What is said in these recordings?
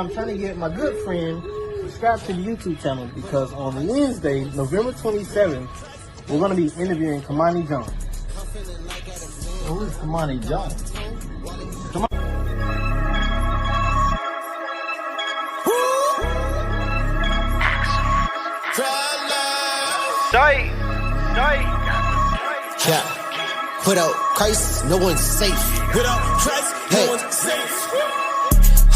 I'm trying to get my good friend subscribed to the YouTube channel because on Wednesday, November 27th, we're going to be interviewing Kimani Jones. Who is Kimani Jones? Yeah. Without Christ, no one's safe. Without Christ, no one's safe.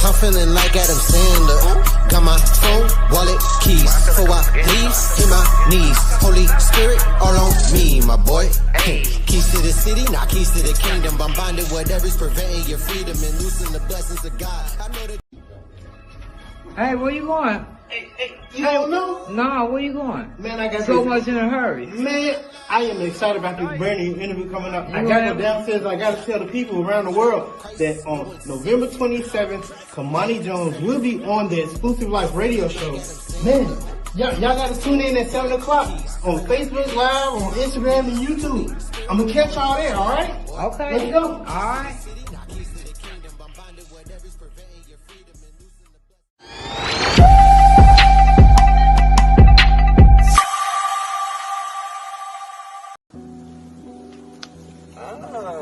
I'm feeling like Adam Sandler. Got my phone, wallet, keys. Before I leave, hit my knees. Holy Spirit all on me, my boy. Keys to the city, not keys to the kingdom. I'm bonded whatever's preventing your freedom and losing the blessings of God. I know that. Hey, where you going? Hey, you don't know? Nah, where you going? Man, I got so much in a hurry. Man, I am excited about this brand new interview coming up. I gotta go downstairs. I gotta tell the people around the world that on November 27th, Kimani Jones will be on the Exclusive Life radio show. Man, y'all gotta tune in at 7 o'clock on Facebook Live, on Instagram, and YouTube. I'm gonna catch y'all there, alright? Okay. Let's go. Alright.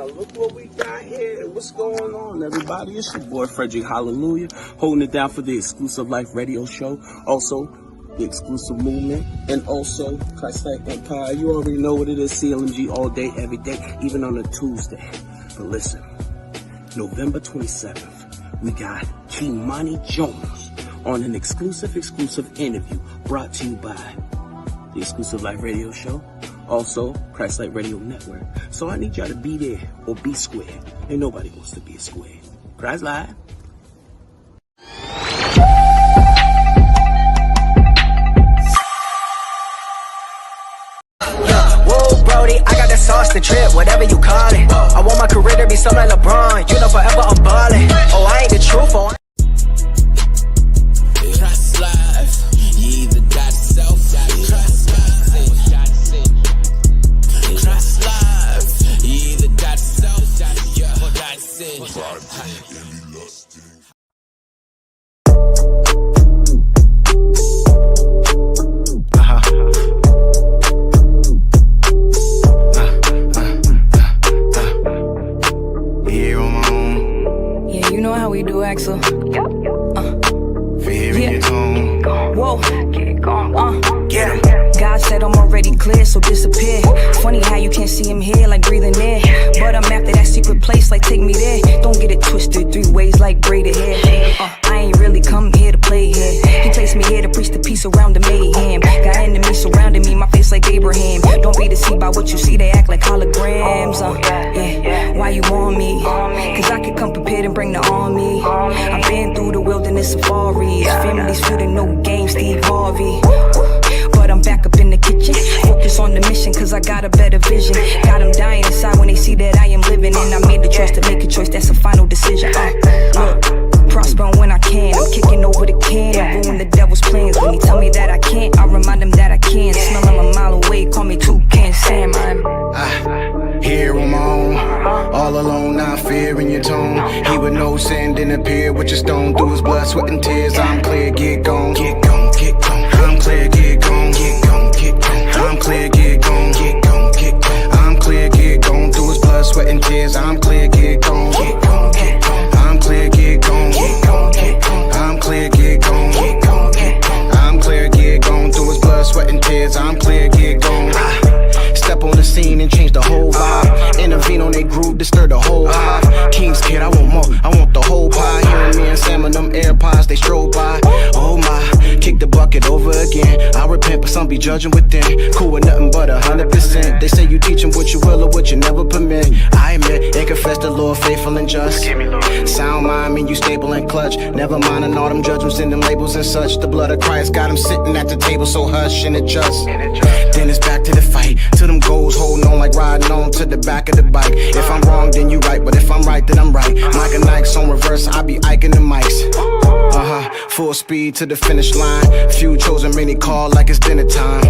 Look what we got here. What's going on, everybody? It's your boy, Freddrick, HalleluYAH, holding it down for the Exclusive Life radio show. Also, the Exclusive Movement, and also Christ-like Empire. You already know what it is, CLMG all day, every day, even on a Tuesday. But listen, November 27th, we got Kimani Jones on an exclusive interview brought to you by the Exclusive Life radio show. Also, Christ-like Radio Network. So I need y'all to be there or be square. Ain't nobody wants to be a square. Christ-like. Whoa, Brody, I got the sauce to trip, whatever you call it. I want my career to be something like LeBron. You know, forever I'm ballin'. Oh, I ain't the truth. Oh, Christ life, you either got self, Christ life. Christ life, you either got self, or got sin. Here on my own. Yeah, you know how we do, Axel. For hearing your tone. Whoa. Get 'em. God said I'm already clear, so disappear. Funny how you can't see him here, like breathing air. But I'm after that secret place, like take me there. Don't get it twisted, 3 ways like braided hair. I ain't really come here to play here. He placed me here to preach the peace around the mayhem. Got enemies surrounding me, my face like Abraham. Don't be deceived by what you see, they act like holograms. Yeah, why you on me? Cause I could come prepared and bring the army. I've been through the wilderness safaris. Families feuding, no game, Steve Harvey. But I'm back up in the kitchen, focus on the mission, cause I got a better vision. Got them dying inside when they see that I am living. And I made the choice to make a choice, that's a final decision. Look, prospering when I can, I'm kicking over the can and ruin the devil's plans. When he tell me that I can't, I remind him that I can. Smell him a mile away, call me Toucan Sam. Here on my own, all alone, not fearing your tone. He with no sin didn't appear with your stone. Through his blood, sweat and tears, I'm clear, get gone. Get gone, get gone. I'm clear, get gone. Get gone, get gone. I'm clear, get gone. Get gone, get gone. I'm clear, get gone. Through his blood, sweat and tears, I'm clear, get gone. Get gone, get gone. I'm clear, get gone. Get gone, get gone. I'm clear, get gone. Get gone, get gone. I'm clear, get gone. Through his blood, sweat and tears, I'm clear, get gone. Step on the scene and change the whole vibe. Intervene on they groove, disturb the whole hive. King's kid, I want more, I want the whole pie. Hearing me and Sam and them AirPods, they stroll by. Oh my, kick the bucket over again. I repent, but some be judging within. Cool with nothing but 100%. They say you teach them what you will or what you never permit. I admit and confess the Lord faithful and just. Sound mind mean you stable and clutch. Never mind and all them judgments and them labels and such. The blood of Christ got him sitting at the table, so hush and adjust. Then it's back to the fight, to them goals holding on like riding on to the back of the bike. If I'm wrong, then you right, but if I'm right, then I'm right. Mike and Nikes on reverse, I be Ike and the mics. Full speed to the finish line. Few chosen, many call like it's dinner time.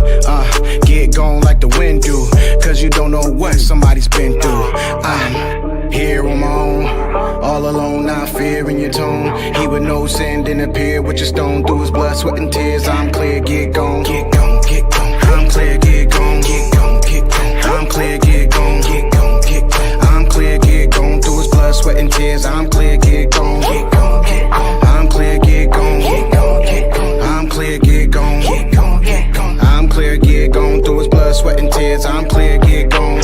Get gone like the wind do, cause you don't know what somebody's been through. I'm here on my own, all alone, not fear. fear in your tone. He would know sin didn't appear with your stone through his blood, sweat, and tears. I'm clear, get gone. Get gone, get gone. I'm clear, get gone. Get gone, get gone. I'm clear, get gone. Get gone, get gone. I'm clear, get gone. Through his blood, sweat, and tears. I'm clear, get gone. Get gone, get gone. I'm clear, get gone. Get gone, get gone. I'm clear, get gone. Get gone, get gone. I'm clear, get gone. Through his blood, sweat, and tears. I'm clear, get gone.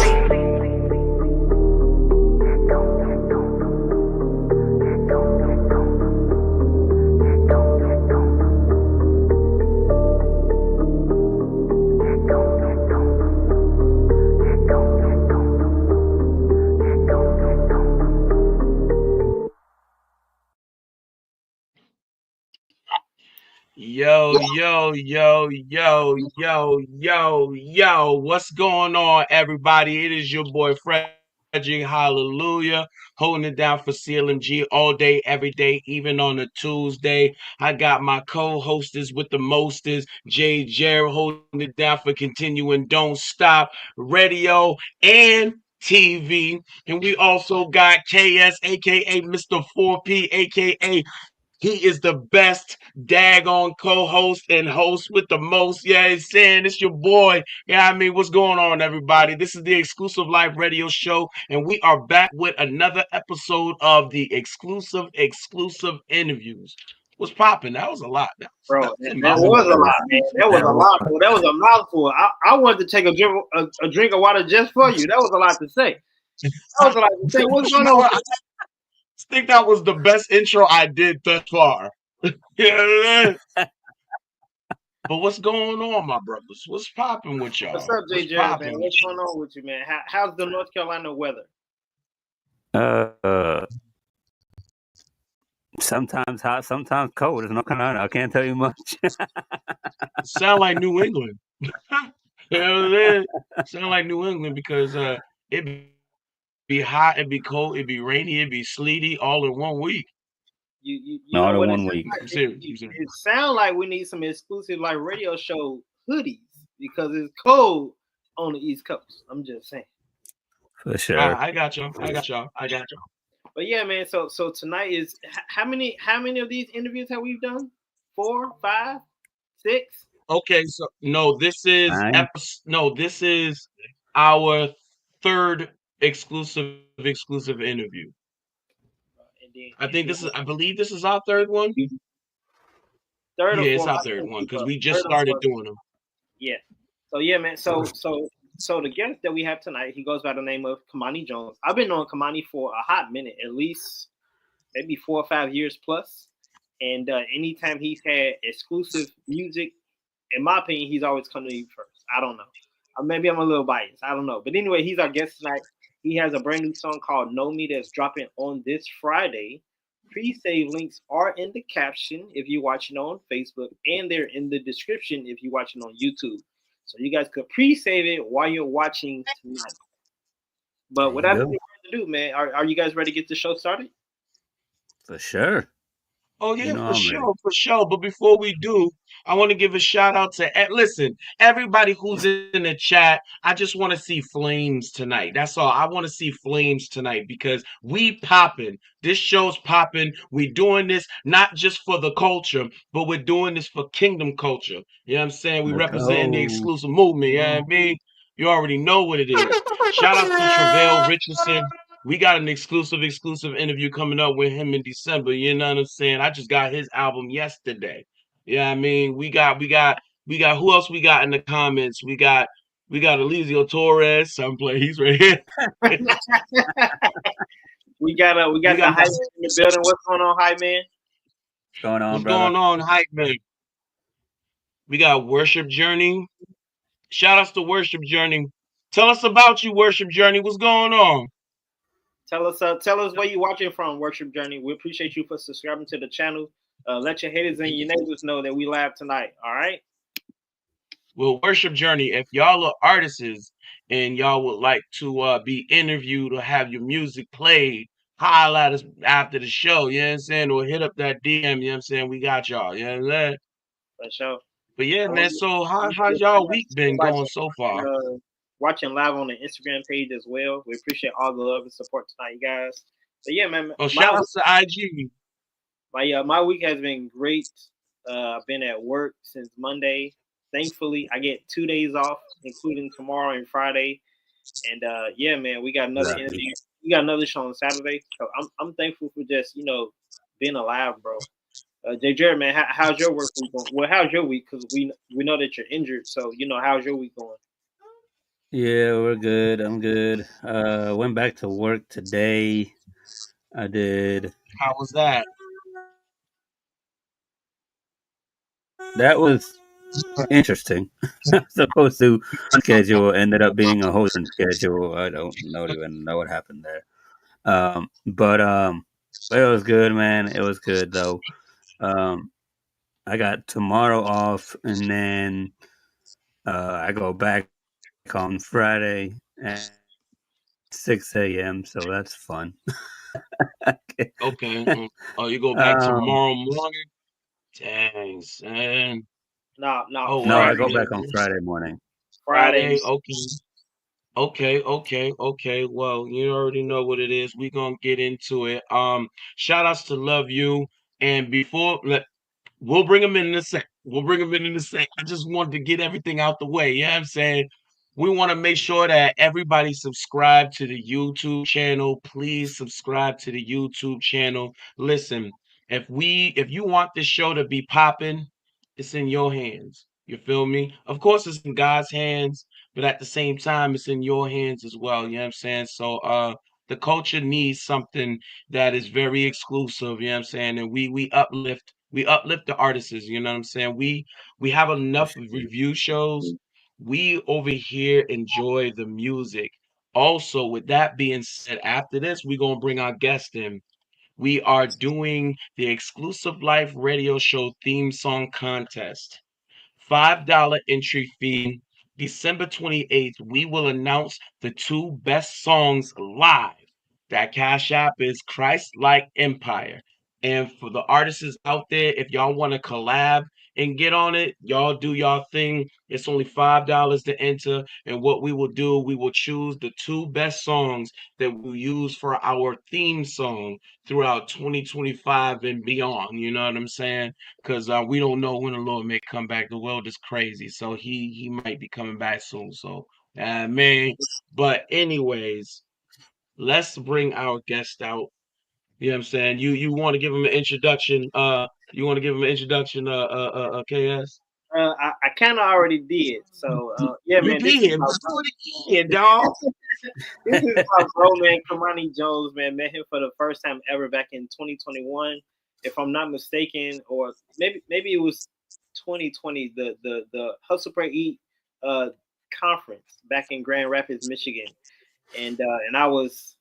Yo, yo, yo, yo, yo, yo, yo. What's going on, everybody? It is your boy Freddrick, HalleluYAH, holding it down for CLMG all day, every day, even on a Tuesday. I got my co-hostess with the mostest, J.Jareb, holding it down for continuing Don't Stop Radio and TV. And we also got KS, aka Mr. 4P, aka he is the best daggone co-host and host with the most. Yeah, it's saying it's your boy. Yeah, I mean, what's going on, everybody? This is the Exclusive Life Radio Show, and we are back with another episode of the exclusive interviews. What's popping? That was a lot. That Bro, was that was a lot, man. That was a lot, bro. That was a mouthful. I wanted to take a drink of water just for you. That was a lot to say. That was a lot to say. What's going on? I think that was the best intro I did thus far. Yeah. But what's going on, my brothers? What's popping with y'all? What's up, J.Jareb, man? What's going on with you, man? How's the North Carolina weather? Sometimes hot, sometimes cold. It's North Carolina. I can't tell you much. Sound like New England. You know what I mean? Sound like New England because it be hot, it'd be cold, it'd be rainy, it'd be sleety all in 1 week. You all know in what 1 week. It sounds like we need some exclusive like radio show hoodies because it's cold on the East Coast. I'm just saying. For sure. I got y'all. But yeah, man. So tonight is how many of these interviews have we done? 4, 5, 6? Okay, so no, this is this is our third exclusive interview. I believe this is our third one. Third or it's fourth, our third one because we just started doing them. Yeah. So yeah, man. So the guest that we have tonight, he goes by the name of Kimani Jones. I've been knowing Kimani for a hot minute, at least maybe 4 or 5 years plus. And anytime he's had exclusive music, in my opinion, he's always come to me first. I don't know. Maybe I'm a little biased. I don't know. But anyway, he's our guest tonight. He has a brand new song called Know Me that's dropping on this Friday. Pre-save links are in the caption if you're watching on Facebook, and they're in the description if you're watching on YouTube. So you guys could pre-save it while you're watching tonight. But without anything further ado, man, are you guys ready to get the show started? For sure. Oh yeah, for sure. But before we do, I want to give a shout out to everybody who's in the chat. I just want to see flames tonight. That's all. I want to see flames tonight because we popping. This show's popping. We doing this not just for the culture, but we're doing this for kingdom culture. You know what I'm saying? We represent the exclusive movement. You know what I mean? You already know what it is. Shout out to Travell Richardson. We got an exclusive interview coming up with him in December. You know what I'm saying? I just got his album yesterday. Yeah, I mean, we got who else we got in the comments? We got Eliseo Torres. He's right here. we got the hype in the building. What's going on, hype man? What's going on, What's brother? going on, hype man? We got Worship Journey. Shout outs to Worship Journey. Tell us about you, Worship Journey. What's going on? Tell us where you're watching from, Worship Journey. We appreciate you for subscribing to the channel. Let your haters and your neighbors know that we live tonight. All right. Well, Worship Journey, if y'all are artists and y'all would like to be interviewed or have your music played, holla at us after the show. You know what I'm saying? Or hit up that DM. You know what I'm saying? We got y'all. You know what I'm saying? For sure. But yeah, man. So how's y'all week been going so far? Watching live on the Instagram page as well. We appreciate all the love and support tonight, you guys. But yeah, man. Oh, shout out to IG. My week has been great. I've been at work since Monday. Thankfully, I get 2 days off, including tomorrow and Friday. And yeah, man, we got another Right. interview. We got another show on Saturday. So I'm thankful for just being alive, bro. J.Jareb, man, how's your work week going? Well, how's your week? Because we know that you're injured. So how's your week going? Yeah, we're good. I'm good. Went back to work today. I did. How was that? That was interesting. Supposed to schedule ended up being a whole different schedule. I don't even know what happened there. But it was good, man. It was good though. Um, I got tomorrow off, and then I go back on Friday at 6 a.m. So that's fun. Okay. Okay. Oh, you go back Um, tomorrow morning? Dang, son. No, Oh, no, I wow. go Friday. back on Friday morning. Friday. Friday? Okay. Well, you already know what it is. We're gonna get into it. Shout outs to Love You. And we'll bring them in a sec. I just wanted to get everything out the way. You know what I'm saying? We want to make sure that everybody subscribe to the YouTube channel. Please subscribe to the YouTube channel. Listen, if you want this show to be popping, it's in your hands. You feel me? Of course, it's in God's hands, but at the same time, it's in your hands as well. You know what I'm saying? So the culture needs something that is very exclusive, you know what I'm saying? And we uplift the artists, you know what I'm saying? We have enough review shows. We over here enjoy the music. Also, with that being said, after this, we're gonna bring our guest in. We are doing the Exclusive Life Radio Show theme song contest. $5 entry fee. December 28th, we will announce the two best songs live. That Cash App is Christ Like Empire. And for the artists out there, if y'all want to collab and get on it, y'all do y'all thing. It's only $5 to enter. And what we will do, we will choose the two best songs that we'll use for our theme song throughout 2025 and beyond. You know what I'm saying? Because we don't know when the Lord may come back. The world is crazy, so he might be coming back soon. So, man. But anyways, let's bring our guest out. You know what I'm saying? You want to give him an introduction? You want to give him an introduction? KS. I kind of already did. So yeah, You man, this is did. my Do it again, dog. this is my bro, man, Kimani Jones, man. Met him for the first time ever back in 2021, if I'm not mistaken, or maybe it was 2020, the Hustle Pray Eat conference back in Grand Rapids, Michigan, and I was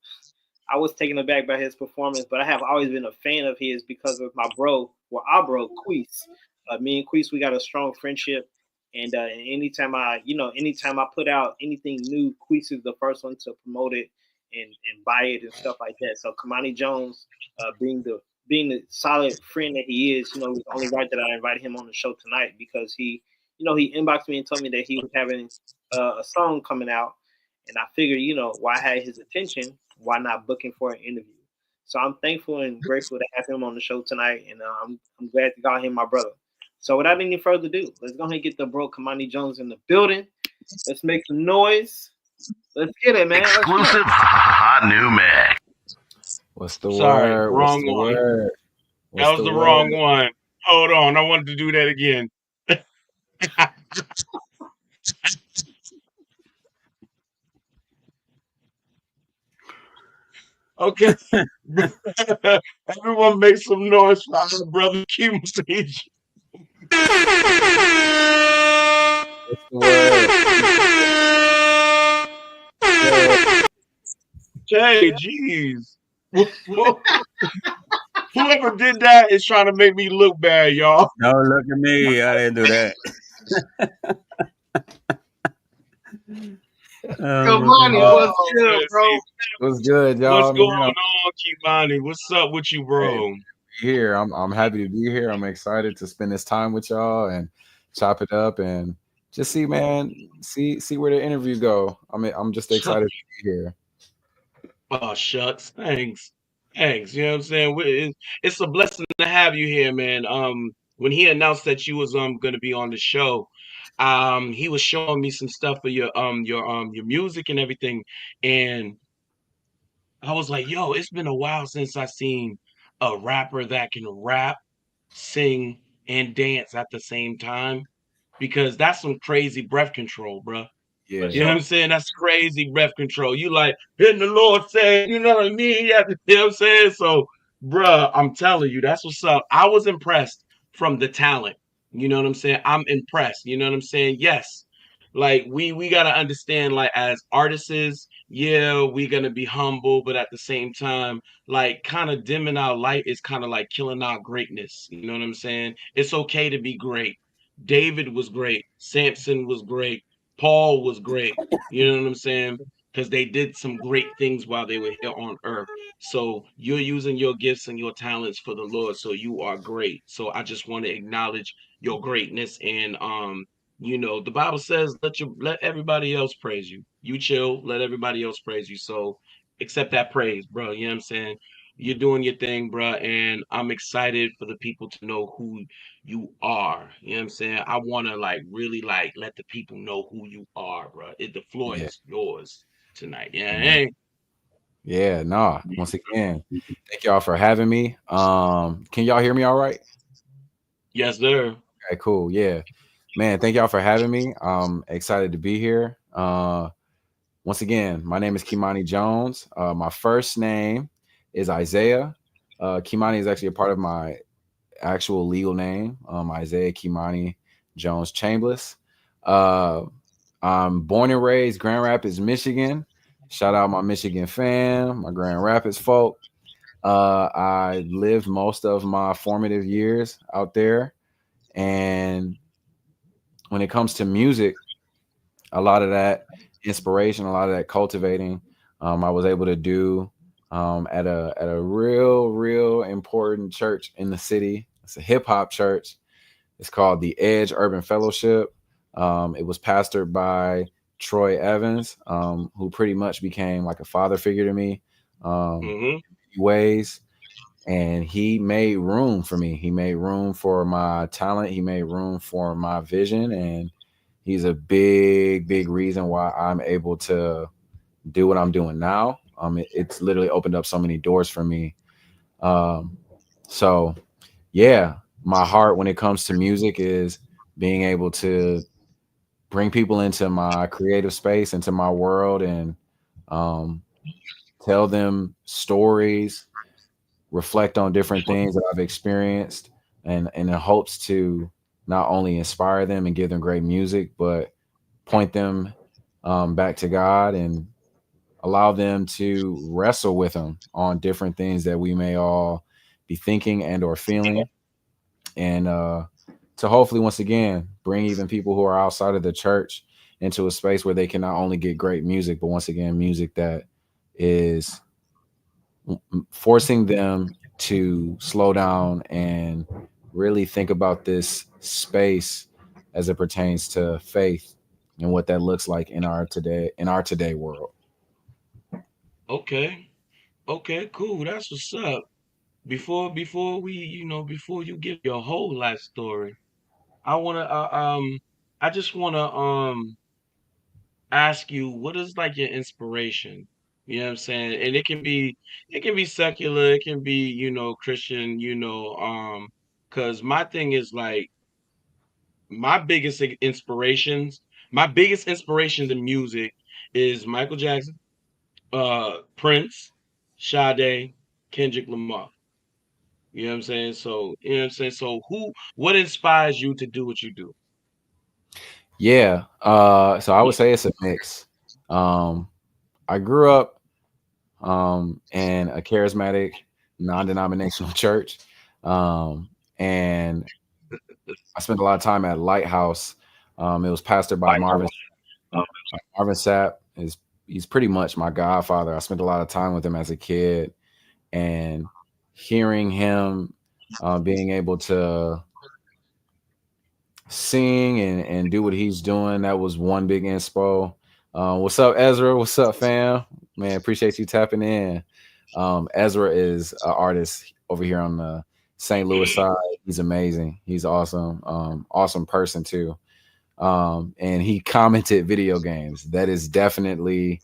taken aback by his performance, but I have always been a fan of his because of my bro, our bro, Queese. Me and Queese, we got a strong friendship. And anytime I put out anything new, Queese is the first one to promote it and buy it and stuff like that. So Kimani Jones, being the solid friend that he is, it's only right that I invited him on the show tonight because he inboxed me and told me that he was having a song coming out, and I figured, why I had his attention, why not book him for an interview? So I'm thankful and grateful to have him on the show tonight, and I'm glad to call him my brother. So without any further ado, let's go ahead and get the bro Kimani Jones in the building. Let's make some noise. Let's get it, man. Exclusive hot new mix. What's the Sorry, word? wrong What's the one. word? That was the wrong one. Hold on, I wanted to do that again. Okay. Everyone make some noise for our brother Kimani. What's the word? Okay, jeez. Whoever did that is trying to make me look bad, y'all. No, look at me. I didn't do that. Kimani, what's good, bro? What's good, y'all? What's going on, Kimani? What's up with you, bro? Here, I'm happy to be here. I'm excited to spend this time with y'all and chop it up and just see, man, see where the interview go. I'm just excited to be here. Oh, shucks. Thanks. Thanks. You know what I'm saying? It's a blessing to have you here, man. When he announced that you was going to be on the show, he was showing me some stuff of your music and everything, and I was like, yo, it's been a while since I seen a rapper that can rap, sing, and dance at the same time, because that's some crazy breath control, bro. Yeah. You know what I'm saying? That's crazy breath control. You like, and the Lord said, you know what I mean? You know what I'm saying? So, bruh, I'm telling you, that's what's up. I was impressed from the talent. You know what I'm saying? I'm impressed. You know what I'm saying? Yes. Like we gotta understand, like as artists, yeah, we gonna be humble, but at the same time, like kind of dimming our light is kind of like killing our greatness. You know what I'm saying? It's okay to be great. David was great. Samson was great. Paul was great. You know what I'm saying? Because they did some great things while they were here on earth. So you're using your gifts and your talents for the Lord. So you are great. So I just want to acknowledge your greatness. And the Bible says let everybody else praise you. You chill, let everybody else praise you. So accept that praise, bro. You know what I'm saying? You're doing your thing, bro, and I'm excited for the people to know who you are. You know what I'm saying? I want to like really like let the people know who you are, bro. The floor Yeah. is yours tonight. Yeah. Yeah. Yeah, nah. Once again, thank y'all for having me. Can y'all hear me all right? Yes, sir. Okay, cool. Yeah. Man, thank y'all for having me. I'm excited to be here. Once again, my name is Kimani Jones. My first name is Isaiah. Kimani is actually a part of my actual legal name, Isaiah Kimani Jones Chambliss. I'm born and raised Grand Rapids, Michigan. Shout out my Michigan fam, my Grand Rapids folk. I lived most of my formative years out there. And when it comes to music, a lot of that inspiration, a lot of that cultivating, I was able to do at a real important church in the city. It's a hip hop church. It's called the Edge Urban Fellowship. It was pastored by Troy Evans, who pretty much became like a father figure to me in many ways. And he made room for me. He made room for my talent. He made room for my vision. And he's a big reason why I'm able to do what I'm doing now. It's literally opened up so many doors for me. So yeah, my heart when it comes to music is being able to bring people into my creative space, into my world, and tell them stories, reflect on different things that I've experienced, and in hopes to not only inspire them and give them great music, but point them back to God and allow them to wrestle with Him on different things that we may all be thinking and or feeling, and to hopefully once again bring even people who are outside of the church into a space where they can not only get great music, but once again music that is forcing them to slow down and really think about this space as it pertains to faith and what that looks like in our today world. Okay. Okay, cool. That's what's up. Before you give your whole life story, I wanna I just wanna ask you, what is like your inspiration? You know what I'm saying? And it can be secular, it can be, Christian, because my thing is like my biggest inspirations, my biggest inspirations in music is Michael Jackson, Prince, Sade, Kendrick Lamar. You know what I'm saying? So, you know what I'm saying? So what inspires you to do what you do? Yeah. So I would say it's a mix. I grew up in a charismatic, non-denominational church. And I spent a lot of time at Lighthouse. It was pastored by Marvin Sapp. He's pretty much my godfather. I spent a lot of time with him as a kid, and hearing him being able to sing and do what he's doing, that was one big inspo. What's up, Ezra? What's up, fam? Man, appreciate you tapping in. Ezra is an artist over here on the St. Louis side. He's amazing. He's awesome. Awesome person too. And he commented video games. That is definitely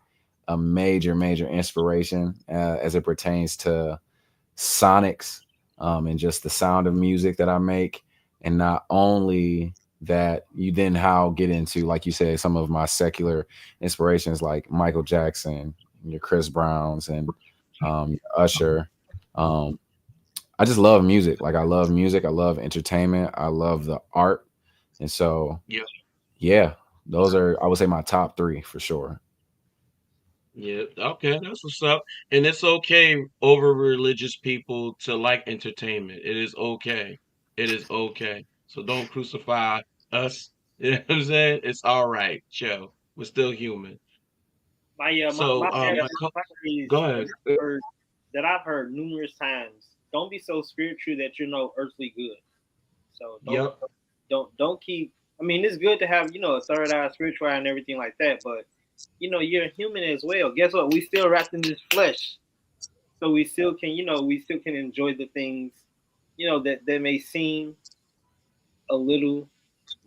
a major inspiration as it pertains to sonics and just the sound of music that I make. And not only that, you then get into, like you said, some of my secular inspirations like Michael Jackson, your Chris Browns, and Usher. I just love music. Like, I love music. I love entertainment. I love the art. And so, yeah, those are, I would say, my top three for sure. Yeah, okay, that's what's up. And it's okay over religious people to like entertainment. It is okay. It is okay. So don't crucify us. You know what I'm saying? It's all right. Chill. We're still human. My So, go ahead. that I've heard numerous times. Don't be so spiritual that you're no earthly good. So don't keep. I mean, it's good to have a third eye, spiritual eye, and everything like that. But you're human as well. Guess what? We still wrapped in this flesh, so we still can enjoy the things that may seem a little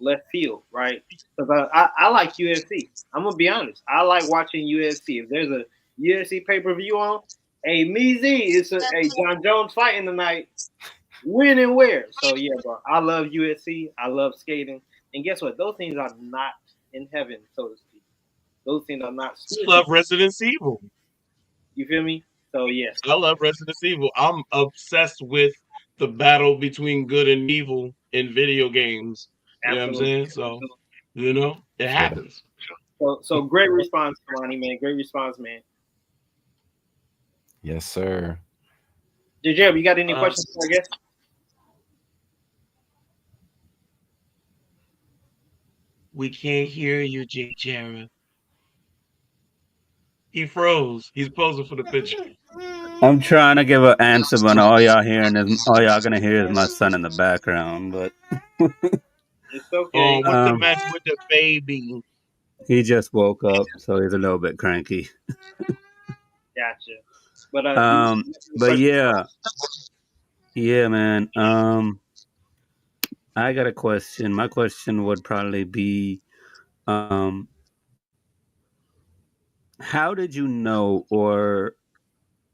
left field, right? Because I like UFC. I'm gonna be honest. I like watching UFC. If there's a UFC pay-per-view on, hey, it's a John Jones fighting tonight. When and where? So yeah, bro. I love UFC. I love skating. And guess what? Those things are not in heaven, so to speak. Those things are not. I love Resident Evil. You feel me? So yeah. I love Resident Evil. I'm obsessed with the battle between good and evil in video games. You know what I'm saying? So, it happens. So great response, Kimani, man. Great response, man. Yes, sir. J.Jareb, you got any questions, I guess? We can't hear you, J.Jareb. He froze. He's posing for the picture. I'm trying to give an answer, but all y'all gonna hear is my son in the background. But it's okay. What's the match with the baby? He just woke up, so he's a little bit cranky. Gotcha. But yeah, man. I got a question. My question would probably be, how did you know, or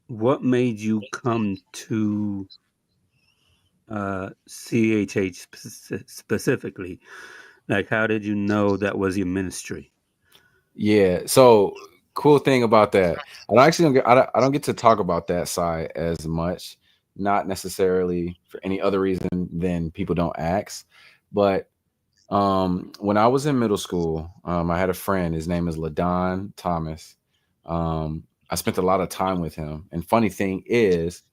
what made you come to CHH specifically? Like, how did you know that was your ministry? Yeah. So cool thing about that, I don't get to talk about that side as much. Not necessarily for any other reason than people don't ask, but when I was in middle school, I had a friend. His name is LaDon Thomas. I spent a lot of time with him. And funny thing is,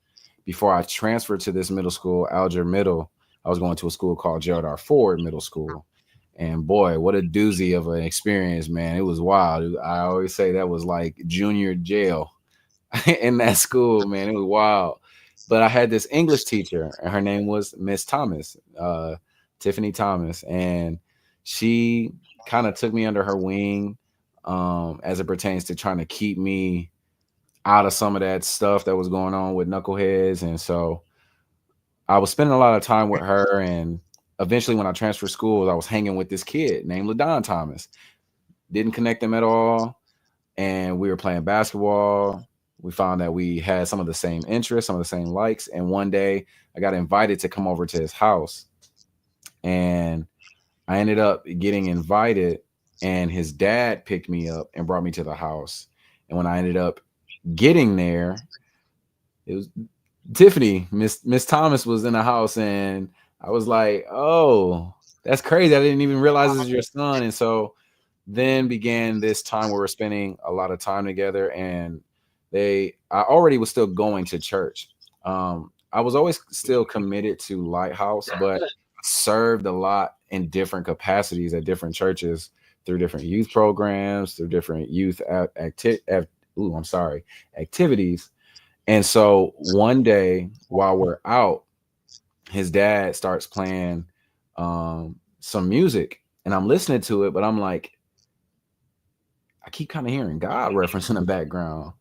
before I transferred to this middle school, Alger Middle, I was going to a school called Gerald R. Ford Middle School. And boy, what a doozy of an experience, man. It was wild. I always say that was like junior jail in that school, man. It was wild. But I had this English teacher, and her name was Miss Thomas, Tiffany Thomas. And she kind of took me under her wing as it pertains to trying to keep me out of some of that stuff that was going on with knuckleheads. And so I was spending a lot of time with her, and eventually when I transferred schools, I was hanging with this kid named LaDon Thomas. Didn't connect them at all. And we were playing basketball. We found that we had some of the same interests, some of the same likes. And one day I got invited to come over to his house. And I ended up getting invited, and his dad picked me up and brought me to the house. And when I ended up getting there, it was Tiffany, Miss Thomas was in the house, and I was like, oh, that's crazy. I didn't even realize this is your son. And so then began this time where we're spending a lot of time together, and I already was still going to church. I was always still committed to Lighthouse, but served a lot in different capacities at different churches through different youth programs, through different youth activities. And so one day while we're out, his dad starts playing some music, and I'm listening to it, but I'm like, I keep kind of hearing God reference in the background.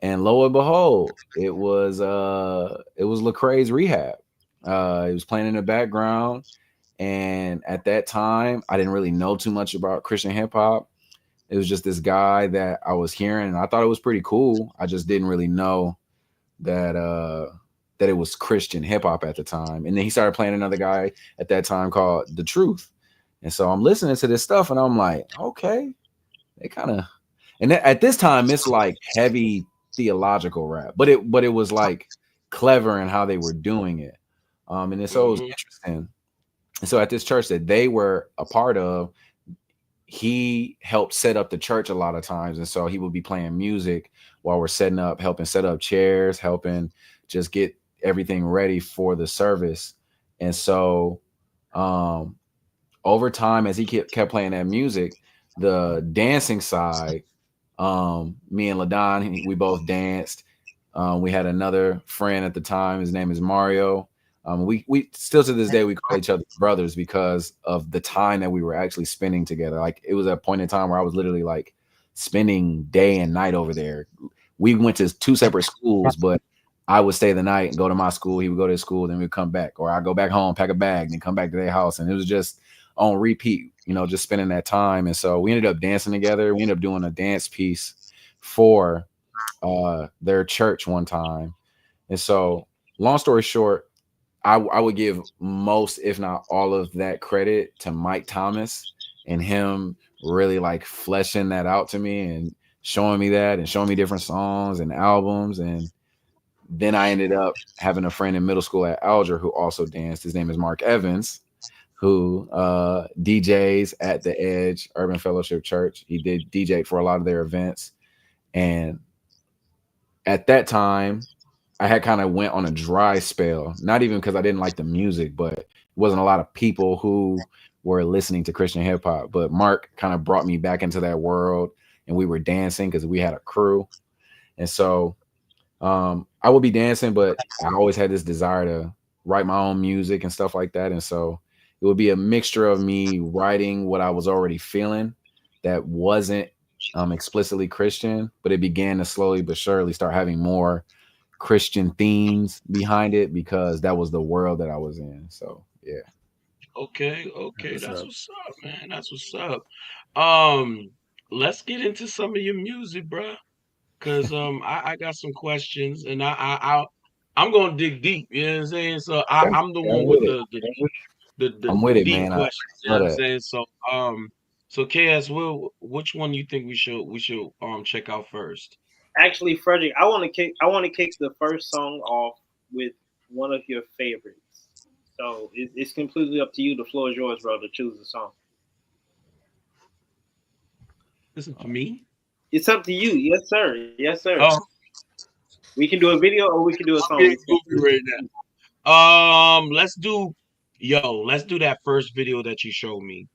And lo and behold, it was Lecrae's Rehab. He was playing in the background, and at that time, I didn't really know too much about Christian hip hop. It was just this guy that I was hearing, and I thought it was pretty cool. I just didn't really know that that it was Christian hip hop at the time. And then he started playing another guy at that time called The Truth. And so I'm listening to this stuff, and I'm like, okay, they kind of. And at this time, it's like heavy theological rap, but it was like clever in how they were doing it. And so it was interesting. And so at this church that they were a part of, he helped set up the church a lot of times. And so he would be playing music while we're setting up, helping set up chairs, helping just get everything ready for the service. And so over time, as he kept playing that music, the dancing side, me and LaDon, we both danced. We had another friend at the time. His name is Mario. We still to this day, we call each other brothers because of the time that we were actually spending together. Like, it was a point in time where I was literally like spending day and night over there. We went to 2 separate schools, but I would stay the night and go to my school. He would go to his school, then we'd come back, or I'd go back home, pack a bag, then come back to their house. And it was just on repeat, just spending that time. And so we ended up dancing together. We ended up doing a dance piece for their church one time. And so, long story short, I would give most, if not all of that credit to Mike Thomas and him really like fleshing that out to me and showing me that and showing me different songs and albums. And then I ended up having a friend in middle school at Alger who also danced. His name is Mark Evans, who DJs at the Edge Urban Fellowship Church. He did DJ for a lot of their events. And at that time, I had kind of went on a dry spell, not even because I didn't like the music, but it wasn't a lot of people who were listening to Christian hip hop. But Mark kind of brought me back into that world, and we were dancing because we had a crew. And so I would be dancing, but I always had this desire to write my own music and stuff like that. And so it would be a mixture of me writing what I was already feeling that wasn't explicitly Christian, but it began to slowly but surely start having more Christian themes behind it because that was the world that I was in. So yeah. Okay, that's what's up, man. That's what's up. Let's get into some of your music, bro. Cause I got some questions, and I'm gonna dig deep. You know what I'm saying? So I'm the one with I'm with the it, deep man. questions. You know what I'm saying? So KS, which one you think we should check out first? Actually, Freddrick, I want to kick the first song off with one of your favorites. So it's completely up to you. The floor is yours, bro, to choose the song. Listen to me. It's up to you. Yes, sir. Yes, sir. Oh. We can do a video or we can do a song. Right now. Let's do that first video that you showed me.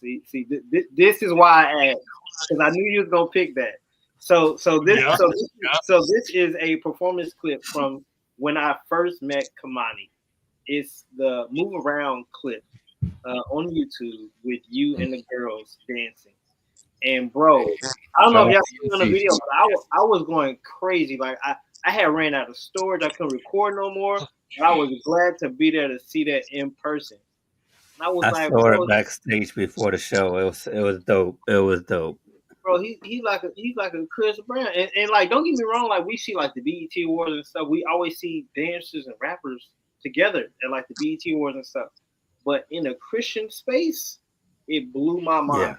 See, this is why I asked, because I knew you was gonna pick that. So this is a performance clip from when I first met Kimani. It's the Move Around clip on YouTube with you and the girls dancing. And bro, I don't know if y'all seen on the video, but I was going crazy. Like I had ran out of storage. I couldn't record no more. But I was glad to be there to see that in person. And I saw it backstage before the show. It was dope. It was dope. Bro, he's like a Chris Brown. And like, don't get me wrong, like we see like the BET Awards and stuff. We always see dancers and rappers together at like the BET Awards and stuff. But in a Christian space, it blew my mind.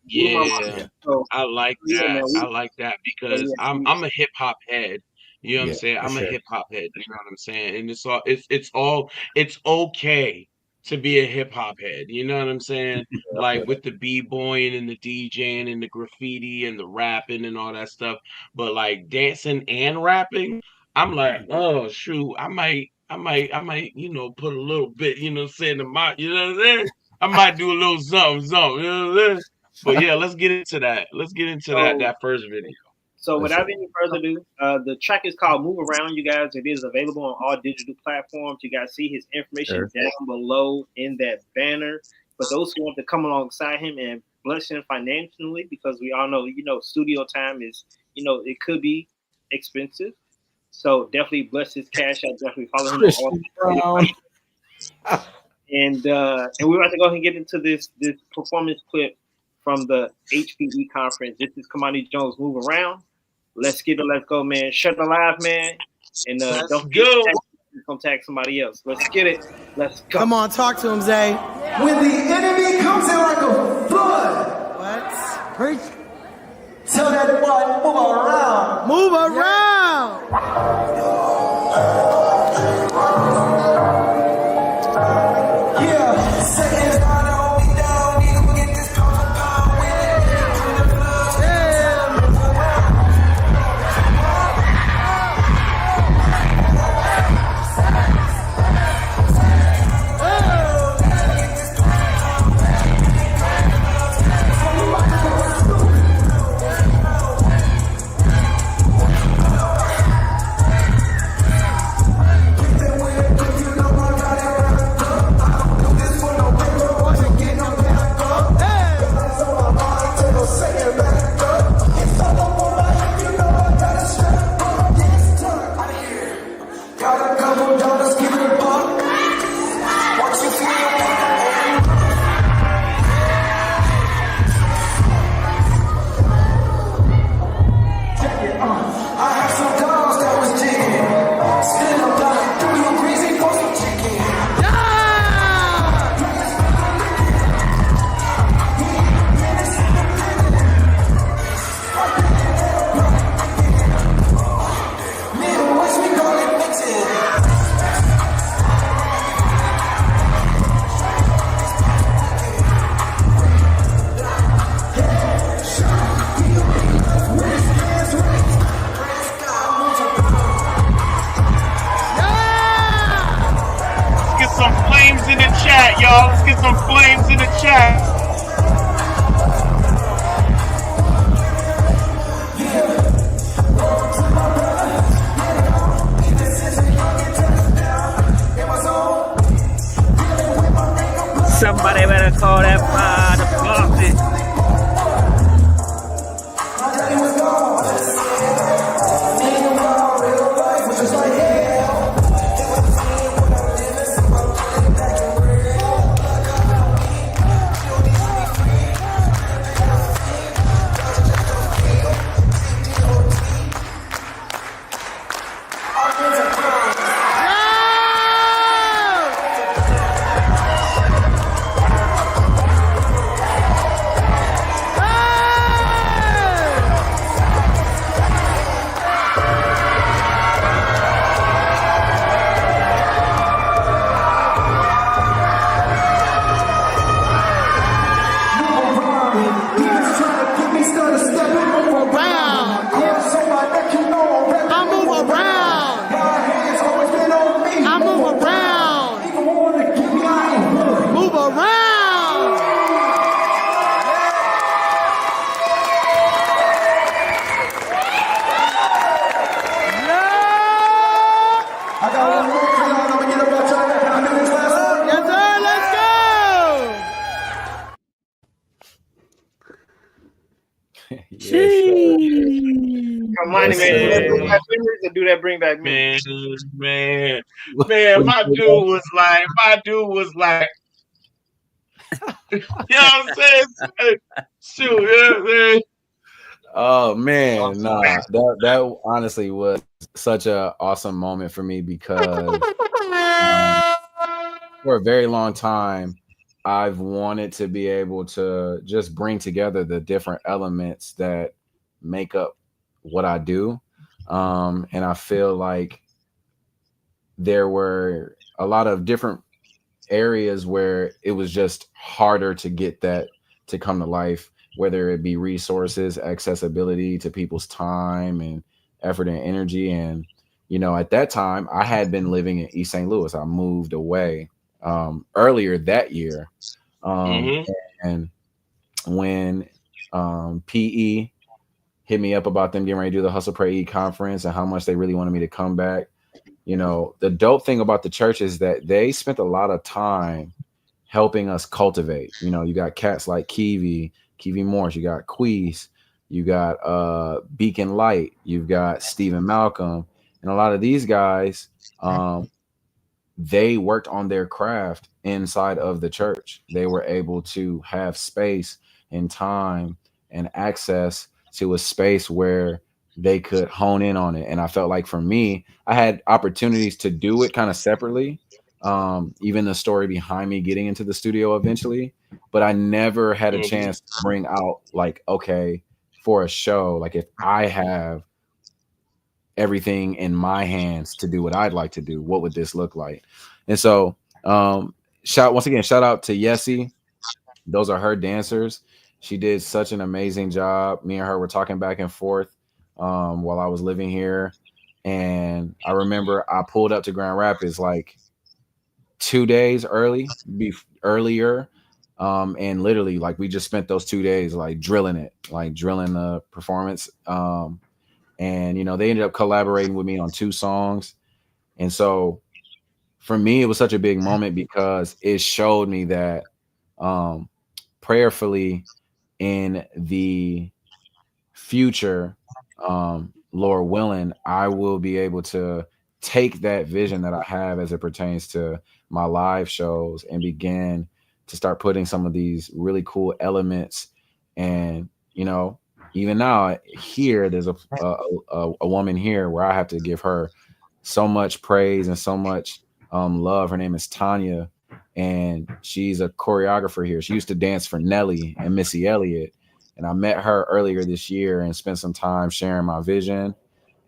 Yeah, so, I like that. I like that because I'm a hip hop head. You know what I'm saying? I'm a hip hop head. You know what I'm saying? And it's okay to be a hip hop head. You know what I'm saying? Like with the b-boying and the DJing and the graffiti and the rapping and all that stuff. But like dancing and rapping, I'm like, oh shoot, I might, put a little bit, saying in my, you know what I'm saying? I might do a little something, you know what I'm saying? But yeah, let's get into that. Let's get into that first video. So without any further ado, the track is called Move Around, you guys. It is available on all digital platforms. You guys see his information down below in that banner. For those who want to come alongside him and bless him financially, because we all know, studio time is, it could be expensive. So definitely bless his cash. I definitely follow him on all Christian Brown. and we're about to go ahead and get into this performance clip from the HPE conference. This is Kimani Jones, Move Around. Let's get it, let's go, man. Shut the live, man. And don't forget to tag somebody else. Let's get it. Let's go. Come on, talk to him, Zay. When the enemy comes in like a flood. What? Preach. Tell that boy, move around. Move around. Yeah, seconds down, hold me down. Need to get this pound for pound with it. y'all. Let's get some flames in the chat. Somebody better call that fire department. Do that bring back man. My dude was like, you know what I'm saying? Shoot, yeah, man. Oh man, nah, that honestly was such a awesome moment for me because for a very long time I've wanted to be able to just bring together the different elements that make up what I do. And I feel like there were a lot of different areas where it was just harder to get that to come to life, whether it be resources, accessibility to people's time and effort and energy. And, you know, at that time I had been living in East St. Louis. I moved away earlier that year. And when PE hit me up about them getting ready to do the Hustle Pray Eat conference and how much they really wanted me to come back. You know, the dope thing about the church is that they spent a lot of time helping us cultivate. You know, you got cats like Kiwi Morris, you got Queese, you got Beacon Light, you've got Stephen Malcolm, and a lot of these guys, they worked on their craft inside of the church. They were able to have space and time and access to a space where they could hone in on it. And I felt like for me, I had opportunities to do it kind of separately. Even the story behind me getting into the studio eventually, but I never had a chance to bring out like, okay, for a show, like if I have everything in my hands to do what I'd like to do, what would this look like? And so, shout out to Yessie. Those are her dancers. She did such an amazing job. Me and her were talking back and forth while I was living here. And I remember I pulled up to Grand Rapids like 2 days earlier. And literally like we just spent those 2 days like drilling the performance. And they ended up collaborating with me on 2 songs. And so for me, it was such a big moment because it showed me that prayerfully in the future, Lord willing, I will be able to take that vision that I have as it pertains to my live shows and begin to start putting some of these really cool elements. And even now here, there's a woman here where I have to give her so much praise and so much love. Her name is Tanya, and she's a choreographer here. She used to dance for Nelly and Missy Elliott, and I met her earlier this year and spent some time sharing my vision.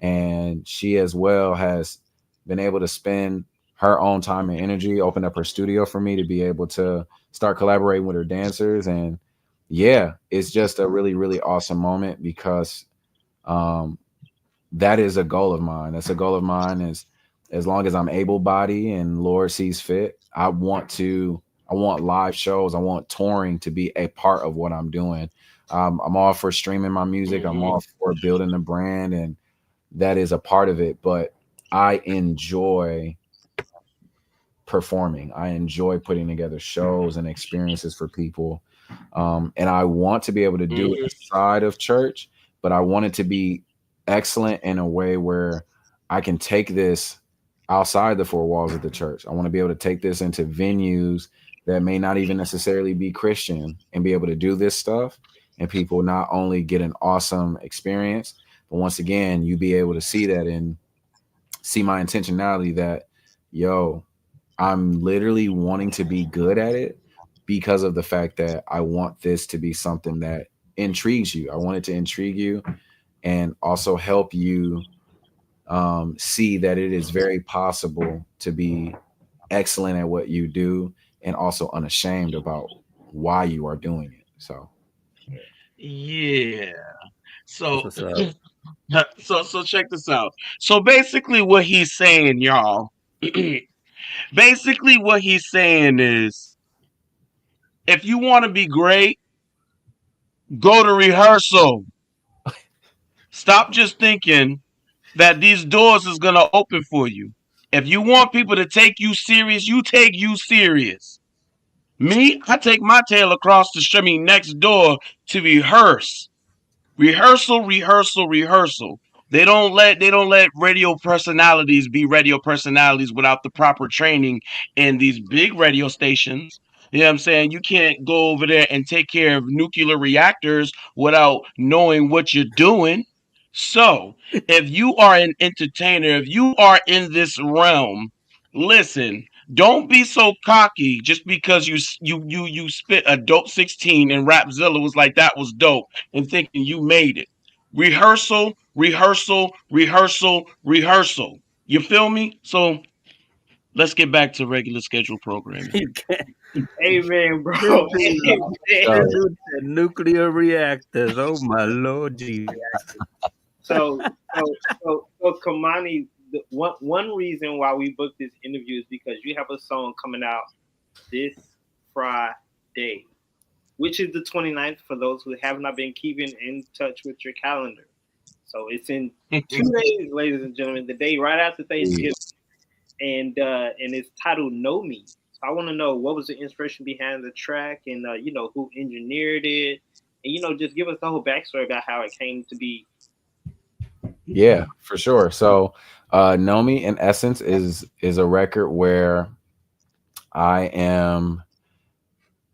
And she as well has been able to spend her own time and energy, open up her studio for me to be able to start collaborating with her dancers. And yeah, it's just a really, really awesome moment because that is a goal of mine. That's a goal of mine is as long as I'm able bodied and Lord sees fit, I want live shows. I want touring to be a part of what I'm doing. I'm all for streaming my music. I'm all for building the brand, and that is a part of it. But I enjoy performing. I enjoy putting together shows and experiences for people. And I want to be able to do it inside of church, but I want it to be excellent in a way where I can take this outside the 4 walls of the church. I want to be able to take this into venues that may not even necessarily be Christian and be able to do this stuff. And people not only get an awesome experience, but once again, you be able to see that and see my intentionality that, I'm literally wanting to be good at it because of the fact that I want this to be something that intrigues you. I want it to intrigue you and also help you see that it is very possible to be excellent at what you do and also unashamed about why you are doing it. So Yeah. That's So what's up. so check this out. So basically what he's saying, y'all, basically what he's saying is if you want to be great, go to rehearsal. Stop just thinking that these doors is going to open for you. If you want people to take you serious, you take you serious. Me, I take my tail across the street, next door to rehearse. Rehearsal, rehearsal, rehearsal. They don't let radio personalities be radio personalities without the proper training in these big radio stations. You know what I'm saying? You can't go over there and take care of nuclear reactors without knowing what you're doing. So, if you are an entertainer, if you are in this realm, listen, don't be so cocky just because you spit a dope 16 and Rapzilla was like that was dope and thinking you made it. Rehearsal, rehearsal, rehearsal, rehearsal. You feel me? So let's get back to regular scheduled programming. You can't. Amen, bro. This dude, Amen. this dude said nuclear reactors. Oh my Lord Jesus. So, so Kimani, one reason why we booked this interview is because you have a song coming out this Friday, which is the 29th for those who have not been keeping in touch with your calendar. So it's in 2 days, ladies and gentlemen, the day right after Thanksgiving. And it's titled Know Me. So I want to know what was the inspiration behind the track and, who engineered it just give us the whole backstory about how it came to be. Yeah, for sure. So, Know Me in essence is a record where I am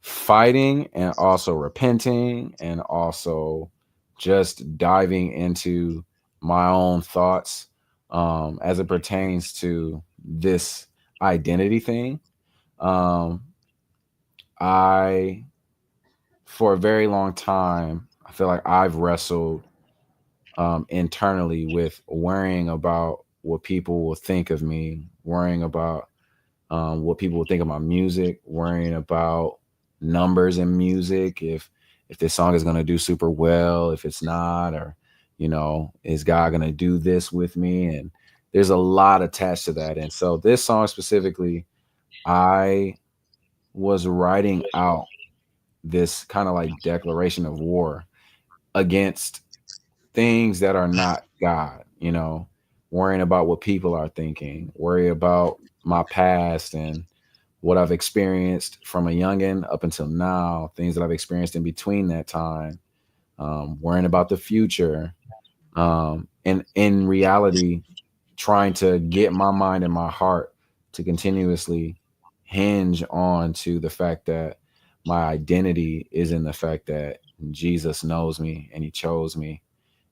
fighting and also repenting and also just diving into my own thoughts as it pertains to this identity thing. Um, I, for a very long time, I feel like I've wrestled internally with worrying about what people will think of me, worrying about what people will think of my music, worrying about numbers in music, if this song is going to do super well, if it's not, or is God going to do this with me? And there's a lot attached to that. And so this song specifically, I was writing out this kind of like declaration of war against things that are not God, worrying about what people are thinking, worry about my past and what I've experienced from a youngin up until now, things that I've experienced in between that time, worrying about the future, and in reality, trying to get my mind and my heart to continuously hinge on to the fact that my identity is in the fact that Jesus knows me and he chose me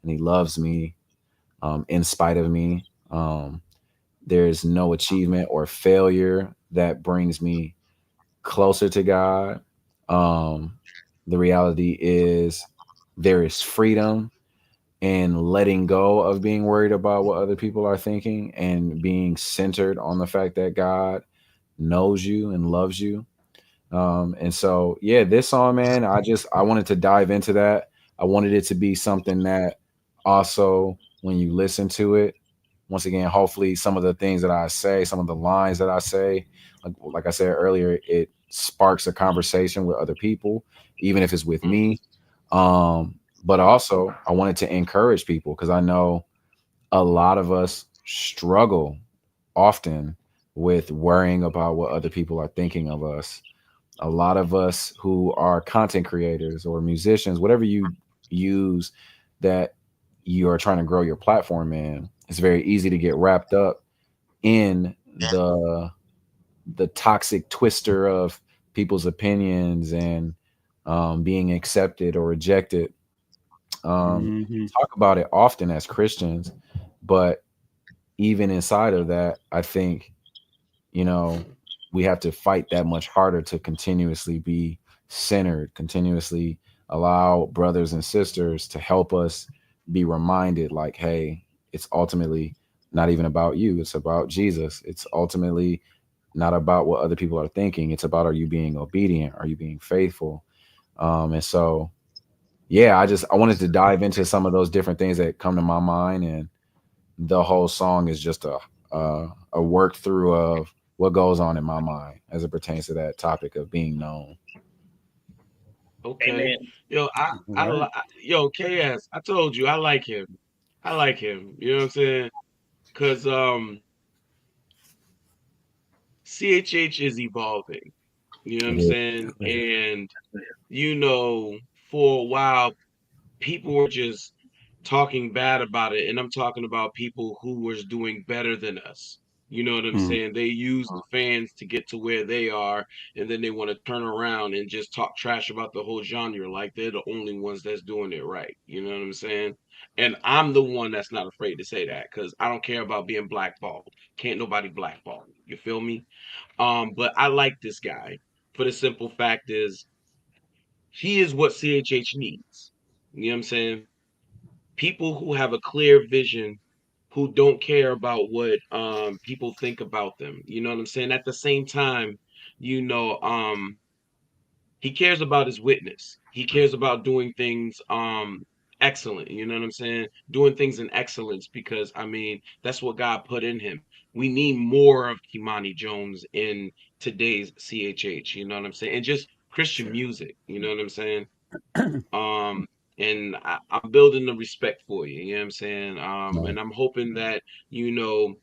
and he loves me in spite of me. There's no achievement or failure that brings me closer to God. The reality is there is freedom in letting go of being worried about what other people are thinking and being centered on the fact that God knows you and loves you. And so, yeah, this song, man, I wanted to dive into that. I wanted it to be something that also, when you listen to it, once again, hopefully some of the things that I say, some of the lines that I say, like I said earlier, it sparks a conversation with other people, even if it's with me. But also I wanted to encourage people because I know a lot of us struggle often with worrying about what other people are thinking of us. A lot of us who are content creators or musicians, whatever you use that you are trying to grow your platform in, it's very easy to get wrapped up in the toxic twister of people's opinions and being accepted or rejected. Hmm. Talk about it often as Christians, but even inside of that, I think you know, we have to fight that much harder to continuously be centered, continuously allow brothers and sisters to help us be reminded like, hey, it's ultimately not even about you. It's about Jesus. It's ultimately not about what other people are thinking. It's about, are you being obedient? Are you being faithful? And so, yeah, I wanted to dive into some of those different things that come to my mind, and the whole song is just a work through of what goes on in my mind as it pertains to that topic of being known. Okay. Amen. Yo, Right. yo, KS, I told you I like him. I like him. You know what I'm saying? Cause CHH is evolving. You know what It I'm is. saying? And for a while people were just talking bad about it, and I'm talking about people who was doing better than us. You know what I'm Mm. saying? They use the fans to get to where they are, and then they want to turn around and just talk trash about the whole genre like they're the only ones that's doing it right. You know what I'm saying? And I'm the one that's not afraid to say that because I don't care about being blackballed. Can't nobody blackball me. You feel me? But I like this guy for the simple fact is he is what CHH needs. You know what I'm saying? People who have a clear vision, who don't care about what people think about them. You know what I'm saying? At the same time, you know, he cares about his witness. He cares about doing things excellent. You know what I'm saying? Doing things in excellence because I mean that's what God put in him. We need more of Kimani Jones in today's CHH. You know what I'm saying? And just Christian music. You know what I'm saying? Um, and I'm building the respect for you. You know what I'm saying? And I'm hoping that you know,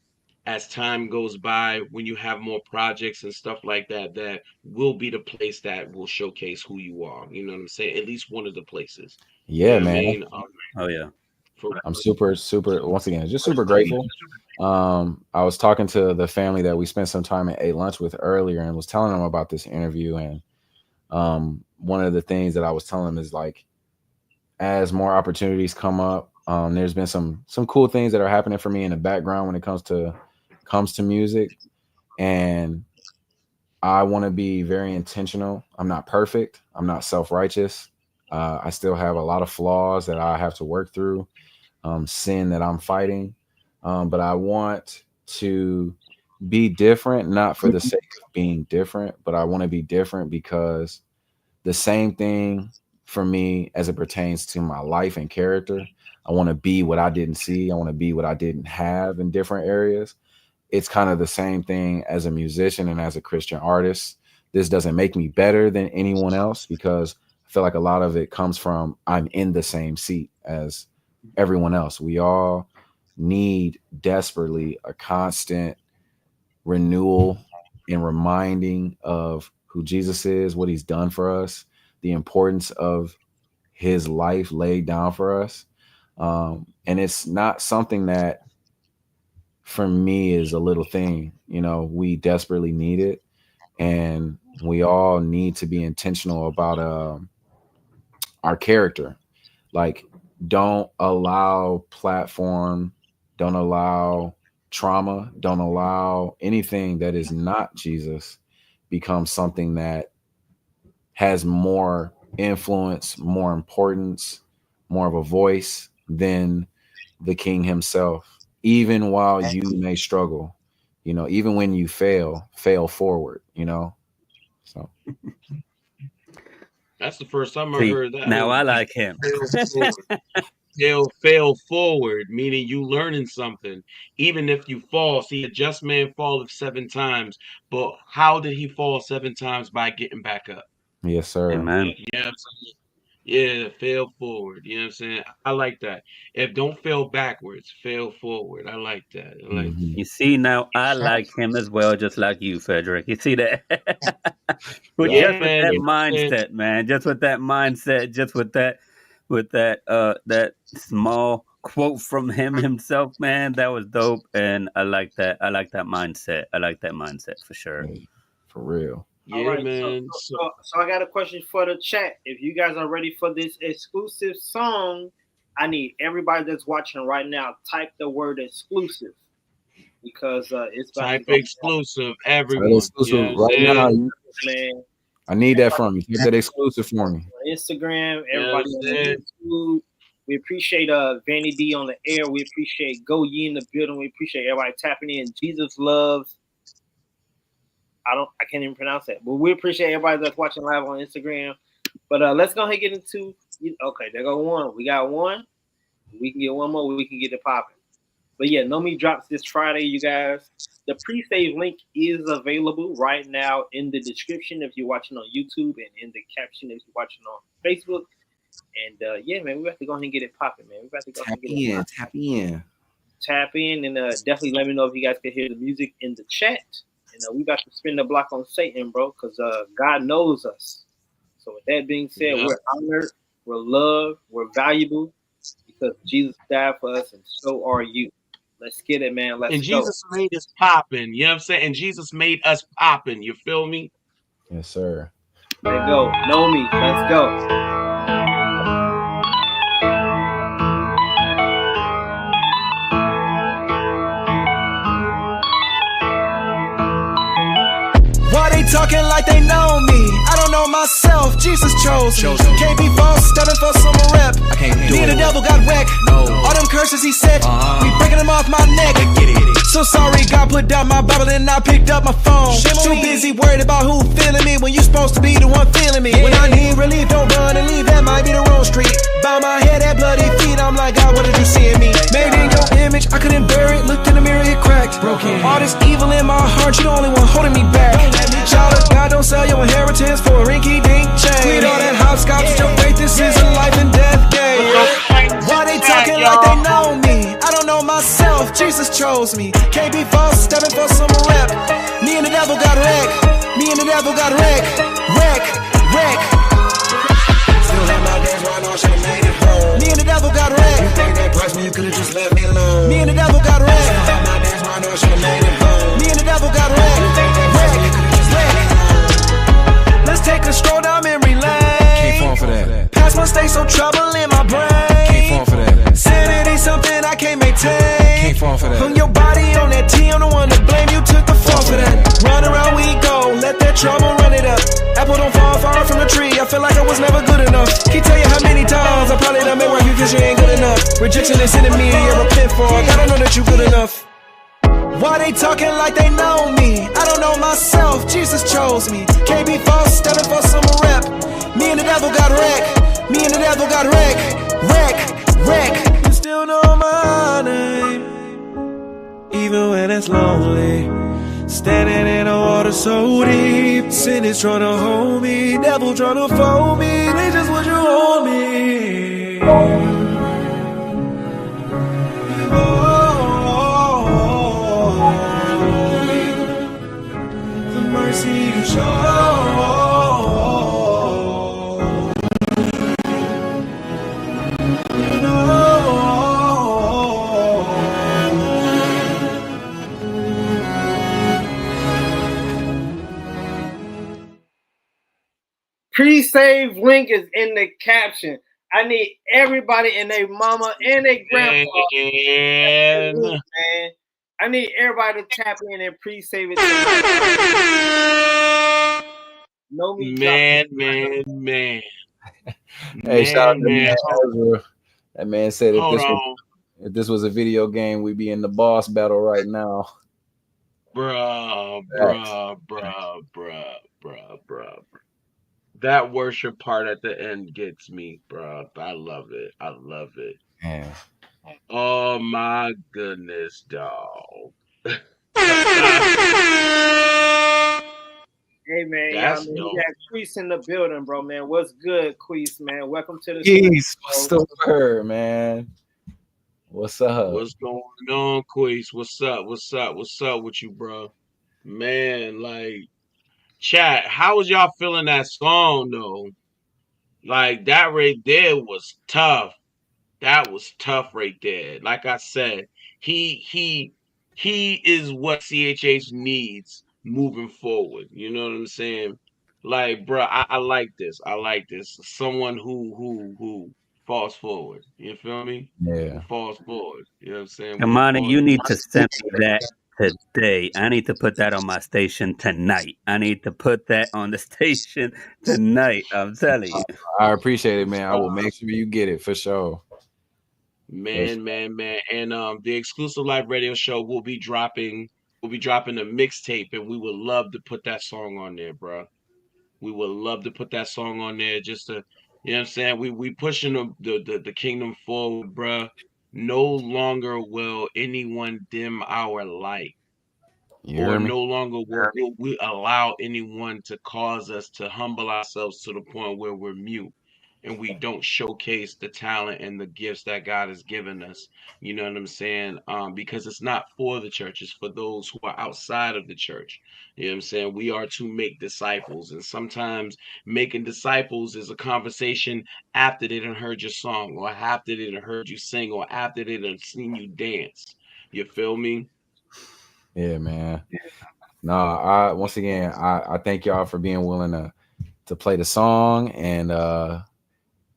as time goes by, when you have more projects and stuff like that, that will be the place that will showcase who you are. You know what I'm saying? At least one of the places. Yeah, You know what I man. mean? Oh yeah. I'm super once again just super grateful. I was talking to the family that we spent some time and ate lunch with earlier, and was telling them about this interview. And one of the things that I was telling them is, like, as more opportunities come up, there's been some cool things that are happening for me in the background when it comes to music, and I want to be very intentional. I'm not perfect. I'm not self-righteous. I still have a lot of flaws that I have to work through, sin that I'm fighting. But I want to be different, not for the sake of being different, but I want to be different because the same thing for me as it pertains to my life and character. I want to be what I didn't see. I want to be what I didn't have in different areas. It's kind of the same thing as a musician and as a Christian artist. This doesn't make me better than anyone else, because I feel like a lot of it comes from I'm in the same seat as everyone else. We all need desperately a constant renewal and reminding of who Jesus is, what he's done for us, the importance of his life laid down for us. And it's not something that for me is a little thing. You know, we desperately need it, and we all need to be intentional about our character. Like, don't allow platform, don't allow trauma, don't allow anything that is not Jesus become something that has more influence, more importance, more of a voice than the King himself. Even while you may struggle, you know, even when you fail forward, you know. So that's the first time I heard that. Now I like him. Fail forward, meaning you learning something. Even if you fall, see, a just man falleth 7 times, but how did he fall 7 times? By getting back up. Yes, sir. Amen. Yeah, yeah, fail forward. You know what I'm saying? I like that. If don't fail backwards, fail forward. I like that. I like that. You see, now I like him as well, just like you, Freddrick. You see that? But Yeah, just man, with that you know what I'm saying? mindset, man. Just with that mindset, just with that small quote from him himself, man. That was dope, and I like that. I like that mindset. I like that mindset for sure. For real. Yeah, All right, man. So I got a question for the chat. If you guys are ready for this exclusive song, I need everybody that's watching right now, type the word exclusive, because it's about Type to go exclusive, everyone. Exclusive You know what right I'm now. saying? man. I need that from you. Get that exclusive for me. On Instagram, Yeah, everybody on YouTube. We appreciate Vanny D on the air. We appreciate Go Ye in the building. We appreciate everybody tapping in. Jesus loves. I can't even pronounce that, but we appreciate everybody that's watching live on Instagram. But let's go ahead and get into. Okay, there go one. We got one. We can get one more. We can get it popping. But yeah, No Me drops this Friday, you guys. The pre-save link is available right now in the description if you're watching on YouTube, and in the caption if you're watching on Facebook. And yeah, man, we have to go ahead and get it popping, man. We have to go ahead and get it popping. Tap in, and definitely let me know if you guys can hear the music in the chat. And we got to spin the block on Satan, bro, because God knows us. So with that being said, we're honored, we're loved, we're valuable, because Jesus died for us, and so are you. Let's get it, man. Let's and go. Jesus made us popping. You know what I'm saying? And Jesus made us popping. You feel me? Yes, sir. Let's go. Know me. Let's go. Talking like they know me. I don't know myself. Jesus chose me. Can't be false, studying for some rep. I can't do it. Me and the devil got whacked. No. All them curses he said. We breaking them off my neck. Get it. So sorry, God put down my Bible and I picked up my phone. Too busy worried about who feeling me when you supposed to be the one feeling me. When I need relief, don't run and leave. That might be the wrong street. Bow my head at bloody feet. I'm like, God, what did you see in me? Made in your image, I couldn't bear it. Looked in the mirror, it cracked. Broken. All this evil in my heart, you the only one holding me back. Child of God, don't sell your inheritance for a rinky-dink chain. Quit all that hopscotch with your faith, this is a life and death game. Why they talking like they know me? I don't know myself. Jesus chose me. Can't be false, stepping for some rep. Me and the devil got wrecked. Me and the devil got wrecked. Wreck. Still have my dance right on, should've made it home. Me and the devil got wrecked. You think that pressed me, you could've just left me alone. Me and the devil got wrecked. Still have my dance right on, should've made it home. Me and the devil got wrecked. You think that pressed me, you could've just left me alone. Let's take a stroll down memory lane. Can't fall for that. Past mistakes, so trouble in my brain. Can't fall for that. Sanity, something I can't maintain. Can't fall for that. Put your body on that T, I'm the one to blame. You took the fall for that. Run around we go, let that trouble run it up. Apple don't fall far from the tree. I feel like I was never good enough. Can't tell you how many times I probably done made work because you ain't good enough. Rejection is enemy, you're repent for. Gotta know that you good enough. Why they talking like they know me? I don't know myself, Jesus chose me. Can't be false, stepping for some rep. Me and the devil got wrecked. Me and the devil got wrecked. Wreck. You still know my name, even when it's lonely. Standing in the water so deep, sin is trying to hold me, devil trying to fold me. They just want you on me. The mercy you show. Pre-save link is in the caption. I need everybody and their mama and their grandpa. Man. I need everybody to tap in and pre-save it. No me man. Hey, shout out to man. That man said if this was a video game, we'd be in the boss battle right now. Bruh. That worship part at the end gets me, bro. I love it. Yeah. Oh my goodness, dog. Hey man, That's we dope. got Queese in the building, bro, man. What's good, Queese, man? Welcome to the Jeez, what's the word, man? What's up? What's going on, Queese? What's up with you, bro? Man, like, chat, how was y'all feeling that song though? Like, that right there was tough. That was tough right there. Like I said, he is what CHH needs moving forward. You know what I'm saying? Like, bro, I like this. Someone who falls forward. You feel me? Yeah. Falls forward. You know what I'm saying? Kimani, you need to send me that today. I need to put that on my station tonight. I'm telling you. I appreciate it, man. I will make sure you get it for sure. Man. And the Exclusive Life Radio Show will be dropping a mixtape, and we would love to put that song on there, bro. We would love to put that song on there just to, you know what I'm saying? We pushing the kingdom forward, bro. No longer will anyone dim our light. No longer will we allow anyone to cause us to humble ourselves to the point where we're mute and we don't showcase the talent and the gifts that God has given us. You know what I'm saying? Because it's not for the church, it's for those who are outside of the church. You know what I'm saying? We are to make disciples, and sometimes making disciples is a conversation after they done heard your song, or after they done heard you sing, or after they done seen you dance. You feel me? Yeah, man. No, I thank y'all for being willing to play the song, and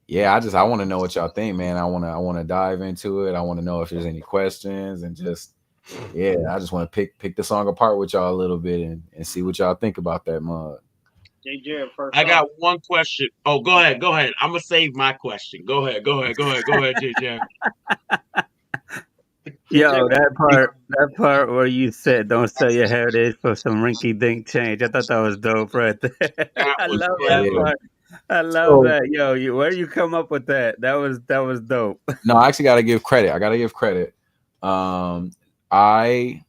yeah, I want to know what y'all think, man. I want to dive into it. I want to know if there's any questions, and just I just want to pick the song apart with y'all a little bit and see what y'all think about that mug. J.Jareb first. I got one question. Oh, go ahead. I'm gonna save my question. Go ahead, J.Jareb. Yo, that part where you said don't sell your heritage for some rinky dink change. I thought that was dope right there. I love that part. I love that. Yo, where you come up with that? That was dope. No, I actually gotta give credit. I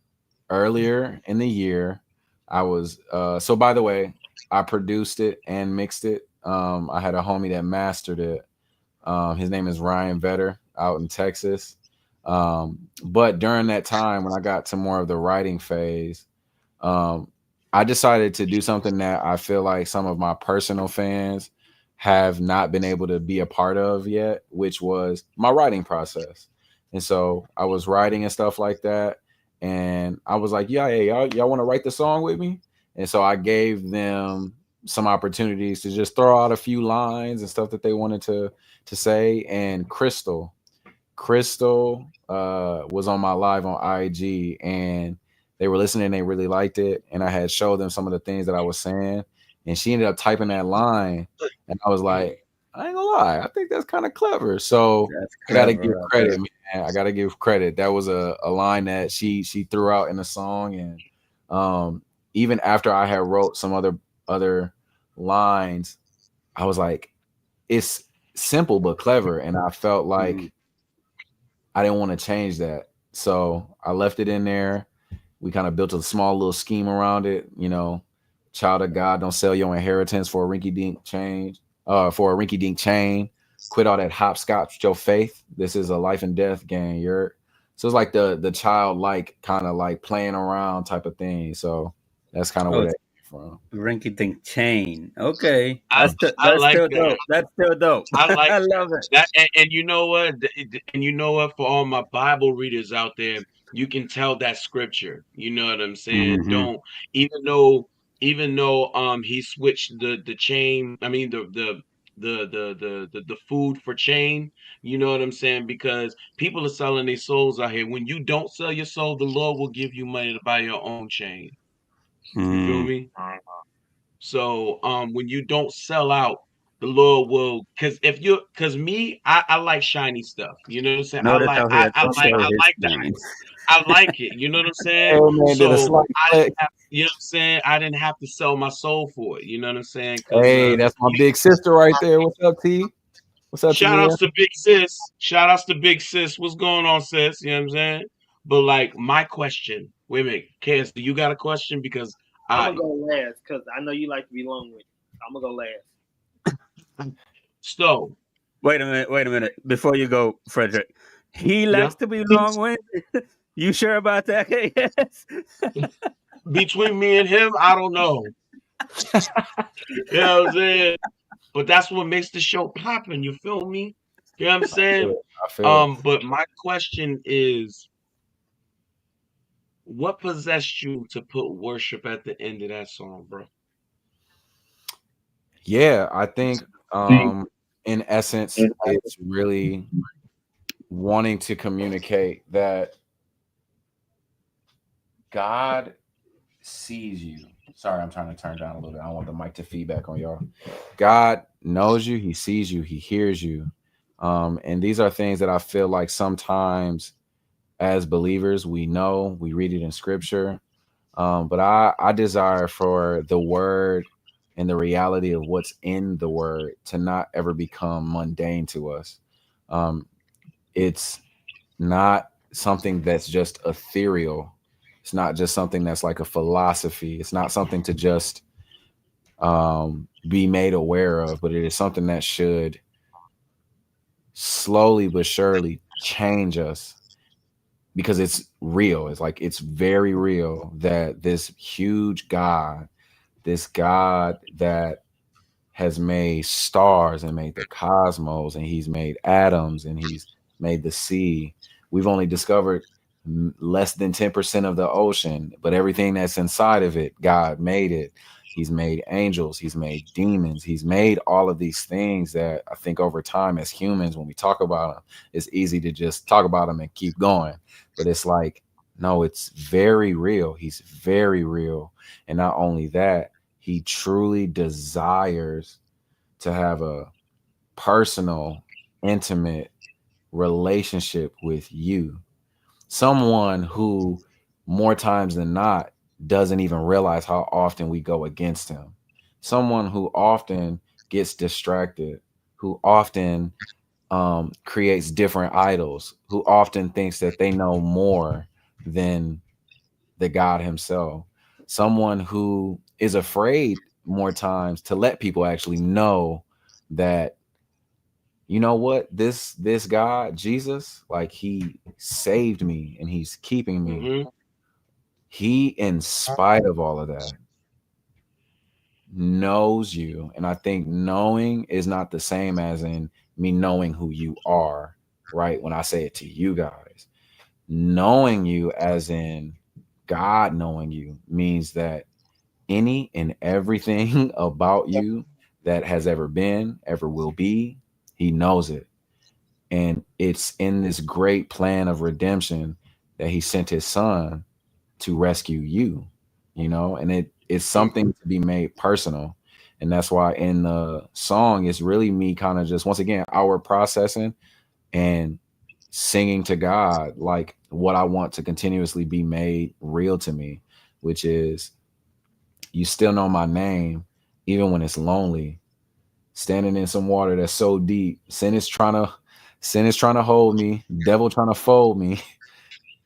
earlier in the year, I was so by the way, I produced it and mixed it. I had a homie that mastered it. His name is Ryan Vetter out in Texas. But during that time, when I got to more of the writing phase, I decided to do something that I feel like some of my personal fans have not been able to be a part of yet, which was my writing process. And so I was writing and stuff like that. And I was like, yeah, hey, y'all want to write the song with me? And so I gave them some opportunities to just throw out a few lines and stuff that they wanted to say. And Crystal was on my live on IG, and they were listening. They really liked it. And I had showed them some of the things that I was saying. And she ended up typing that line. And I was like, I ain't gonna lie, I think that's kind of clever. So I gotta give credit, man. I gotta give credit. That was a line that she threw out in the song. And even after I had wrote some other lines, I was like, it's simple but clever. And I felt like I didn't want to change that. So I left it in there. We kind of built a small little scheme around it. You know, child of God, don't sell your inheritance for a rinky-dink change. For a rinky-dink chain. Quit all that hopscotch with your faith. This is a life and death game. So it's like the childlike kind of like playing around type of thing. So that's kind of where that came from. Rinky-dink chain. Okay. I like still that. dope. That's still dope. I like I love it. that. And you know what? And you know what? For all my Bible readers out there, you can tell that scripture. You know what I'm saying? Don't even though he switched the chain. I mean the food for chain. You know what I'm saying? Because people are selling their souls out here. When you don't sell your soul, the Lord will give you money to buy your own chain. You feel me? So when you don't sell out, the Lord will, because me, I like shiny stuff. You know what I'm saying? I Notice like how he had to sell his that. chain. I like it. You know what I'm saying? Oh, man, did a So slight I click. didn't have, you know what I'm saying? I didn't have to sell my soul for it. You know what I'm saying? 'Cause, Hey, that's my big sister right there. What's up, T? What's up, shout T? outs to Big Sis. Shout outs to Big Sis. What's going on, sis? You know what I'm saying? But like my question, wait a minute, Cass, do you got a question? Because I'm gonna go last because I know you like to be long with. I'm gonna go last. So Wait a minute. Before you go, Freddrick, he likes to be long-winded. You sure about that? Yes. Between me and him, I don't know. You know what I'm saying? But that's what makes the show popping. You feel me? You know what I'm saying? I feel But my question is, what possessed you to put worship at the end of that song, bro? Yeah, I think in essence, it's really wanting to communicate that God sees you. Sorry, I'm trying to turn down a little bit. I don't want the mic to feedback on y'all. God knows you, he sees you, he hears you. And these are things that I feel like sometimes as believers, we know, we read it in scripture. But I desire for the word and the reality of what's in the word to not ever become mundane to us. It's not something that's just ethereal. It's not just something that's like a philosophy. It's not something to just be made aware of, but it is something that should slowly but surely change us, because it's real. It's like, it's very real that this huge God, this God that has made stars and made the cosmos, and he's made atoms and he's made the sea. We've only discovered less than 10% of the ocean, but everything that's inside of it, God made it. He's made angels, he's made demons, he's made all of these things that I think over time as humans, when we talk about them, it's easy to just talk about them and keep going. But it's like, no, it's very real. He's very real. And not only that, he truly desires to have a personal, intimate relationship with you. Someone who more times than not doesn't even realize how often we go against him. Someone who often gets distracted, who often creates different idols, who often thinks that they know more than the God himself. Someone who is afraid more times to let people actually know that you know what? This God, Jesus, like he saved me and he's keeping me. Mm-hmm. He, in spite of all of that, knows you. And I think knowing is not the same as in me knowing who you are, right? When I say it to you guys, knowing you as in God knowing you means that any and everything about you that has ever been, ever will be, he knows it. And it's in this great plan of redemption that he sent his son to rescue you, you know, and it's something to be made personal. And that's why in the song, it's really me kind of just, once again, our processing and singing to God, like what I want to continuously be made real to me, which is, you still know my name, even when it's lonely, standing in some water that's so deep. Sin is trying to hold me, devil trying to fold me.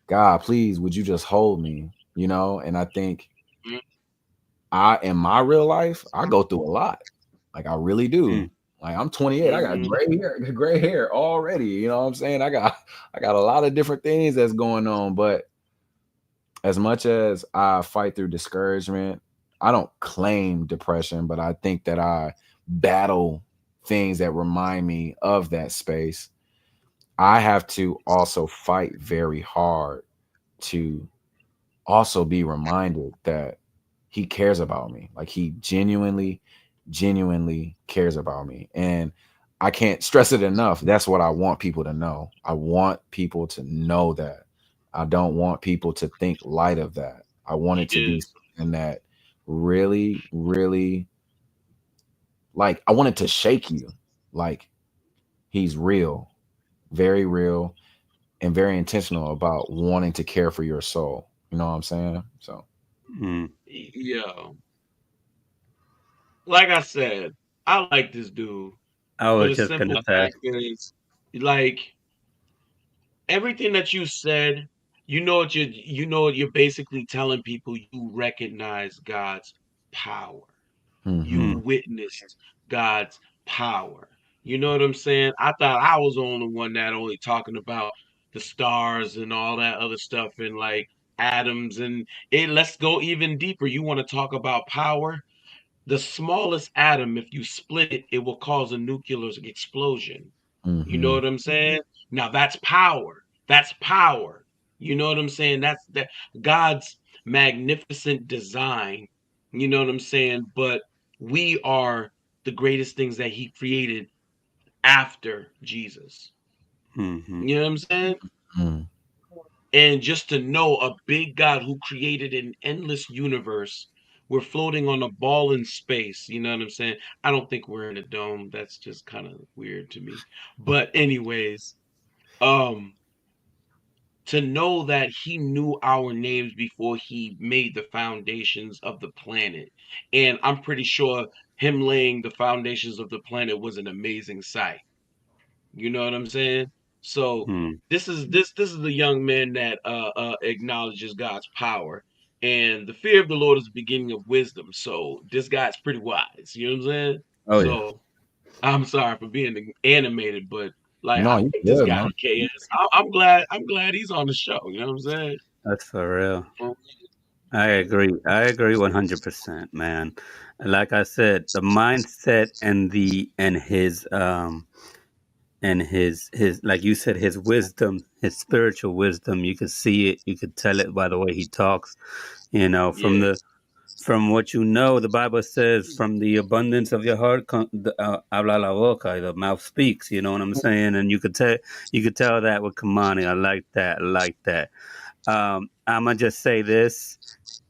God, please, would you just hold me? You know, and I think in my real life, I go through a lot. Like I really do. Like I'm 28, I got gray hair already. You know what I'm saying? I got a lot of different things that's going on. But as much as I fight through discouragement, I don't claim depression, but I think that I battle things that remind me of that space. I have to also fight very hard to also be reminded that he cares about me. Like he genuinely cares about me. And I can't stress it enough. That's what I want people to know. I want people to know that. I don't want people to think light of that. I want it to be something that really, really, like, I want it to shake you. Like, he's real, very real, and very intentional about wanting to care for your soul. You know what I'm saying? So, yeah. Like I said, I like this dude I for was the just gonna simple say. fact is, like, everything that you said, you're basically telling people you recognize God's power. You witnessed God's power. You know what I'm saying? I thought I was the only one that only talking about the stars and all that other stuff and like atoms and let's go even deeper. You want to talk about power? The smallest atom, if you split it, it will cause a nuclear explosion. You know what I'm saying? Now that's power. That's power. You know what I'm saying? That's that God's magnificent design. You know what I'm saying? But we are the greatest things that he created after Jesus. You know what I'm saying? And just to know a big God who created an endless universe, we're floating on a ball in space. You know what I'm saying? I don't think we're in a dome. That's just kind of weird to me. But anyways, um, to know that he knew our names before he made the foundations of the planet. And I'm pretty sure him laying the foundations of the planet was an amazing sight. You know what I'm saying? So this is the young man that acknowledges God's power, and the fear of the Lord is the beginning of wisdom. So this guy's pretty wise. You know what I'm saying? Oh yeah. So I'm sorry for being animated, but like No, I you think this good, guy man. cares. I'm glad he's on the show. You know what I'm saying? That's for real. I agree. I agree 100%, man. Like I said, the mindset and his like you said, his wisdom, his spiritual wisdom, you could see it, you could tell it by the way he talks. You know, Yeah. from what you know, the Bible says, from the abundance of your heart, habla la boca, the mouth speaks. You know what I'm saying? And you could tell that with Kimani. I like that. I like that. I'm gonna just say this: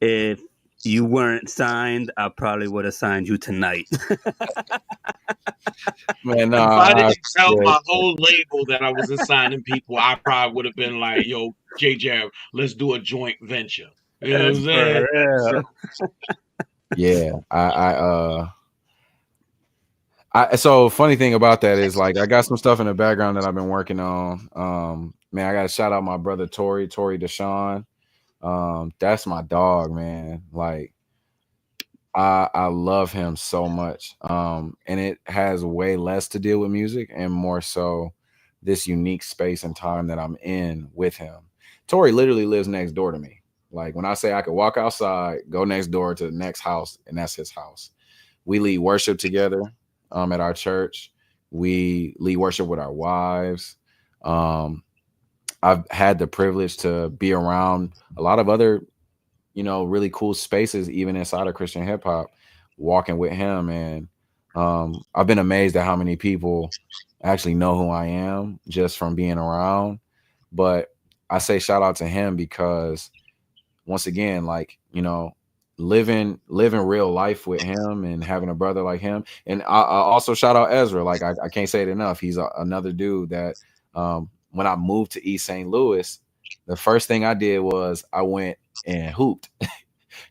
if you weren't signed, I probably would have signed you tonight. Man, no, If I I didn't tell yeah, my whole label that I wasn't signing people, I probably would have been like, "Yo, J.Jareb, let's do a joint venture." You know what That's I'm saying? for real. yeah. So funny thing about that is, like, I got some stuff in the background that I've been working on. Man, I gotta shout out my brother Tori Deshawn. That's my dog, man. Like, I love him so much. And it has way less to deal with music and more so this unique space and time that I'm in with him. Tori literally lives next door to me. Like when I say I could walk outside, go next door to the next house, and that's his house. We lead worship together at our church. We lead worship with our wives. I've had the privilege to be around a lot of other, really cool spaces, even inside of Christian hip hop, walking with him. And I've been amazed at how many people actually know who I am just from being around. But I say shout out to him because once again, like, living real life with him and having a brother like him. And I also shout out Ezra. Like I can't say it enough. He's another dude that when I moved to East St. Louis, the first thing I did was I went and hooped.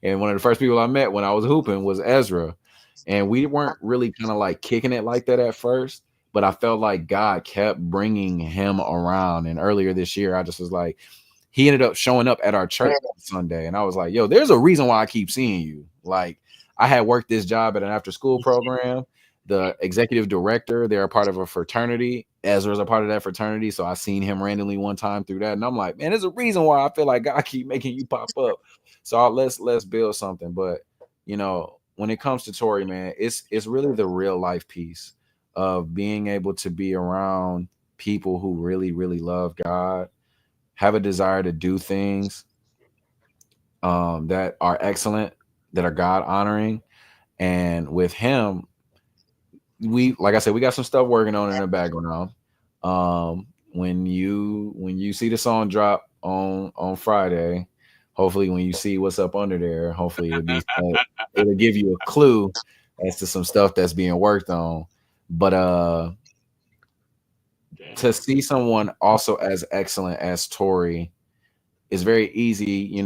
And one of the first people I met when I was hooping was Ezra. And we weren't really kind of like kicking it like that at first, but I felt like God kept bringing him around. And earlier this year, I just was like, he ended up showing up at our church on Sunday. And I was like, yo, there's a reason why I keep seeing you. Like, I had worked this job at an after school program. The executive director, they're a part of a fraternity. Ezra's a part of that fraternity. So I seen him randomly one time through that. And I'm like, man, there's a reason why I feel like God keep making you pop up. So let's build something. But, when it comes to Tori, man, it's really the real life piece of being able to be around people who really, really love God, have a desire to do things that are excellent, that are God honoring. And with him, like I said, we got some stuff working on in the background. When you see the song drop on Friday, hopefully when you see what's up under there, hopefully it'll give you a clue as to some stuff that's being worked on. But to see someone also as excellent as Tori is very easy,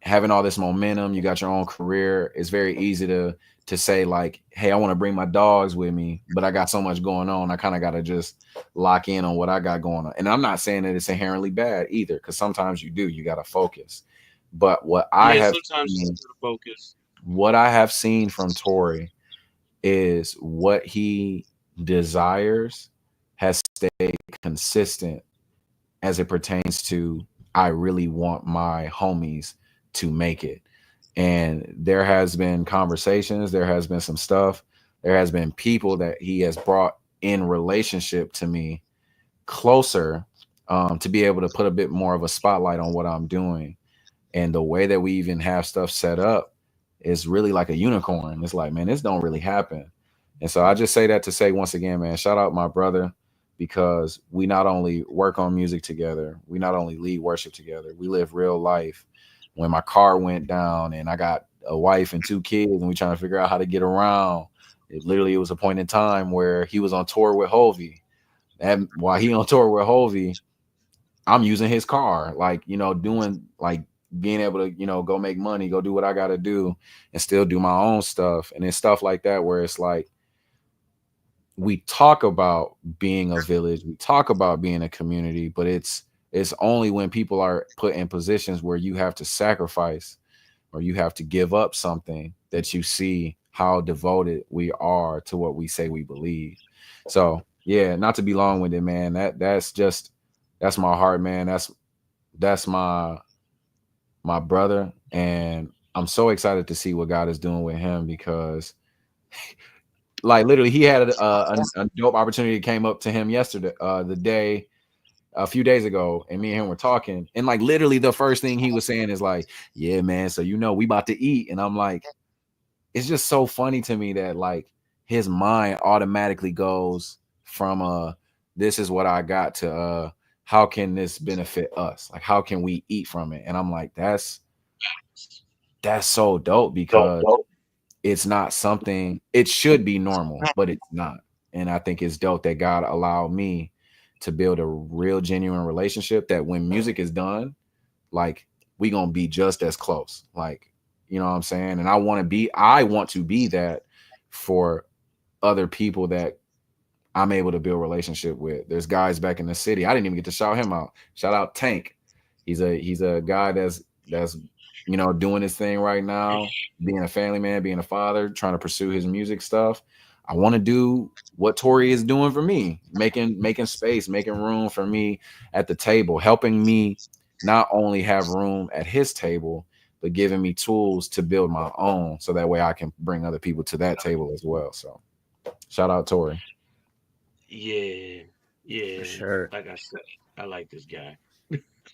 having all this momentum, you got your own career. It's very easy to say like, hey, I want to bring my dogs with me, but I got so much going on. I kind of got to just lock in on what I got going on. And I'm not saying that it's inherently bad either, because sometimes you got to focus. But what I have seen from Tori is what he desires has stayed consistent as it pertains to, I really want my homies to make it. And there has been conversations, there has been some stuff, there has been people that he has brought in relationship to me closer to be able to put a bit more of a spotlight on what I'm doing. And the way that we even have stuff set up is really like a unicorn. It's like, man, this don't really happen. And so I just say that to say, once again, man, shout out my brother, because we not only work on music together, we not only lead worship together, we live real life. When my car went down and I got a wife and 2 kids and we trying to figure out how to get around, it was a point in time where he was on tour with Hovey. And while he on tour with Hovey, I'm using his car, like, doing like being able to, go make money, go do what I got to do and still do my own stuff. And it's stuff like that where it's like, we talk about being a village, we talk about being a community, but it's only when people are put in positions where you have to sacrifice or you have to give up something that you see how devoted we are to what we say we believe. So yeah, not to be long-winded, man. That's my heart, man. That's my brother, and I'm so excited to see what God is doing with him, because like literally he had a dope opportunity that came up to him yesterday, a few days ago, and me and him were talking, and like literally the first thing he was saying is like, yeah, man, so we about to eat. And I'm like, it's just so funny to me that like his mind automatically goes from this is what I got to how can this benefit us? Like, how can we eat from it? And I'm like, that's so dope, because it's not something, it should be normal, but it's not. And I think it's dope that God allowed me to build a real genuine relationship that when music is done, like we gonna be just as close. Like, you know what I'm saying? And I want to be that for other people that I'm able to build a relationship with. There's guys back in the city. I didn't even get to shout him out. Shout out Tank. He's a guy that's doing his thing right now, being a family man, being a father, trying to pursue his music stuff. I want to do what Tori is doing for me, making space, making room for me at the table, helping me not only have room at his table, but giving me tools to build my own, so that way I can bring other people to that table as well. So shout out Tori. Yeah, For yeah. sure. Like I said, I like this guy.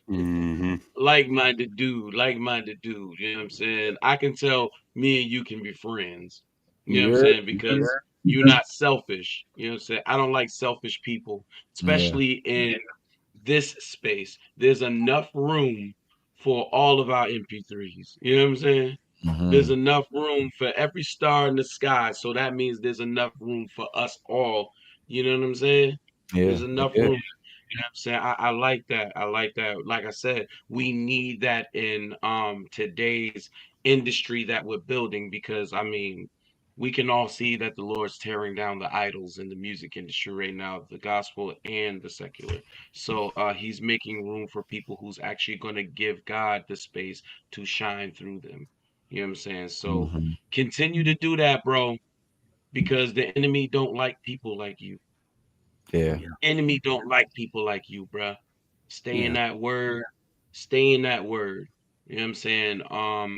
Mm-hmm. Like-minded dude, like-minded dude. You know what I'm saying? I can tell me and you can be friends. You know what I'm Yeah, saying? Because you're not selfish. You know what I'm saying? I don't like selfish people, yeah. especially in this space. There's enough room for all of our MP3s. You know what I'm saying? There's Mm-hmm. enough room for every star in the sky. So that means there's enough room for us all. You know what I'm saying? Yeah, There's enough yeah. room. You know what I'm saying? I like that. I like that. Like I said, we need that in today's industry that we're building, because I mean, we can all see that the Lord's tearing down the idols in the music industry right now, the gospel and the secular. So he's making room for people who's actually going to give God the space to shine through them. You know what I'm saying? So Mm-hmm. continue to do that, bro, because the enemy don't like people like you. Yeah. Enemy don't like people like you, bruh. Stay in Yeah. that word. Stay in that word. You know what I'm saying?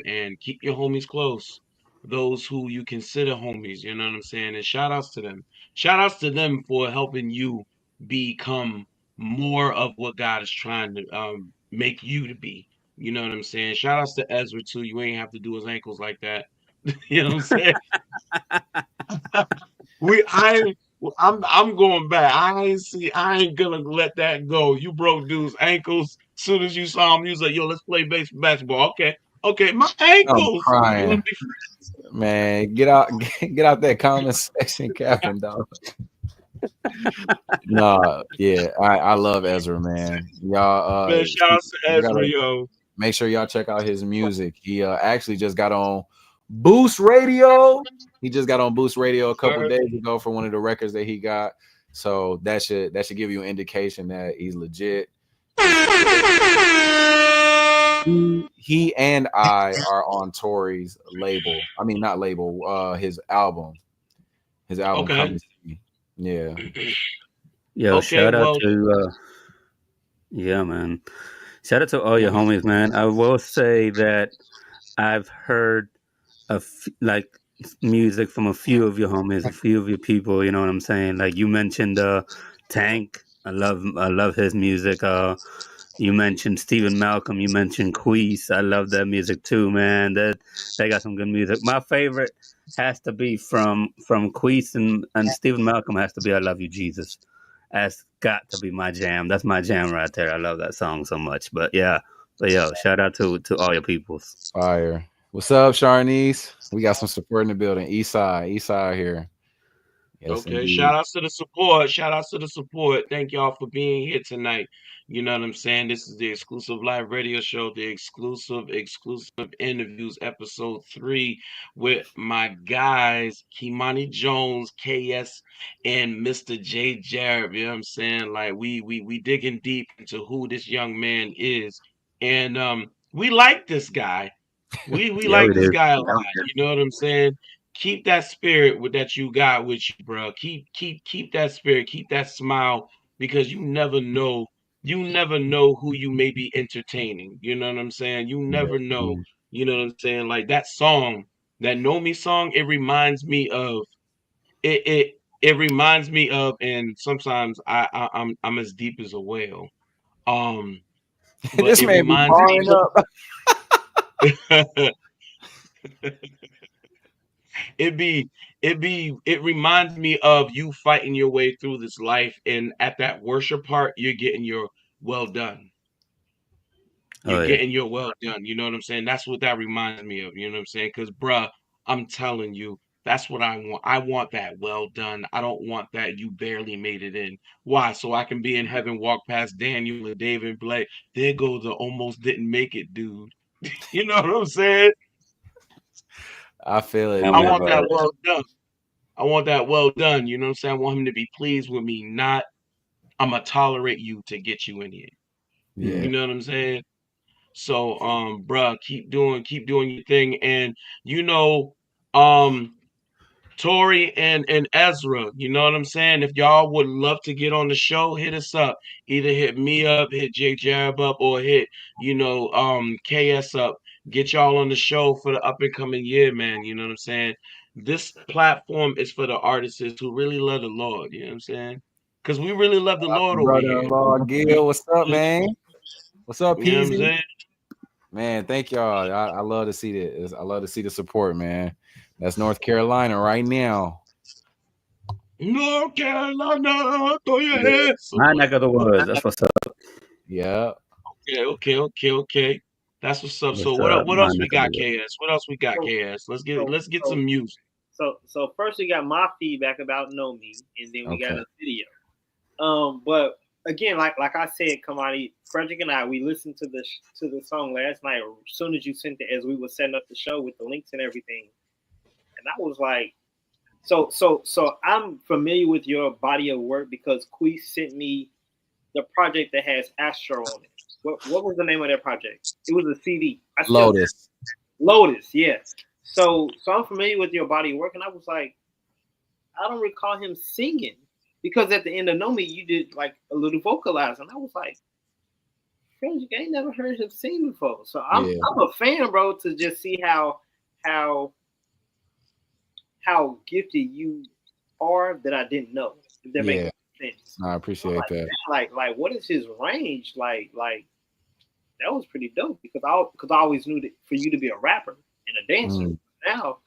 And keep your homies close. Those who you consider homies, you know what I'm saying? And shout outs to them. Shout outs to them for helping you become more of what God is trying to make you to be. You know what I'm saying? Shout outs to Ezra too. You ain't have to do his ankles like that. You know what I'm saying? We I I'm going back. I ain't gonna let that go. You broke dude's ankles. Soon as you saw him, you was like, yo, let's play basketball. Okay. Okay, my I'm ankles. You wanna crying. be friends? Man, get out get out that comment section, Captain dog. Nah, yeah, I love Ezra, man. Y'all Man, shout out to you Ezra, gotta yo. make sure y'all check out his music. He actually just got on Boost Radio. He just got on Boost Radio a couple days ago for one of the records that he got. So that should give you an indication that he's legit. He and I are on Tory's label. I mean, not label. His album. His album Okay. Come to Me. Yeah. Yo, Okay, shout out well, to yeah, man. Shout out to all your homies, man. I will say that I've heard like music from a few of your homies, a few of your people. You know what I'm saying? Like you mentioned, Tank. I love his music. You mentioned Stephen Malcolm. You mentioned Queese. I love that music too, man. That they got some good music. My favorite has to be from Queese and Stephen Malcolm has to be "I Love You, Jesus." That's got to be my jam. That's my jam right there. I love that song so much. But yeah, but yo, shout out to all your peoples. Fire. What's up, Sharnice? We got some support in the building. East side here. Yes, okay, indeed. shout outs to the support. Shout outs to the support. Thank y'all for being here tonight. You know what I'm saying? This is the exclusive live radio show, the exclusive interviews, episode 3, with my guys, Kimani Jones, KS, and Mr. J.Jareb. You know what I'm saying? Like we digging deep into who this young man is. And we like this guy. We Yeah, like we this do. guy a lot. You know what I'm saying? Keep that spirit with that you got with you, bro. Keep that spirit, keep that smile, because you never know. You never know who you may be entertaining. You know what I'm saying? You Yeah. never know. You know what I'm saying? Like that song, that Know Me song, it reminds me of it reminds me of, and sometimes I'm as deep as a whale. Um, but This it man be reminds barring up. me it be it reminds me of you fighting your way through this life, and at that worship part you're getting your well done. Oh You're yeah. getting your well done. You know what I'm saying? That's what that reminds me of. You know what I'm saying? Because bruh, I'm telling you, that's what I want. I want that well done. I don't want that you barely made it in. Why? So I can be in heaven, walk past Daniel and David and Blake. There goes the almost didn't make it dude. You know what I'm saying? I feel it, I'm I with man. want that that. well done. I want that well done. You know what I'm saying? I want him to be pleased with me, not I'm gonna tolerate you to get you in here. Yeah. You Mm. know what I'm saying? So, bruh, keep doing your thing. And you know, um, Tori and Ezra, you know what I'm saying? If y'all would love to get on the show, hit us up. Either hit me up, hit J.Jareb up, or hit, KS up. Get y'all on the show for the up and coming year, man. You know what I'm saying? This platform is for the artists who really love the Lord, you know what I'm saying? Because we really love the Lord over here. Brother-in-law Gil, what's up, man? What's up, You know what I'm Peasy? saying? Man, thank y'all. I love to see this. I love to see the support, man. That's North Carolina right now. North Carolina, throw your hands. My neck of the woods. That's what's up. Yeah. Okay. That's what's up. So What's what up? what My else we neck of the got, woods. KS? What else we got, KS? Let's get some music. So first we got my feedback about Know Me, and then we got Okay. a video. But again, like I said, Kimani, Freddrick and I, we listened to the song last night. As soon as you sent it, as we were setting up the show with the links and everything, and I was like, so I'm familiar with your body of work because Quee sent me the project that has Astro on it. What was the name of that project? It was a CD. Lotus, yeah. So I'm familiar with your body of work, and I was like, I don't recall him singing because at the end of Know Me, you did like a little vocalize, and I was like, Freddrick, I ain't never heard him sing before. So I'm a fan, bro, to just see how gifted you are that I didn't know. If that makes sense. I appreciate that. Like what is his range? Like that was pretty dope because I always knew that for you to be a rapper and a dancer. Now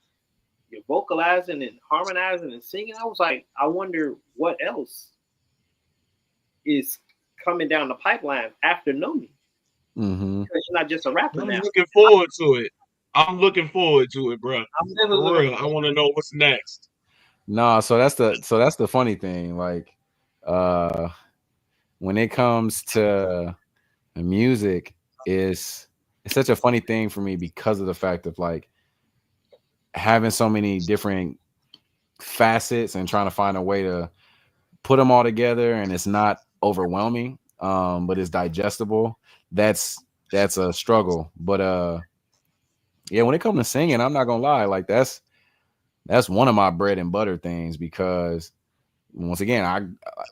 you're vocalizing and harmonizing and singing. I was like, I wonder what else is coming down the pipeline after Know Me. Mm-hmm. Because you're not just a rapper now. I'm looking forward to it. I'm looking forward to it, bro. I'm never For real. I want to know what's next. No, so that's the funny thing. Like, when it comes to music, it's such a funny thing for me because of the fact of like having so many different facets and trying to find a way to put them all together, and it's not overwhelming, but it's digestible. That's a struggle. But yeah, when it comes to singing, I'm not gonna lie, like that's one of my bread and butter things, because once again, I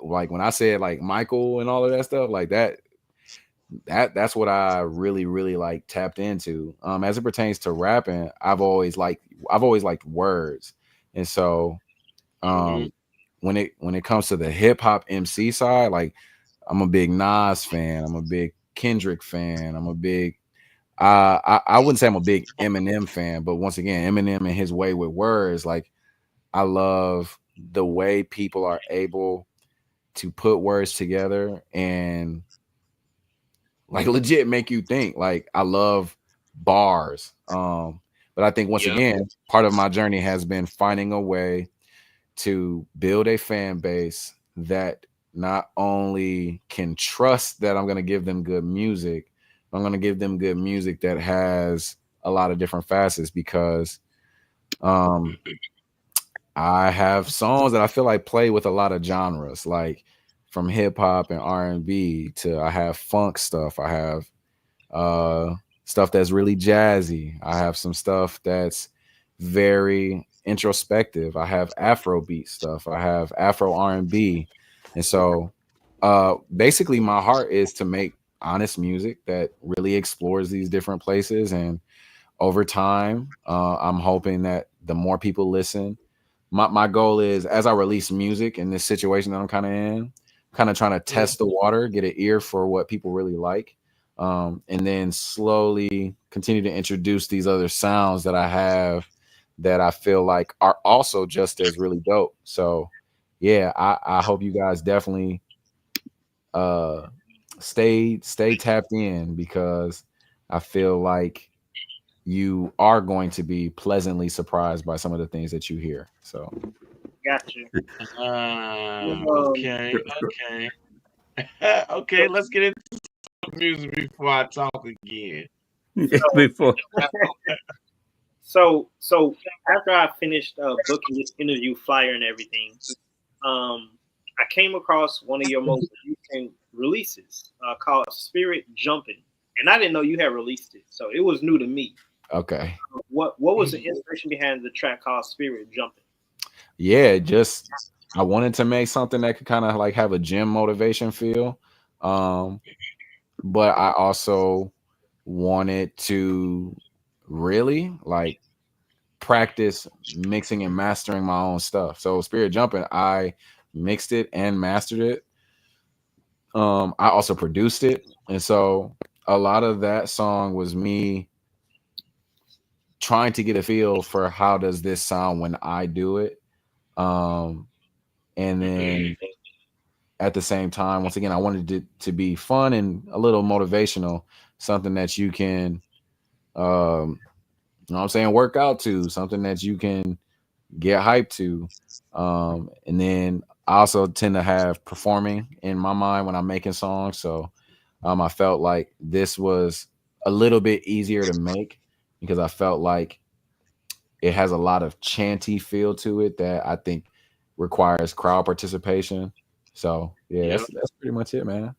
like when I said like Michael and all of that stuff, like that's what I really like tapped into. As it pertains to rapping, I've always liked words. And so when it comes to the hip hop MC side, like I'm a big Nas fan, I'm a big Kendrick fan, I'm a big I wouldn't say I'm a big Eminem fan, but once again, Eminem and his way with words, like I love the way people are able to put words together and like legit make you think. Like I love bars. But I think once again, part of my journey has been finding a way to build a fan base that not only can trust that I'm going to give them good music, I'm going to give them good music that has a lot of different facets, because I have songs that I feel like play with a lot of genres, like from hip hop and R&B to I have funk stuff. I have stuff that's really jazzy. I have some stuff that's very introspective. I have Afrobeat stuff. I have Afro R&B. And so basically my heart is to make honest music that really explores these different places. And over time, I'm hoping that the more people listen, my goal is, as I release music in this situation that I'm kind of in, kind of trying to test the water, get an ear for what people really like, and then slowly continue to introduce these other sounds that I have that I feel like are also just as really dope. So yeah, I hope you guys definitely stay tapped in, because I feel like you are going to be pleasantly surprised by some of the things that you hear. So got you. Okay. Okay, let's get into some music before I talk again. So after I finished booking this interview flyer and everything, I came across one of your most recent releases called Spirit Jumping. and I didn't know you had released it, so it was new to me. Okay. What was the inspiration behind the track called Spirit Jumping? Yeah, just I wanted to make something that could kind of like have a gym motivation feel. But I also wanted to really like practice mixing and mastering my own stuff. So Spirit Jumping, I mixed it and mastered it. I also produced it. And so a lot of that song was me trying to get a feel for how does this sound when I do it. And then at the same time, once again, I wanted it to be fun and a little motivational, something that you can, you know what I'm saying, work out to, something that you can get hyped to. And then I also tend to have performing in my mind when I'm making songs. So I felt like this was a little bit easier to make because I felt like it has a lot of chanty feel to it that I think requires crowd participation. So yeah, that's pretty much it, man.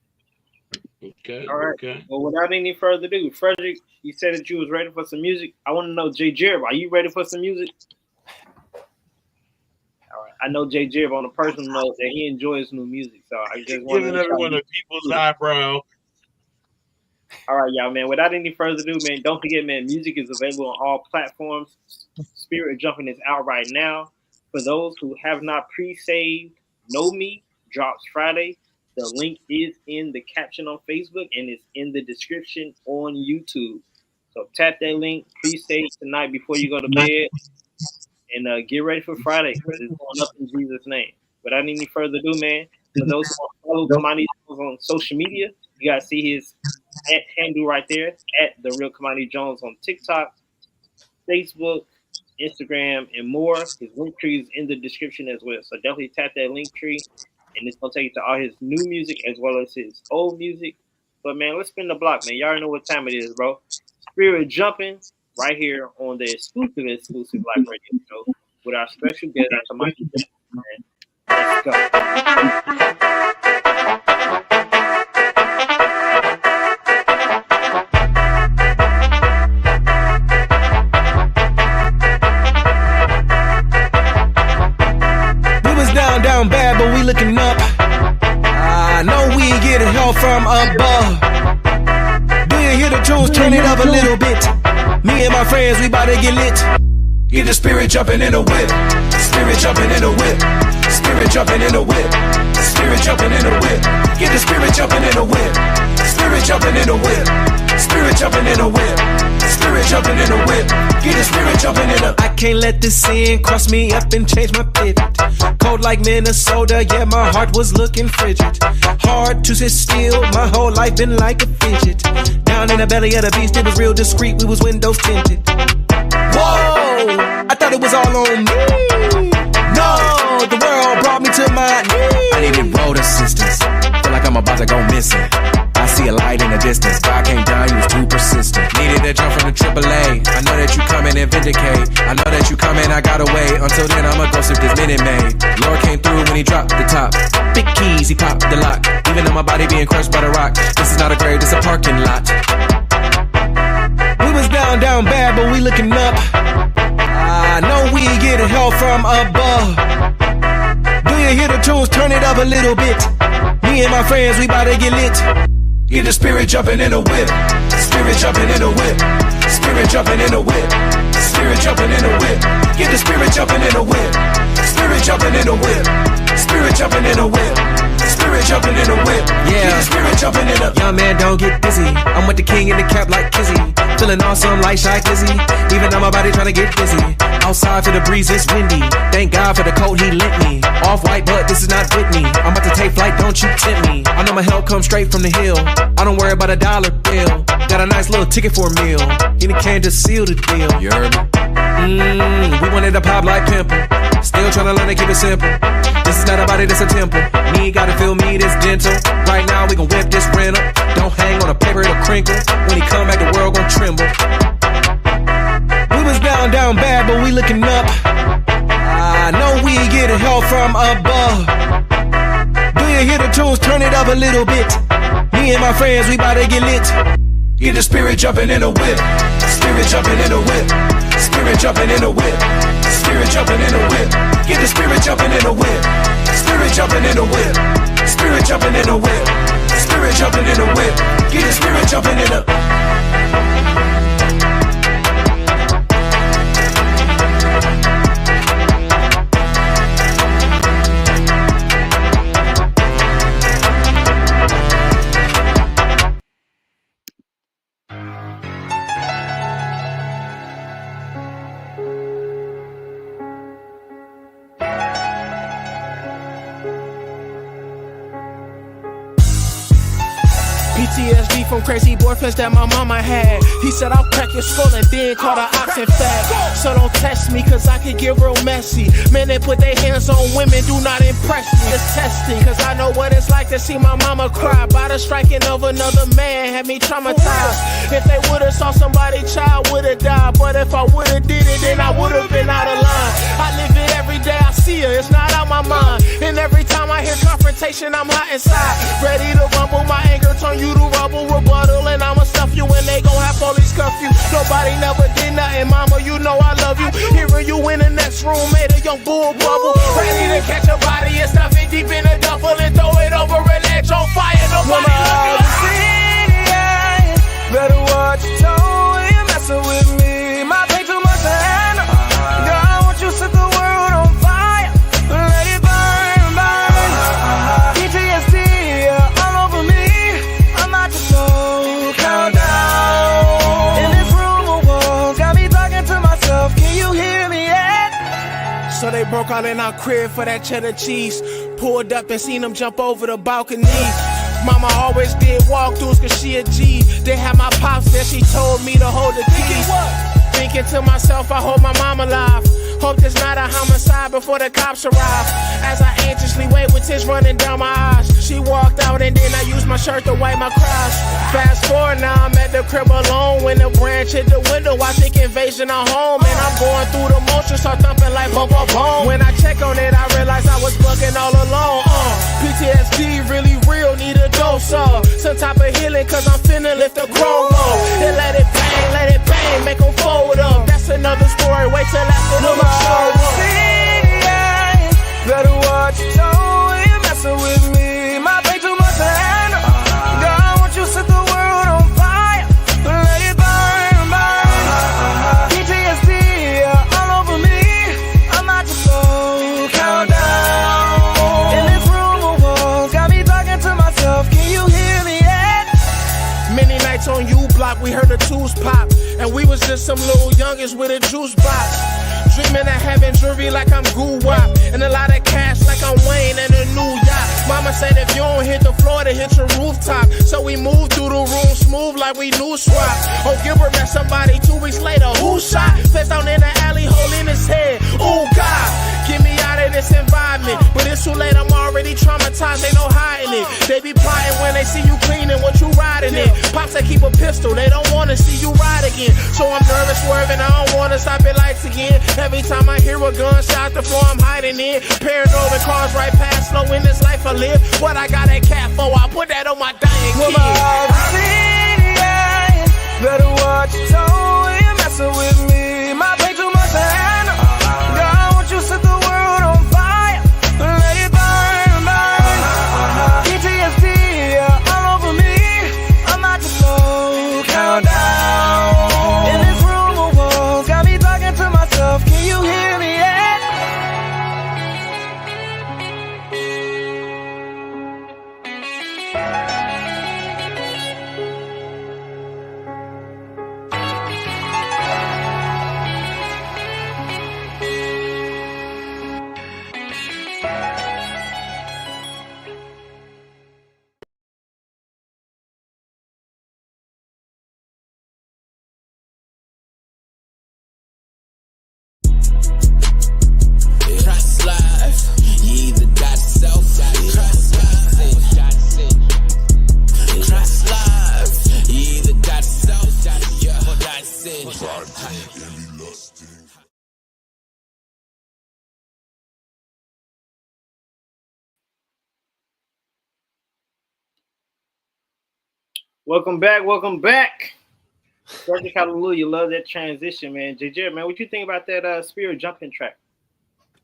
Okay. All right. Okay. Well, without any further ado, Freddrick, you said that you was ready for some music. I want to know, J.Jareb, are you ready for some music? All right. I know J.Jareb on a personal note that he enjoys new music, so I just want Giving everyone a people's eyebrow. All right, y'all, man. Without any further ado, man, don't forget, man, music is available on all platforms. Spirit Jumping is out right now. For those who have not pre-saved, Know Me drops Friday. The link is in the caption on Facebook and it's in the description on YouTube. So tap that link, pre-save tonight before you go to bed, and get ready for Friday because it's going up in Jesus' name. Without any further ado, man, for those who follow Kimani Jones on social media, you guys see his handle right there, at The Real Kimani Jones on TikTok, Facebook, Instagram, and more. His link tree is in the description as well. So definitely tap that link tree, and it's going to take you to all his new music as well as his old music. But, man, let's spin the block, man. Y'all already know what time it is, bro. Spirit Jumping right here on the exclusive live radio show with our special guest, Kimani Jones, man. Let's go. Down bad, but we looking up. I know we getting help from above. Do you hear the tunes? Turn it up a little bit. Me and my friends, we bout to get lit. Get the spirit jumping in the whip. Spirit jumping in the whip. Spirit jumping in the whip. Spirit jumping in the whip. Get the spirit jumping in the whip. Spirit jumping in the whip. Spirit jumping in the whip. Spirit jumping in the whip. Get the spirit jumping in the. I can't let this sin cross me up and change my pivot. Cold like Minnesota, yeah, my heart was looking frigid. Hard to sit still, my whole life been like a fidget. Down in the belly of the beast, it was real discreet, we was windows tinted. Whoa, I thought it was all on me. No, the world brought me to my knees. I needed road assistance, feel like I'm about to go missing. I see a light in the distance, God came down, you was too persistent. Needed a jump from the AAA, I know that you coming and vindicate. I know that you coming, I gotta wait. Until then, I'ma go sip this Minute Maid. Lord came through when he dropped the top. Big keys, he popped the lock. Even though my body being crushed by the rock. This is not a grave, this a parking lot. We was down bad, but we looking up. I know we getting help from above. Do you hear the tunes? Turn it up a little bit. Me and my friends, we bout to get lit. Get the spirit jumping in the whip. Spirit jumping in the whip. Spirit jumping in the whip. Spirit jumping in the whip. Get the spirit jumping in the whip. Spirit jumping in the whip. Spirit jumping in the whip. Spirit jumping in the whip. Yeah. Get the spirit jumping in the. Young man, don't get dizzy. I'm with the king in the cap like Kizzy. Feeling awesome like Shy Glizzy. Even though my body trying to get busy. Outside for the breeze, it's windy. Thank God for the coat he lent me. Off-white, but this is not Whitney. I'm about to take flight, don't you tempt me. I know my help comes straight from the hill. I don't worry about a dollar bill. Got a nice little ticket for a meal. Any can just seal the deal. You heard me? We wanted to pop like pimple. Still trying to learn to keep it simple. This is not a body, this a temple. Me gotta feel me, this dental. Right now we gon' whip this rental. Don't hang on a paper, it'll crinkle. When he come back, the world gon' tremble. We was down bad, but we looking up. I know we getting help from above. Do you hear the tunes? Turn it up a little bit. Me and my friends, we bout to get lit. Get the spirit jumping in the whip. Spirit jumping in the whip. Spirit jumping in the whip. Spirit jumping in the whip. Get the spirit jumping in the whip. Spirit jumping in the whip. Spirit jumping in the whip. Spirit jumping in the whip. Get the spirit jumping in the PTSD from crazy boyfriends that my mama had. He said I'll crack your skull and then call the ops and fat. So don't test me cause I can get real messy. Men that put their hands on women do not impress me. It's testing cause I know what it's like to see my mama cry by the striking of another man. Had me traumatized. If they would've saw somebody, child would've died. But if I would've did it, then I would've been out of line. I live it every day, I see her, it's not out my mind. And every time I hear confrontation, I'm hot inside. Ready to rumble, my anger turn you to rubble, rebuttal, and I'ma stuff you and they gon' have police cuff you. Nobody never did nothing, mama, you know I love you. Hearing you in the next room made a young bull bubble. Ready to catch a body and stuff it deep in a duffel and throw it over and let on fire. Nobody look good. Better watch your tone when you're messing with me. Might take too much to handle. Girl, I want you to set the world on fire. Let it burn, burn. PTSD, yeah, all over me. I'm not just so countdown. In this room of walls, got me talking to myself. Can you hear me yet? So they broke out in our crib for that cheddar cheese. Pulled up and seen them jump over the balcony. Mama always did walkthroughs cause she a G. They had my pops there, she told me to hold the keys. Thinking to myself, I hope my mama alive. Hope there's not a homicide before the cops arrive. As I anxiously wait with tears running down my eyes. She walked out and then I used my shirt to wipe my cries. Fast forward now, I'm at the crib alone. When the branch hit the window, I think invasion of home. And I'm going through the motions, start thumping like boom, boom, boom. When I check on it, I realize I was bugging all alone. PTSD really real, need a dose of some type of healing, cause I'm finna lift the chrome up. And let it bang, make them fold up. That's another story, wait till after the show up. Better watch your tone when you're messing with me. Might take too much to handle. Girl, I want you to set the world on fire. Let it burn, burn. PTSD, yeah, all over me. I'm not just so countdown. In this room of walls, got me talking to myself. Can you hear me yet? Many nights on U Block, we heard the tools pop. And we was just some little youngins with a juice box. Dreaming of having jewelry like I'm Goo-Wop. And a lot of cash like I'm Wayne and a new yacht. Mama said if you don't hit the floor, then hit your rooftop. So we moved through the room smooth like we knew swap. Oh, Gilbert met somebody 2 weeks later. Who shot? Face down in the alley, hole in his head. Oh, God, get me out of this environment. But it's too late, I'm already traumatized, ain't no hiding it. They be plotting when they see you cleaning what you riding in. Pops, they keep a pistol, they don't wanna see you ride again. So I'm nervous, swerving, I don't wanna stop at lights again. Every time I hear a gunshot, the floor I'm hiding in. Paranoid with cars right past, slow in this life I live. What I got that cat for, I put that on my dying kid. Better watch your tone when you're messing with me. Might take too much to handle. Girl, I want you to set the world on fire. Let it burn, burn. PTSD, yeah, all over me. I'm not just so countdown. In this room of walls, got me talking to myself. Can you hear me yet? Welcome back. Welcome back. Freddrick, HalleluYAH. Love that transition, man. J.Jareb, man, what you think about that spirit jumping track?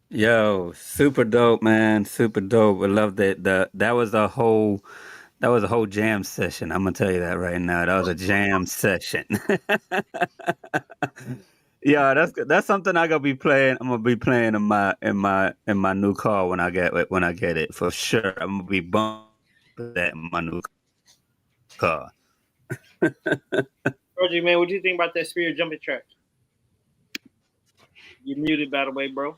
Yo, super dope, man. Super dope. I love that. That was a whole jam session. I'm gonna tell you that right now. That was a jam session. Yeah, that's something I gonna be playing. I'm gonna be playing in my new car when I get it for sure. I'm gonna be bumping that in my new car. Freddrick, man, what do you think about that spirit jumping track? You muted, by the way, bro.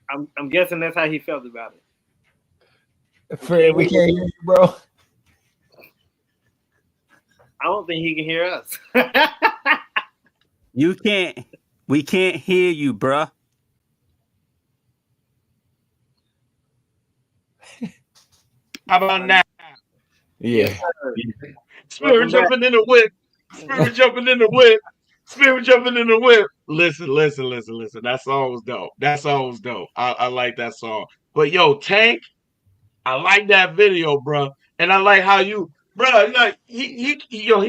I'm guessing that's how he felt about it. Fred, we can't hear you, bro. I don't think he can hear us. You can't. We can't hear you, bruh. How about now? Yeah. Spirit jumping in the whip. Spirit jumping in the whip. Spirit jumping in the whip. Listen. That song was dope. I like that song. But yo, Tank, I like that video, bro. And I like how you, bro, like he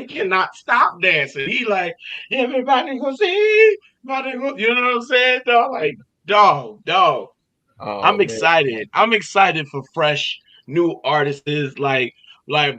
cannot stop dancing. He like, everybody go see, you know what I'm saying? Dog, like, dog. Oh, I'm man. excited. I'm excited for fresh new artists. Like,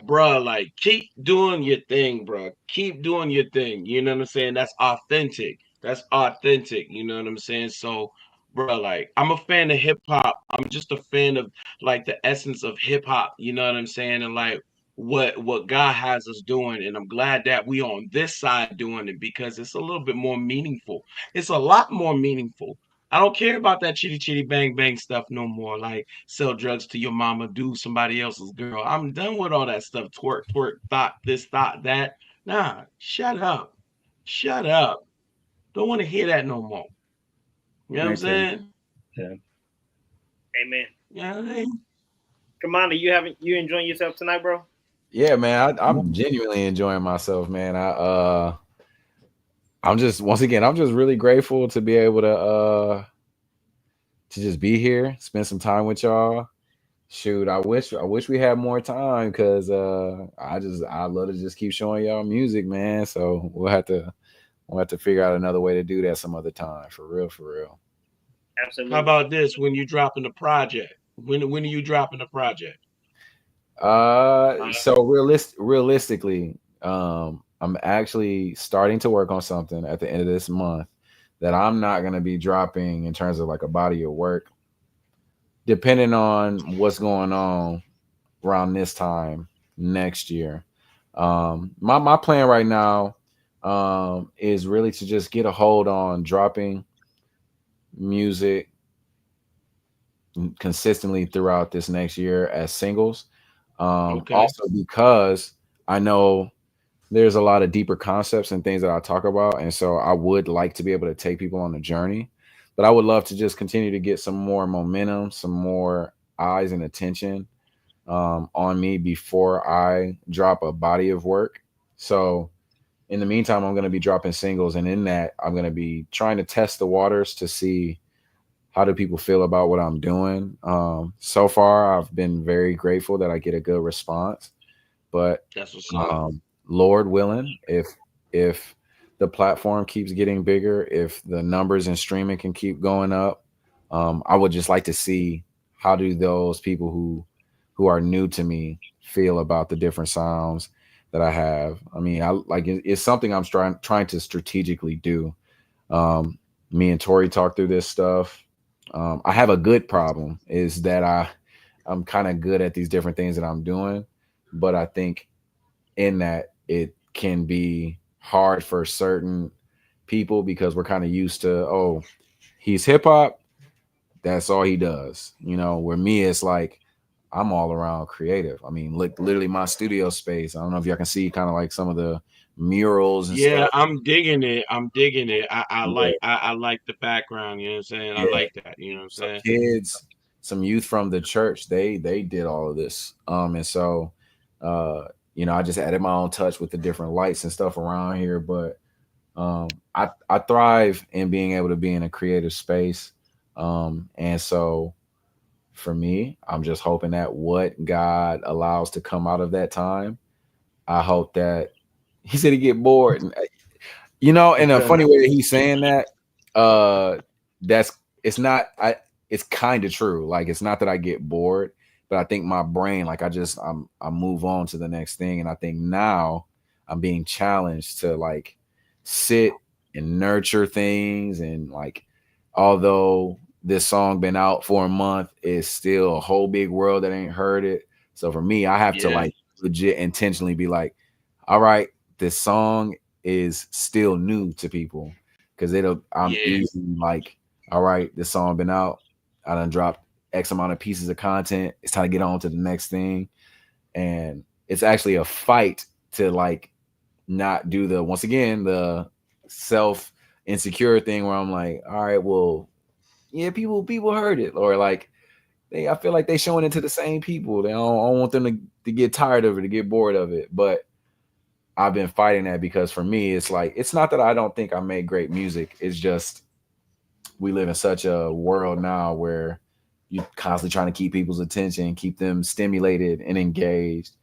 bro, like keep doing your thing, bro. Keep doing your thing. You know what I'm saying? That's authentic. You know what I'm saying? So, bro, like I'm a fan of hip hop. I'm just a fan of like the essence of hip hop. You know what I'm saying? And like what God has us doing. And I'm glad that we on this side doing it because it's a little bit more meaningful. It's a lot more meaningful. I don't care about that chitty chitty bang bang stuff no more. Like sell drugs to your mama, do somebody else's girl. I'm done with all that stuff. Twerk, thought this, thought that. Nah, shut up. Don't want to hear that no more. You know what I'm saying? Yeah. Amen. Yeah. Commander, you enjoying yourself tonight, bro? Yeah, man. I'm genuinely enjoying myself, man. I'm just really grateful to be able to just be here, spend some time with y'all. Shoot, I wish we had more time because I love to just keep showing y'all music, man. So we'll have to figure out another way to do that some other time. For real. Absolutely. How about this? When you dropping the project? When are you dropping the project? So realistically, I'm actually starting to work on something at the end of this month that I'm not going to be dropping in terms of like a body of work, depending on what's going on around this time next year. My plan right now is really to just get a hold on dropping music consistently throughout this next year as singles. Also because I know there's a lot of deeper concepts and things that I talk about. And so I would like to be able to take people on the journey, but I would love to just continue to get some more momentum, some more eyes and attention on me before I drop a body of work. So in the meantime, I'm going to be dropping singles. And in that, I'm going to be trying to test the waters to see how do people feel about what I'm doing. So far, I've been very grateful that I get a good response. But that's what's up. Lord willing, if the platform keeps getting bigger, if the numbers in streaming can keep going up, I would just like to see how do those people who are new to me feel about the different sounds that I have. I mean, it's something I'm trying to strategically do. Me and Tori talk through this stuff. I have a good problem is that I'm kind of good at these different things that I'm doing, but I think in that it can be hard for certain people because we're kind of used to, oh, he's hip hop, that's all he does. You know, where me, it's like I'm all around creative. I mean, literally my studio space. I don't know if y'all can see kind of like some of the murals and stuff. I'm digging it. I like the background, you know what I'm saying? I like that, you know what I'm saying? Kids, some youth from the church, they did all of this. And so I just added my own touch with the different lights and stuff around here. But I thrive in being able to be in a creative space. And so for me, I'm just hoping that what God allows to come out of that time, I hope that he said he get bored. And, in a funny way that he's saying that, that's it's not it's kind of true. Like, it's not that I get bored, but I think my brain, like, I move on to the next thing. And I think now I'm being challenged to like sit and nurture things. And like, although this song been out for a month, it's still a whole big world that ain't heard it. So for me, I have to like legit intentionally be like, all right, this song is still new to people, because I'm easily like, all right, this song been out, I done dropped X amount of pieces of content, it's time to get on to the next thing. And it's actually a fight to like not do the self insecure thing where I'm like, all right, well, yeah, people heard it, or like I feel like they showing it to the same people. I don't want them to get tired of it, to get bored of it. But I've been fighting that, because for me, it's like, it's not that I don't think I make great music. It's just we live in such a world now where you're constantly trying to keep people's attention, keep them stimulated and engaged,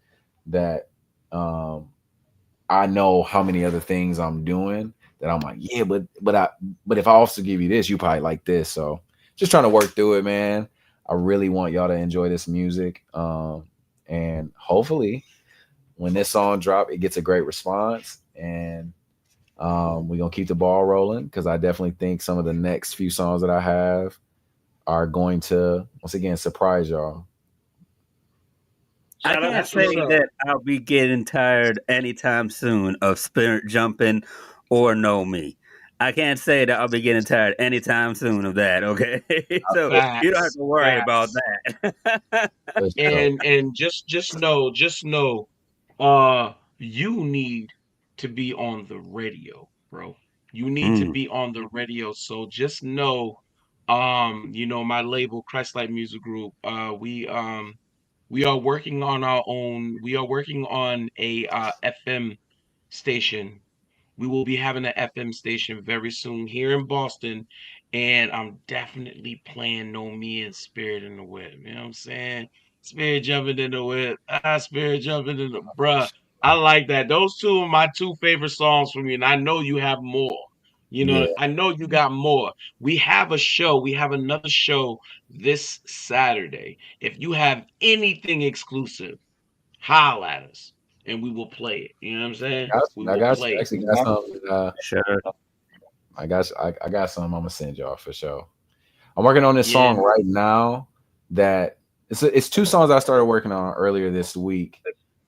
that I know how many other things I'm doing that I'm like, yeah, but if I also give you this, you probably like this. So just trying to work through it, man. I really want y'all to enjoy this music. And hopefully when this song drop, it gets a great response. And we're going to keep the ball rolling, because I definitely think some of the next few songs that I have are going to, once again, surprise y'all. I can't say that I'll be getting tired anytime soon of Spirit Jumping or Know Me. I can't say that I'll be getting tired anytime soon of that, okay? So you don't have to worry about that. and just know, you need to be on the radio, bro. You need to be on the radio. So just know, my label, Christlight Music Group, we are working on our own. We are working on a FM station. We will be having an FM station very soon here in Boston, and I'm definitely playing No Me and Spirit in the Whip. You know what I'm saying? Spirit jumping in the whip. Spirit jumping in the bruh. I like that. Those two are my two favorite songs from you, and I know you have more. I know you got more. We have a show. We have another show this Saturday. If you have anything exclusive, holler at us and we will play it. You know what I'm saying? I got some. Sure. I got some. I'm gonna send y'all for sure. I'm working on this song right now. That it's two songs I started working on earlier this week.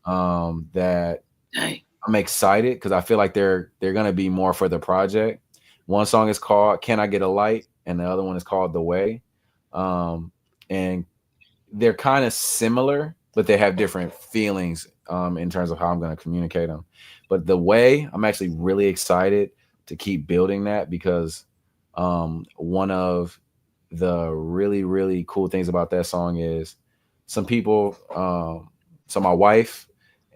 That I'm excited, because I feel like they're gonna be more for the project. One song is called "Can I Get a Light," and the other one is called "The Way." And they're kind of similar, but they have different feelings in terms of how I'm going to communicate them. But The Way, I'm actually really excited to keep building that, because one of the really, really cool things about that song is some people, so my wife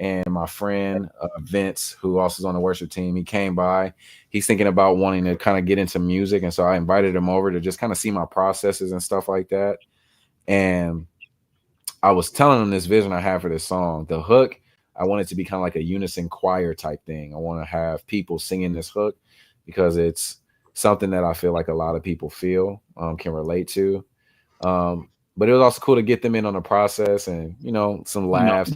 and my friend Vince, who also is on the worship team, he came by. He's thinking about wanting to kind of get into music, and so I invited him over to just kind of see my processes and stuff like that. And I was telling him this vision I have for this song. The hook, I want it to be kind of like a unison choir type thing. I want to have people singing this hook, because it's something that I feel like a lot of people feel, can relate to. But it was also cool to get them in on the process, and some laughs,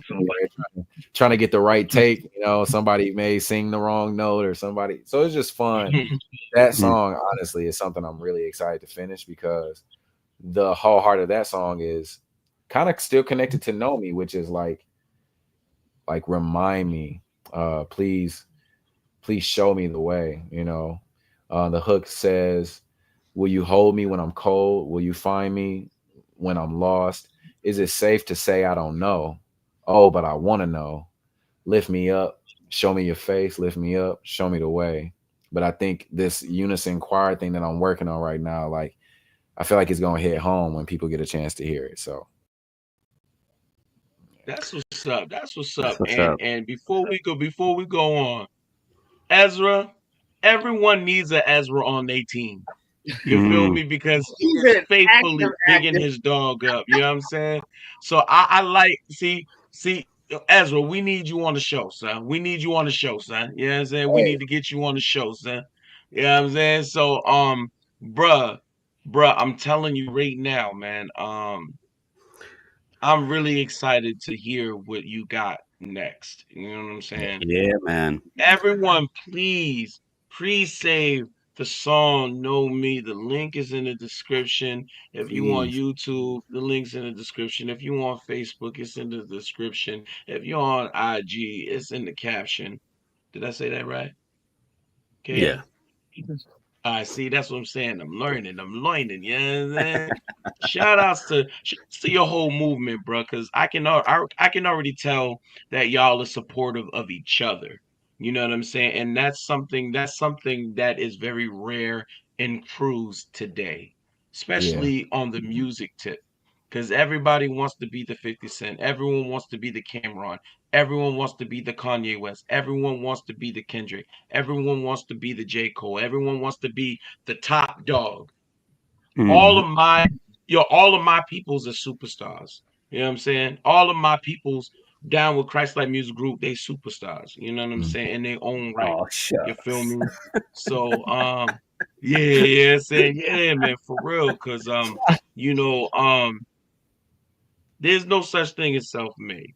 trying to get the right take. Somebody may sing the wrong note or somebody. So it's just fun. That song, honestly, is something I'm really excited to finish, because the whole heart of that song is kind of still connected to Know Me, which is like remind me, please show me the way. The hook says, will you hold me when I'm cold? Will you find me when I'm lost? Is it safe to say I don't know? Oh, but I want to know. Lift me up, show me your face, lift me up, show me the way. But I think this unison choir thing that I'm working on right now, like, I feel like it's going to hit home when people get a chance to hear it. So that's what's up. That's what's up. And before we go on, Ezra, everyone needs an Ezra on their team. You feel me? Because he He's is an faithfully digging active. his dog up. You know what I'm saying? So I like see Ezra, we need you on the show, son. We need you on the show, son. You know what I'm saying? We Hey, need to get you on the show, son. You know what I'm saying? So bruh, I'm telling you right now, man. I'm really excited to hear what you got next. You know what I'm saying? Yeah, man. Everyone, please save the song Know Me. The link is in the description. If you want Please. YouTube, the link's in the description. If you want Facebook, it's in the description. If you're on IG, it's in the caption. Did I say that right? Okay. Yeah. I see. That's what I'm saying. I'm learning. You know what I'm saying? Shout outs to your whole movement, bro. Because I can already tell that y'all are supportive of each other. You know what I'm saying? And that's something that is very rare in crews today, yeah, especially on the music tip. Because everybody wants to be the 50 Cent. Everyone wants to be the Cameron. Everyone wants to be the Kanye West. Everyone wants to be the Kendrick. Everyone wants to be the J. Cole. Everyone wants to be the top dog. All Hmm. of my all of my peoples are superstars. You know what I'm saying? All of my peoples down with Christ Like Music Group, they superstars. You know what I'm mm, saying? In their own right. Oh, You feel shucks. me? So yeah, saying yeah, man, for real. Cause you know, there's no such thing as self-made.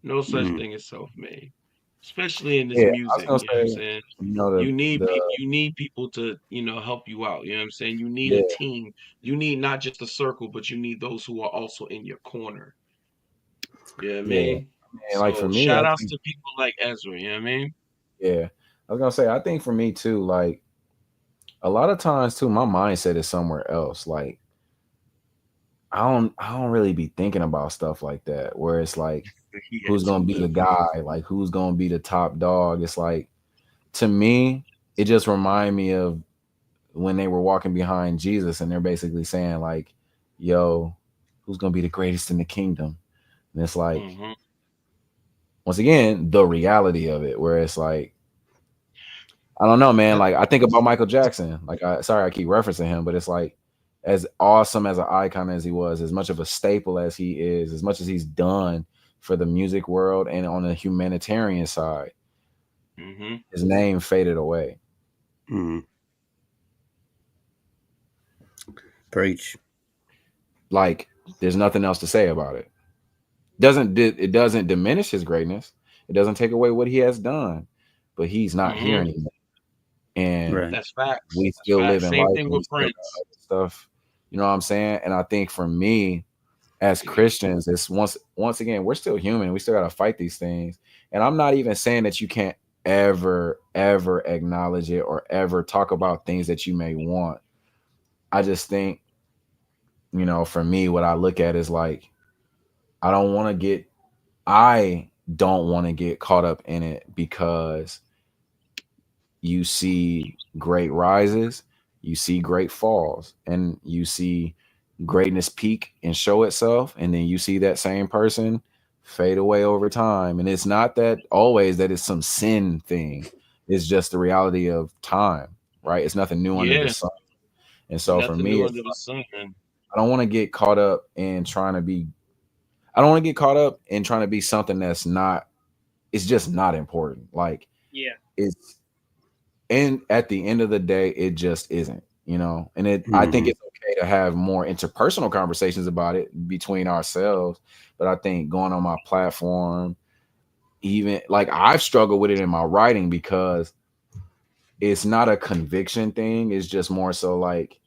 No such Mm. thing as self-made. Especially in this yeah. I was music, gonna you know what I'm say, saying? the You need people to, help you out. You know what I'm saying? You need yeah, a team. You need not just a circle, but you need those who are also in your corner. You know what I yeah. mean? And like for So me, I shout outs think to people like Ezra, you know what I mean? yeah, I was gonna say I think for me too, like a lot of times too, my mindset is somewhere else. Like I don't really be thinking about stuff like that. Where it's like, Yeah, who's gonna too be the good. guy? Like who's gonna be the top dog? It's like to me, it just remind me of when they were walking behind Jesus and they're basically saying like, "Yo, who's gonna be the greatest in the kingdom?" And it's like Hmm. once again the reality of it, where it's like I don't know, man. Like I think about Michael Jackson. Like sorry I keep referencing him, but it's like as awesome as an icon as he was, as much of a staple as he is, as much as he's done for the music world and on the humanitarian side, Hmm. his name faded away. Mm. Preach. Like there's nothing else to say about it. It doesn't diminish his greatness. It doesn't take away what he has done, but he's not here Hmm. anymore. And Right. That's facts. we That's still live facts. in Same life thing and we with still got Prince. other stuff. You know what I'm saying? And I think for me, as Christians, it's once again, we're still human. We still gotta fight these things. And I'm not even saying that you can't ever acknowledge it or ever talk about things that you may want. I just think, for me, what I look at is like I don't want to get I don't want to get caught up in it because you see great rises, you see great falls, and you see greatness peak and show itself, and then you see that same person fade away over time. And it's not that always that it's some sin thing. It's just the reality of time, right? It's nothing new under the Yeah. sun. And so for Nothing me, new it's under the like, sun. I don't want to get caught up in trying to be I don't want to get caught up in trying to be something that's not it's just not important. Like Yeah. it's and at the end of the day, it just isn't. And I think Hmm. it's okay to have more interpersonal conversations about it between ourselves. But I think going on my platform, even like I've struggled with it in my writing because it's not a conviction thing. It's just more so like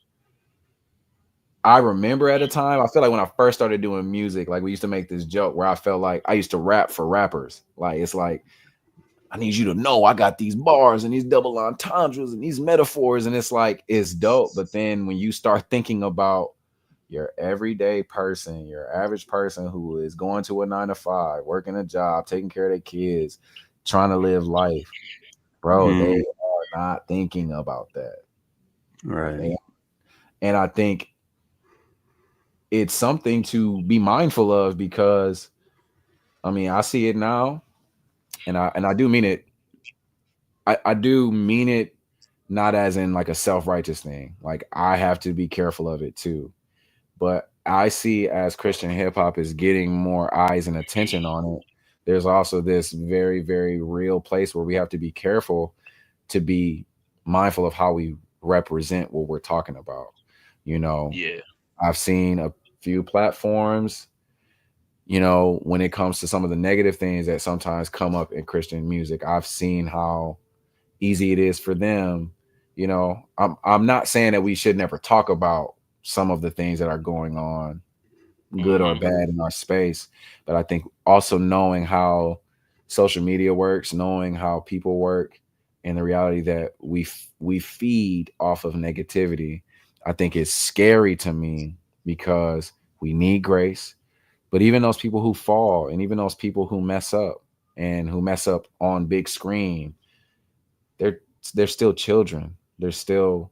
I remember at a time, I feel like when I first started doing music, like we used to make this joke where I felt like I used to rap for rappers. Like it's like I need you to know I got these bars and these double entendres and these metaphors, and it's like it's dope. But then when you start thinking about your everyday person, your average person who is going to a 9 to 5, working a job, taking care of their kids, trying to live life, bro, they Mm. are not thinking about that. Right. And I think it's something to be mindful of because I mean I see it now, and I do mean it. I do mean it not as in like a self-righteous thing. Like I have to be careful of it too. But I see as Christian hip hop is getting more eyes and attention on it, there's also this very, very real place where we have to be careful to be mindful of how we represent what we're talking about. You know, Yeah. I've seen a few platforms, you know, when it comes to some of the negative things that sometimes come up in Christian music, I've seen how easy it is for them. You know, I'm not saying that we should never talk about some of the things that are going on, good or bad, in our space, but I think also knowing how social media works, knowing how people work, and the reality that we feed off of negativity, I think is scary to me because we need grace. But even those people who fall, and even those people who mess up and who mess up on big screen, they're still children. They're still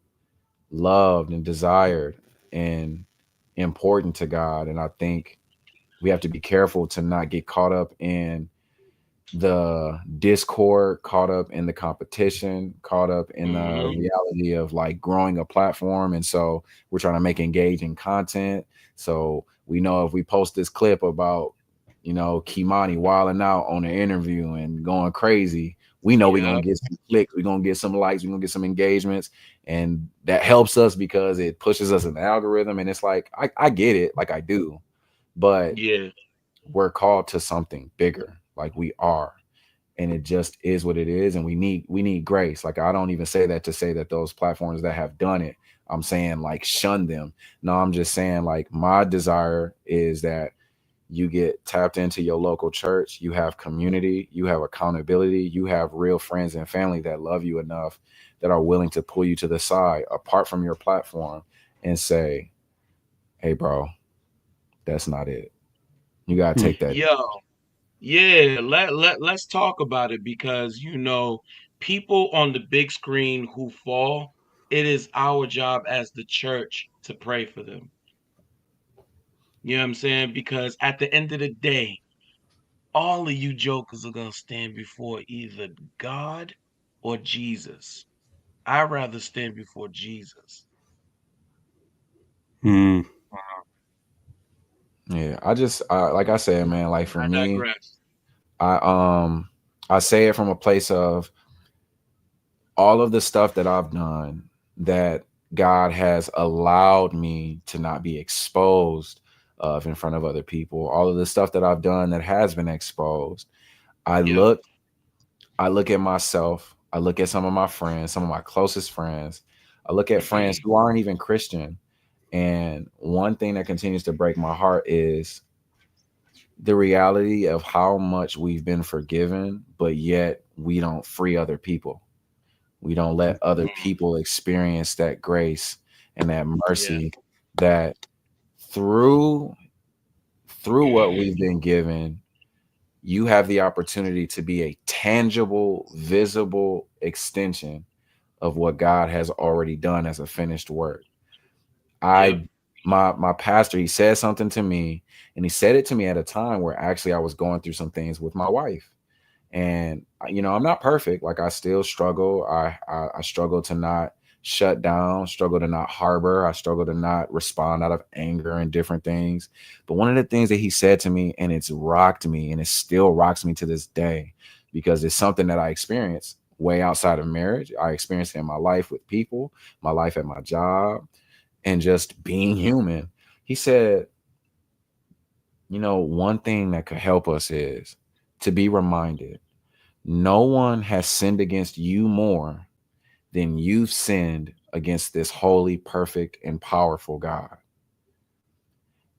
loved and desired and important to God. And I think we have to be careful to not get caught up in the discord, caught up in the competition, caught up in the reality of like growing a platform. And so we're trying to make engaging content. So we know if we post this clip about, you know, Kimani wilding out on an interview and going crazy, we know we're going to get some clicks, we're going to get some likes, we're going to get some engagements. And that helps us because it pushes us in the algorithm. And it's like, I get it, like I do, but we're called to something bigger, like we are. And it just is what it is. And we need grace. Like, I don't even say that to say that those platforms that have done it, I'm saying like shun them. No, I'm just saying like my desire is that you get tapped into your local church, you have community, you have accountability, you have real friends and family that love you enough that are willing to pull you to the side apart from your platform and say, hey bro, that's not it. You gotta take that. Yeah, let's talk about it because, you know, people on the big screen who fall, it is our job as the church to pray for them. You know what I'm saying? Because at the end of the day, all of you jokers are going to stand before either God or Jesus. I'd rather stand before Jesus. Yeah, like I said, man, like for I me, digress. I say it from a place of all of the stuff that I've done that God has allowed me to not be exposed of in front of other people. All of the stuff that I've done that has been exposed. I look at myself, I look at some of my friends, some of my closest friends. I look at friends who aren't even Christian. And one thing that continues to break my heart is the reality of how much we've been forgiven, but yet we don't free other people. We don't let other people experience that grace and that mercy that through what we've been given, you have the opportunity to be a tangible, visible extension of what God has already done as a finished work. My pastor, he said something to me, and he said it to me at a time where actually I was going through some things with my wife. And you know, I'm not perfect. Like I still struggle. I struggle to not shut down, struggle to not harbor, I struggle to not respond out of anger and different things. But one of the things that he said to me, and it's rocked me, and it still rocks me to this day, because it's something that I experienced way outside of marriage. I experienced it in my life with people, my life at my job, and just being human. He said, you know, one thing that could help us is to be reminded no one has sinned against you more than you've sinned against this holy, perfect, and powerful God.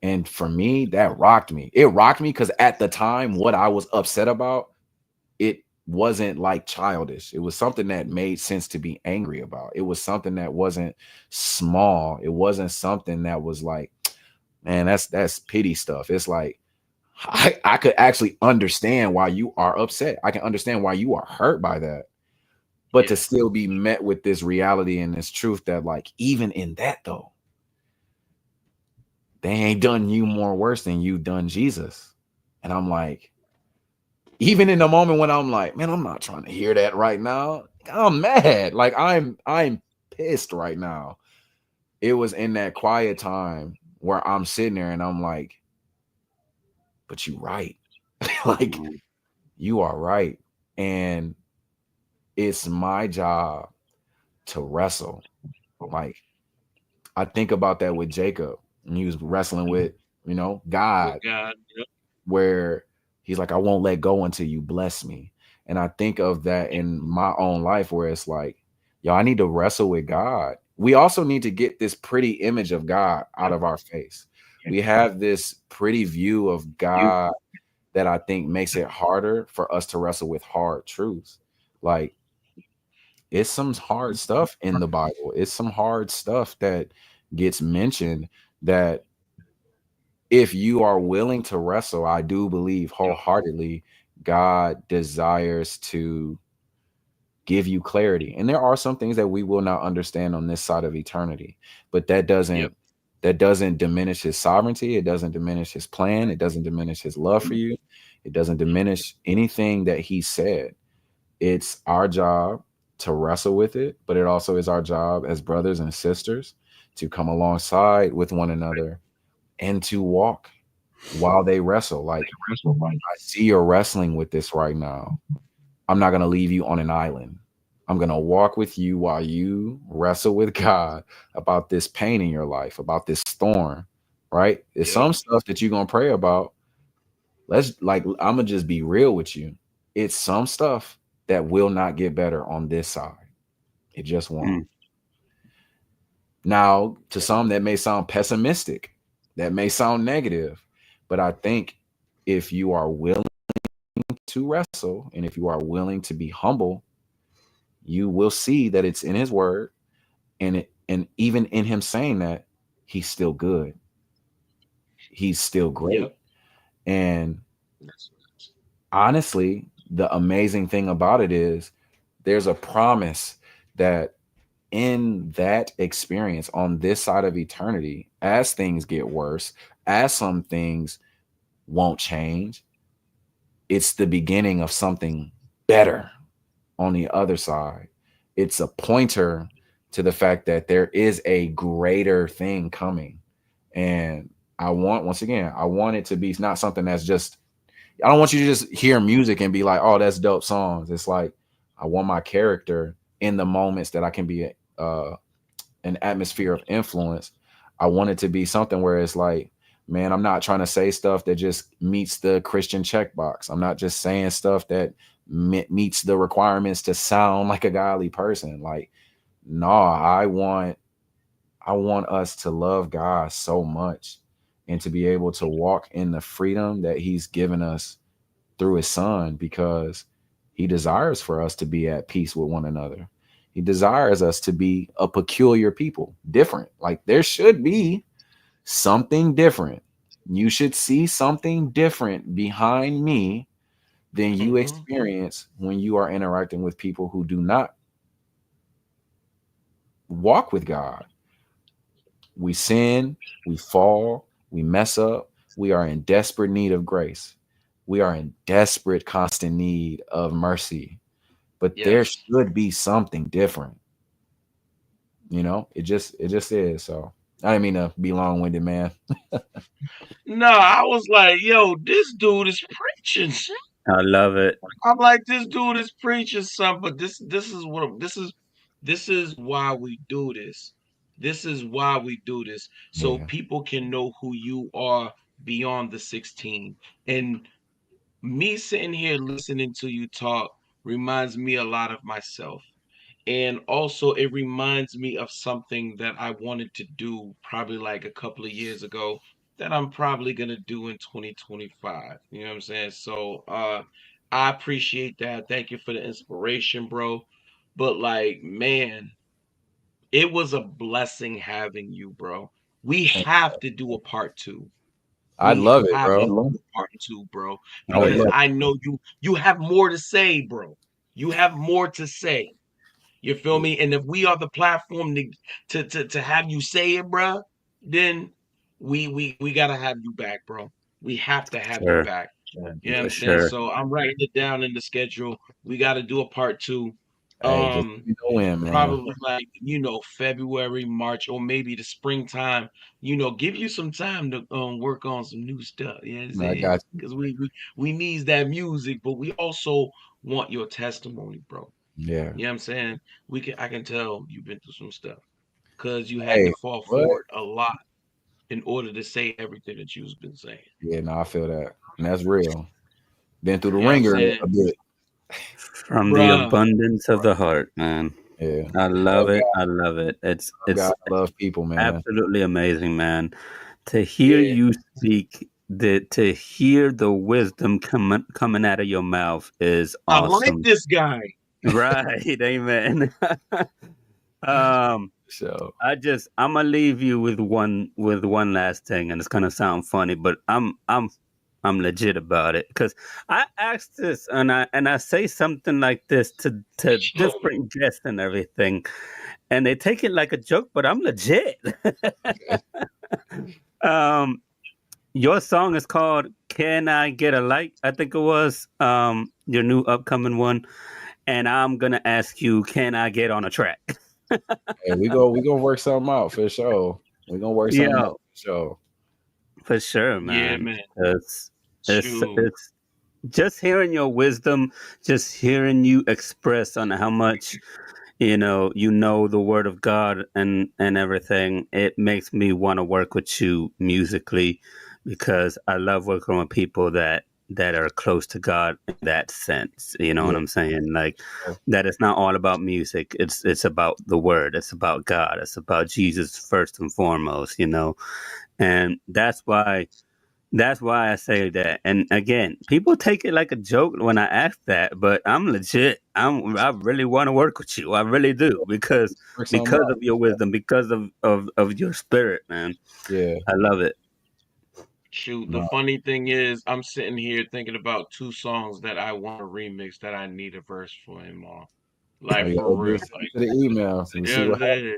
And for me, that rocked me. It rocked me because at the time, what I was upset about, it wasn't like childish. It was something that made sense to be angry about. It was something that wasn't small. It wasn't something that was like, man, that's pity stuff. It's like, I could actually understand why you are upset. I can understand why you are hurt by that. But to still be met with this reality and this truth that, like, even in that though, they ain't done you more worse than you've done Jesus. And I'm like, even in the moment when I'm like, man, I'm not trying to hear that right now. I'm mad. Like I'm pissed right now. It was in that quiet time where I'm sitting there and I'm like, but you right. Like you are right. And it's my job to wrestle. Like I think about that with Jacob and he was wrestling with, God, With God. Yep. where he's like, I won't let go until you bless me. And I think of that in my own life where it's like, yo, I need to wrestle with God. We also need to get this pretty image of God out of our face. We have this pretty view of God that I think makes it harder for us to wrestle with hard truths. Like, it's some hard stuff in the Bible. It's some hard stuff that gets mentioned that if you are willing to wrestle, I do believe wholeheartedly God desires to give you clarity. And there are some things that we will not understand on this side of eternity, but that doesn't diminish his sovereignty. It doesn't diminish his plan. It doesn't diminish his love for you. It doesn't diminish anything that he said. It's our job to wrestle with it, but it also is our job as brothers and sisters to come alongside with one another and to walk while they wrestle. Like, I see you're wrestling with this right now. I'm not going to leave you on an island. I'm going to walk with you while you wrestle with God about this pain in your life, about this storm, right? There's some stuff that you're going to pray about. I'm going to just be real with you. It's some stuff that will not get better on this side. It just won't. Now, to some, that may sound pessimistic. That may sound negative. But I think if you are willing to wrestle and if you are willing to be humble, you will see that it's in his word. And even in him saying that, he's still good. He's still great. Yep. And honestly, the amazing thing about it is there's a promise that in that experience on this side of eternity, as things get worse, as some things won't change, it's the beginning of something better on the other side. It's a pointer to the fact that there is a greater thing coming. And I want it to be not something that's just, I don't want you to just hear music and be like, oh, that's dope songs. It's like, I want my character in the moments that I can be an atmosphere of influence. I want it to be something where it's like, man, I'm not trying to say stuff that just meets the Christian checkbox. I'm not just saying stuff that meets the requirements to sound like a godly person. Like, no, I want us to love God so much and to be able to walk in the freedom that he's given us through his son, because he desires for us to be at peace with one another. He desires us to be a peculiar people, different. Like, there should be something different. You should see something different behind me than you experience when you are interacting with people who do not walk with God. We sin, we fall, we mess up. We are in desperate need of grace. We are in desperate, constant need of mercy. But there should be something different. It just is. So I didn't mean to be long-winded, man. No, I was like, yo, this dude is preaching. I love it. I'm like, this dude is preaching something, but this is why we do this. This is why we do this. So people can know who you are beyond the 16. And me sitting here listening to you talk reminds me a lot of myself. And also, it reminds me of something that I wanted to do probably like a couple of years ago that I'm probably going to do in 2025. You know what I'm saying? So, I appreciate that. Thank you for the inspiration, bro. But, like, man, it was a blessing having you, bro. We have to do a part two. I'd We love it, have to bro. do a part two, bro, I would because love I know you have more to say, bro. You have more to say. You feel me? And if we are the platform to have you say it, bro, then we gotta have you back, bro. We have to have you Sure. back. You know what For I'm saying? sure. So I'm writing it down in the schedule. We got to do a part two. Hey, just Um, you know when, man. Probably like, February, March, or maybe the springtime, give you some time to work on some new stuff. You know what I'm I saying? got you. Because we needs that music, but we also want your testimony, bro. Yeah. You know what I'm saying? I can tell you've been through some stuff because you had to Hey, fall what? forward a lot in order to say everything that you've been saying. Yeah, no, I feel that. And that's real. Been through the You know what I'm ringer saying? a bit. From the Bruh. abundance of the heart, man. Yeah. I love Love it. God. I love it. It's Love it's God. Love people, man. absolutely amazing, man. To hear Yeah. you speak, to hear the wisdom coming out of your mouth is I like awesome. this guy. Right, amen. um, So I'm gonna leave you with one last thing, and it's gonna sound funny, but I'm legit about it because I asked this, and I say something like this to different guests and everything, and they take it like a joke, but I'm legit. um, your song is called "Can I Get a Like?" I think it was your new upcoming one, and I'm gonna ask you, "Can I get on a track?" hey, we gonna work something out for sure. We gonna work something out Yo, for sure. for sure, Yeah, man. man. Shoot. It's just hearing your wisdom, just hearing you express on how much you know the word of God and everything. It makes me want to work with you musically because I love working with people that are close to God in that sense. You know what Yeah. I'm saying? Like that it's not all about music. It's about the word. It's about God. It's about Jesus first and foremost, And that's why I say that. And again, people take it like a joke when I ask that, but I'm legit. I really want to work with you. I really do because Work something because out. of your wisdom, because of your spirit, man. Yeah. I love it. Shoot, the No. funny thing is, I'm sitting here thinking about two songs that I want to remix that I need a verse for him on. Oh, Like yeah, for real. just Like, to the email and you see know what what I'm saying?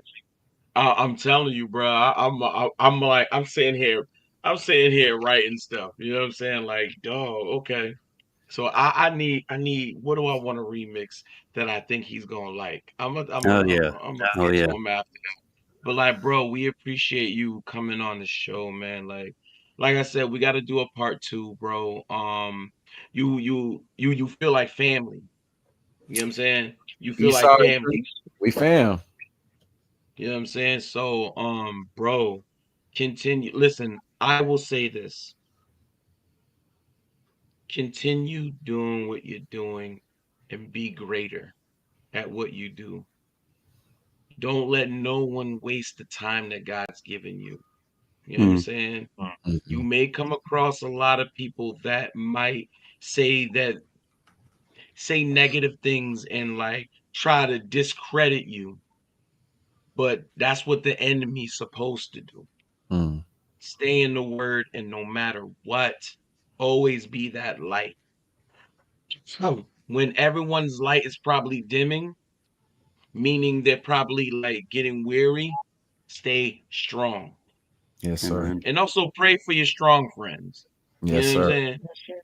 I'm telling you, bro. I'm like, I'm sitting here writing stuff. You know what I'm saying? Like, dog, okay. So I need. What do I want to remix that I think he's gonna like? Oh yeah. I'm gonna Oh get yeah. to him after. But like, bro, we appreciate you coming on the show, man. Like I said, we got to do a part two, bro. You feel like family. You know what I'm saying? You you. feel East like side, family. we fam. You know what I'm saying? So, bro, continue. Listen, I will say this: continue doing what you're doing, and be greater at what you do. Don't let no one waste the time that God's given you. You know what I'm Mm, saying? You Mhm. may come across a lot of people that might say negative things and like try to discredit you, but that's what the enemy's supposed to do. Mm. Stay in the word, and no matter what, always be that light. When everyone's light is probably dimming, meaning they're probably like getting weary, stay strong. Yes, sir. amen. And also pray for your strong friends. You Yes, know what I'm sir. saying?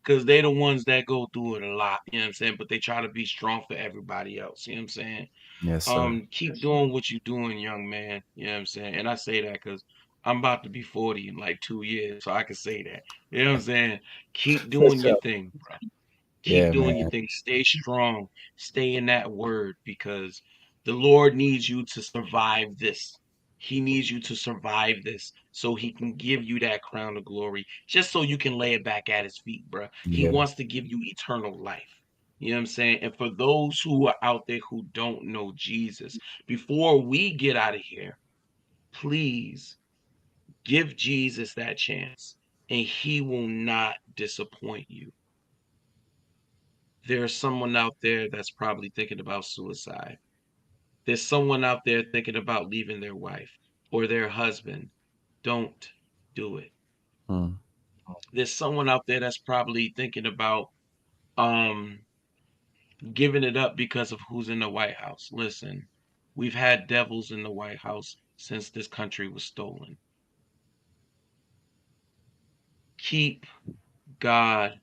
Because they the ones that go through it a lot. You know what I'm saying? But they try to be strong for everybody else. You know what I'm saying? Yes, sir. Keep doing what you're doing, young man. You know what I'm saying? And I say that because I'm about to be 40 in like 2 years, so I can say that. You know what I'm saying? Keep For doing your sure. thing, bro. Keep Yeah, doing your man. thing. Stay strong. Stay in that word because the Lord needs you to survive this. He needs you to survive this so he can give you that crown of glory, just so you can lay it back at his feet, bro. He Yeah. wants to give you eternal life. You know what I'm saying? And for those who are out there who don't know Jesus, before we get out of here, please give Jesus that chance and he will not disappoint you. There's someone out there that's probably thinking about suicide. There's someone out there thinking about leaving their wife or their husband. Don't do it. Mm. There's someone out there that's probably thinking about um giving it up because of who's in the White House. Listen, we've had devils in the White House since this country was stolen. Keep God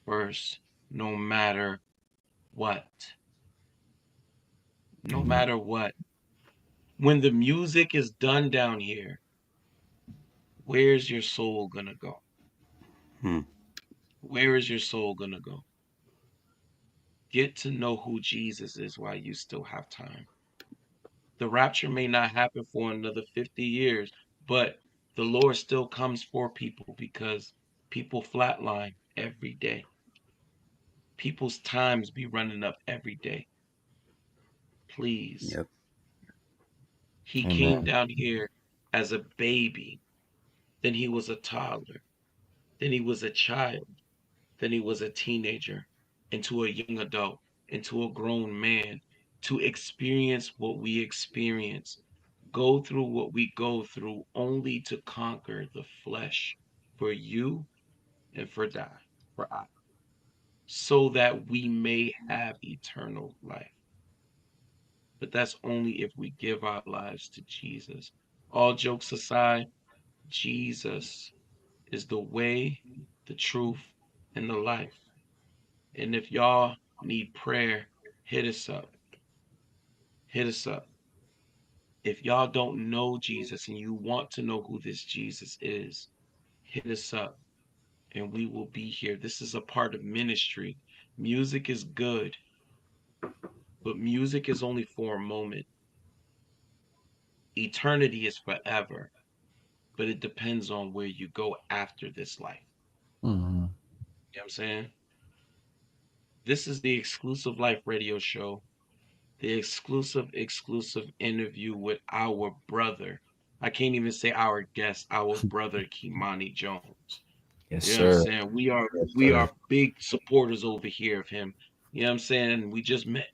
first no matter what. no matter what. When the music is done down here, where's your soul gonna go? Where is your soul gonna go? Get to know who Jesus is while you still have time. The rapture may not happen for another 50 years, but the Lord still comes for people because people flatline every day. People's times be running up every day. Please. Yep. He Amen. came down here as a baby. Then he was a toddler. Then he was a child. Then he was a teenager, into a young adult, into a grown man, to experience what we experience, go through what we go through, only to conquer the flesh for you and for I, so that we may have eternal life. But that's only if we give our lives to Jesus. All jokes aside, Jesus is the way, the truth, and the life. And if y'all need prayer, hit us up. Hit us up. If y'all don't know Jesus and you want to know who this Jesus is, hit us up and we will be here. This is a part of ministry. Music is good, but music is only for a moment. Eternity is forever, but it depends on where you go after this life. Mhm. You know what I'm saying? This is the Exclusive Life Radio Show. The exclusive interview with our brother. I can't even say our guest, our brother Kimani Jones. Yes, You know what I'm sir. saying? Yes, We sir. are big supporters over here of him. You know what I'm saying? We just met.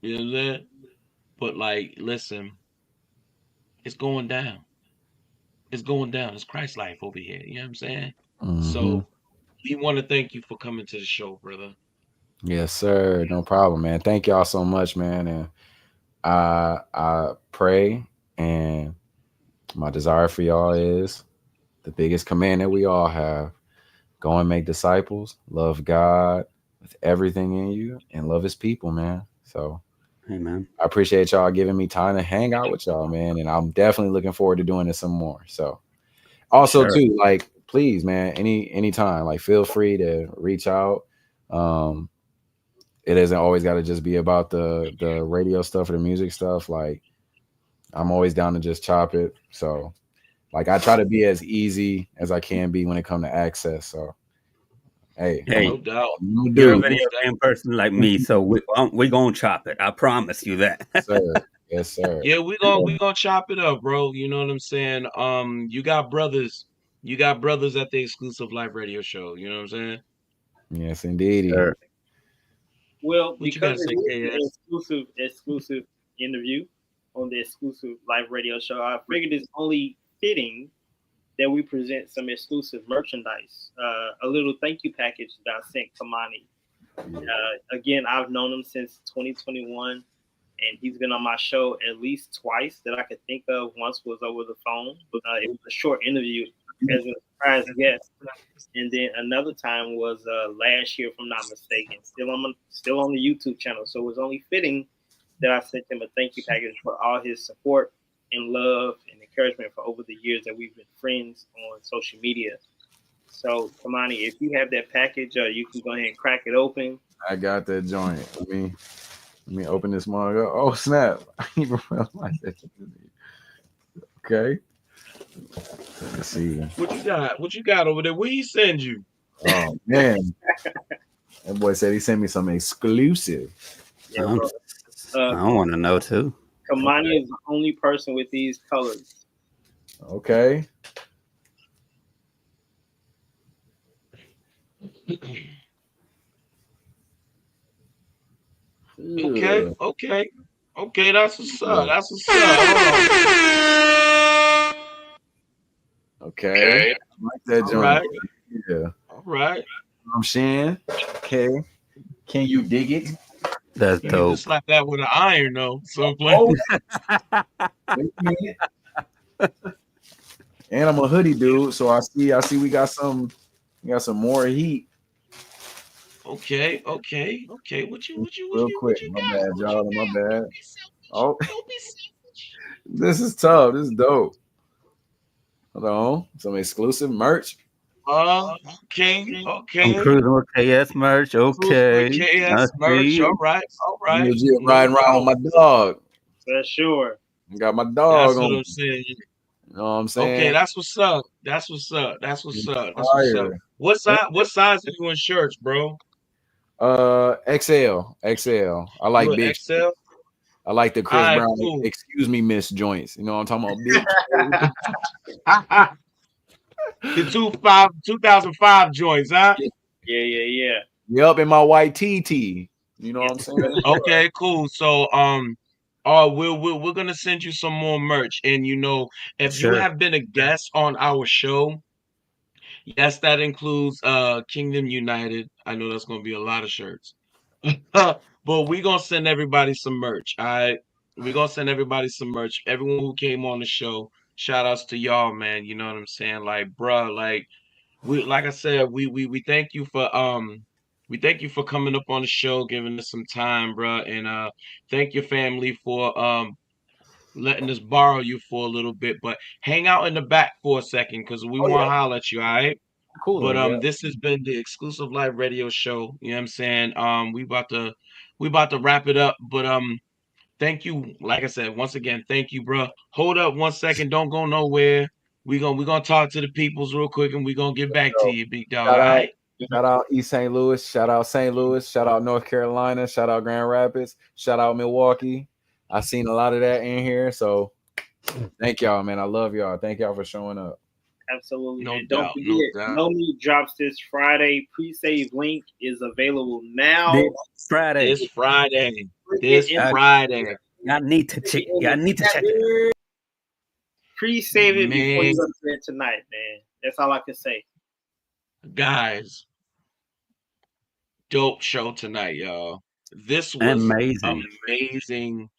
You know what I'm saying? But like, listen, it's going down. It's going down. It's Christ life over here. You know what I'm saying? Mhm. So we want to thank you for coming to the show, brother. Yes, sir. No problem, man. Thank y'all so much, man. And I pray, and my desire for y'all is the biggest command that we all have: go and make disciples, love God with everything in you, and love his people, man. So Amen. I appreciate y'all giving me time to hang out with y'all, man. And I'm definitely looking forward to doing this some more. So also Sure. too, like, please, man, anytime, like, feel free to reach out. It isn't always got to just be about the radio stuff or the music stuff. Like, I'm always down to just chop it. So like, I try to be as easy as I can be when it comes to access. So hey, No doubt. You're a video game person like me, so we gonna chop it. I promise you that. Sir. Yes, sir. Yeah, we gonna chop it up, bro. You know what I'm saying? You got brothers at the Exclusive Live Radio Show. You know what I'm saying? Yes, indeedy. Sure. Well, What you because gotta it say, is KS? an exclusive interview on the Exclusive Live Radio Show, I figured it's only fitting that we present some exclusive merchandise. A little thank you package that I sent Kimani. Again, I've known him since 2021, and he's been on my show at least twice that I could think of. Once was over the phone. It was a short interview as a surprise guest. And then another time was last year, if I'm not mistaken, still on the YouTube channel. So it was only fitting that I sent him a thank you package for all his support and love and encouragement for over the years that we've been friends on social media. So, Kimani, if you have that package, you can go ahead and crack it open. I got that joint. Let me open this mug up. Oh snap! I didn't even realize that. Okay. Let's see. What you got? What you got over there? Where he send you? Oh man, that boy said he sent me some exclusive. Yeah, I want to know too. Kimani is the only person with these colors. Okay. Okay. That's what's up. That's what's up. Okay. I like that joint. All right. Yeah. All right. I'm Shan. Okay. Can you dig it? That's You dope. can slap that with an iron though. So Wait a minute. And I'm a hoodie dude, so I see we got some more heat. Okay. What you Real quick. My bad, y'all. My bad. Oh, Don't be savage. this is tough. This is dope. Hold on. Some exclusive merch. Okay, I'm okay. cruising with KS merch. Cruise with Okay. I KS merch. see. All right, Legit no riding around doubt. with my dog. For sure. Got my dog That's what on I'm me. saying. You know what I'm Okay, saying? that's what's up. That's what's up. That's what's up. That's what's up. Fire. What size? What size are you in shirts, bro? XL. XL. I You like an big. XL? I like the All Chris right, Brown. cool. Excuse me, Miss joints. You know what I'm talking about? Big. The 2005 joints, huh? Yeah. Yep, in my white TT. You know what I'm Yes, saying? Okay, cool. So, we're gonna send you some more merch, and if you Sure. have been a guest on our show, yes, that includes Kingdom United. I know that's gonna be a lot of shirts, but we're gonna send everybody some merch. All right, we're gonna send everybody some merch. Everyone who came on the show, shout outs to y'all, man. You know what I'm saying? Like, bruh, like I said, we thank you for coming up on the show, giving us some time, bruh, and thank your family for letting us borrow you for a little bit, but hang out in the back for a second because we Oh want yeah, to holler at you, all right? But cooler. Yeah. this has been the exclusive live radio show. You know what I'm saying? We about to wrap it up, but thank you. Like I said, once again, thank you, bro. Hold up one second. Don't go nowhere. We gonna talk to the peoples real quick, and we gonna get back to So, you, big dog. All shout out, right? shout out East St. Louis. Shout out St. Louis. Shout out North Carolina. Shout out Grand Rapids. Shout out Milwaukee. I seen a lot of that in here. So thank y'all, man. I love y'all. Thank y'all for showing up. Absolutely, No man. Don't doubt, no forget, doubt. No Meat drops this Friday. Pre-save link is available now. This Friday. This Friday. I need to check. I need to check it. Pre-save it before Man. you go to bed tonight, man. That's all I can say. Guys, dope show tonight, y'all. This was Amazing. amazing.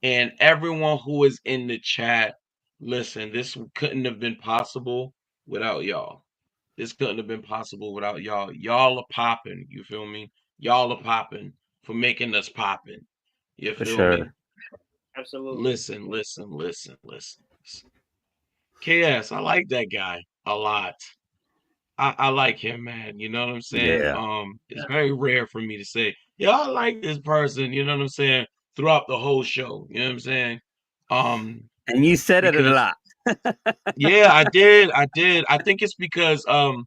And everyone who is in the chat, listen, this couldn't have been possible without y'all. This couldn't have been possible without y'all. Y'all are popping. You feel me? Y'all are popping for making us popping. You For feel me? sure. Absolutely. Listen. KS, I like that guy a lot. I like him, man. You know what I'm saying? Yeah. It's very rare for me to say, yeah, I like this person, you know what I'm saying, throughout the whole show. You know what I'm saying? And you said it a Because lot. yeah, I did. I think it's because I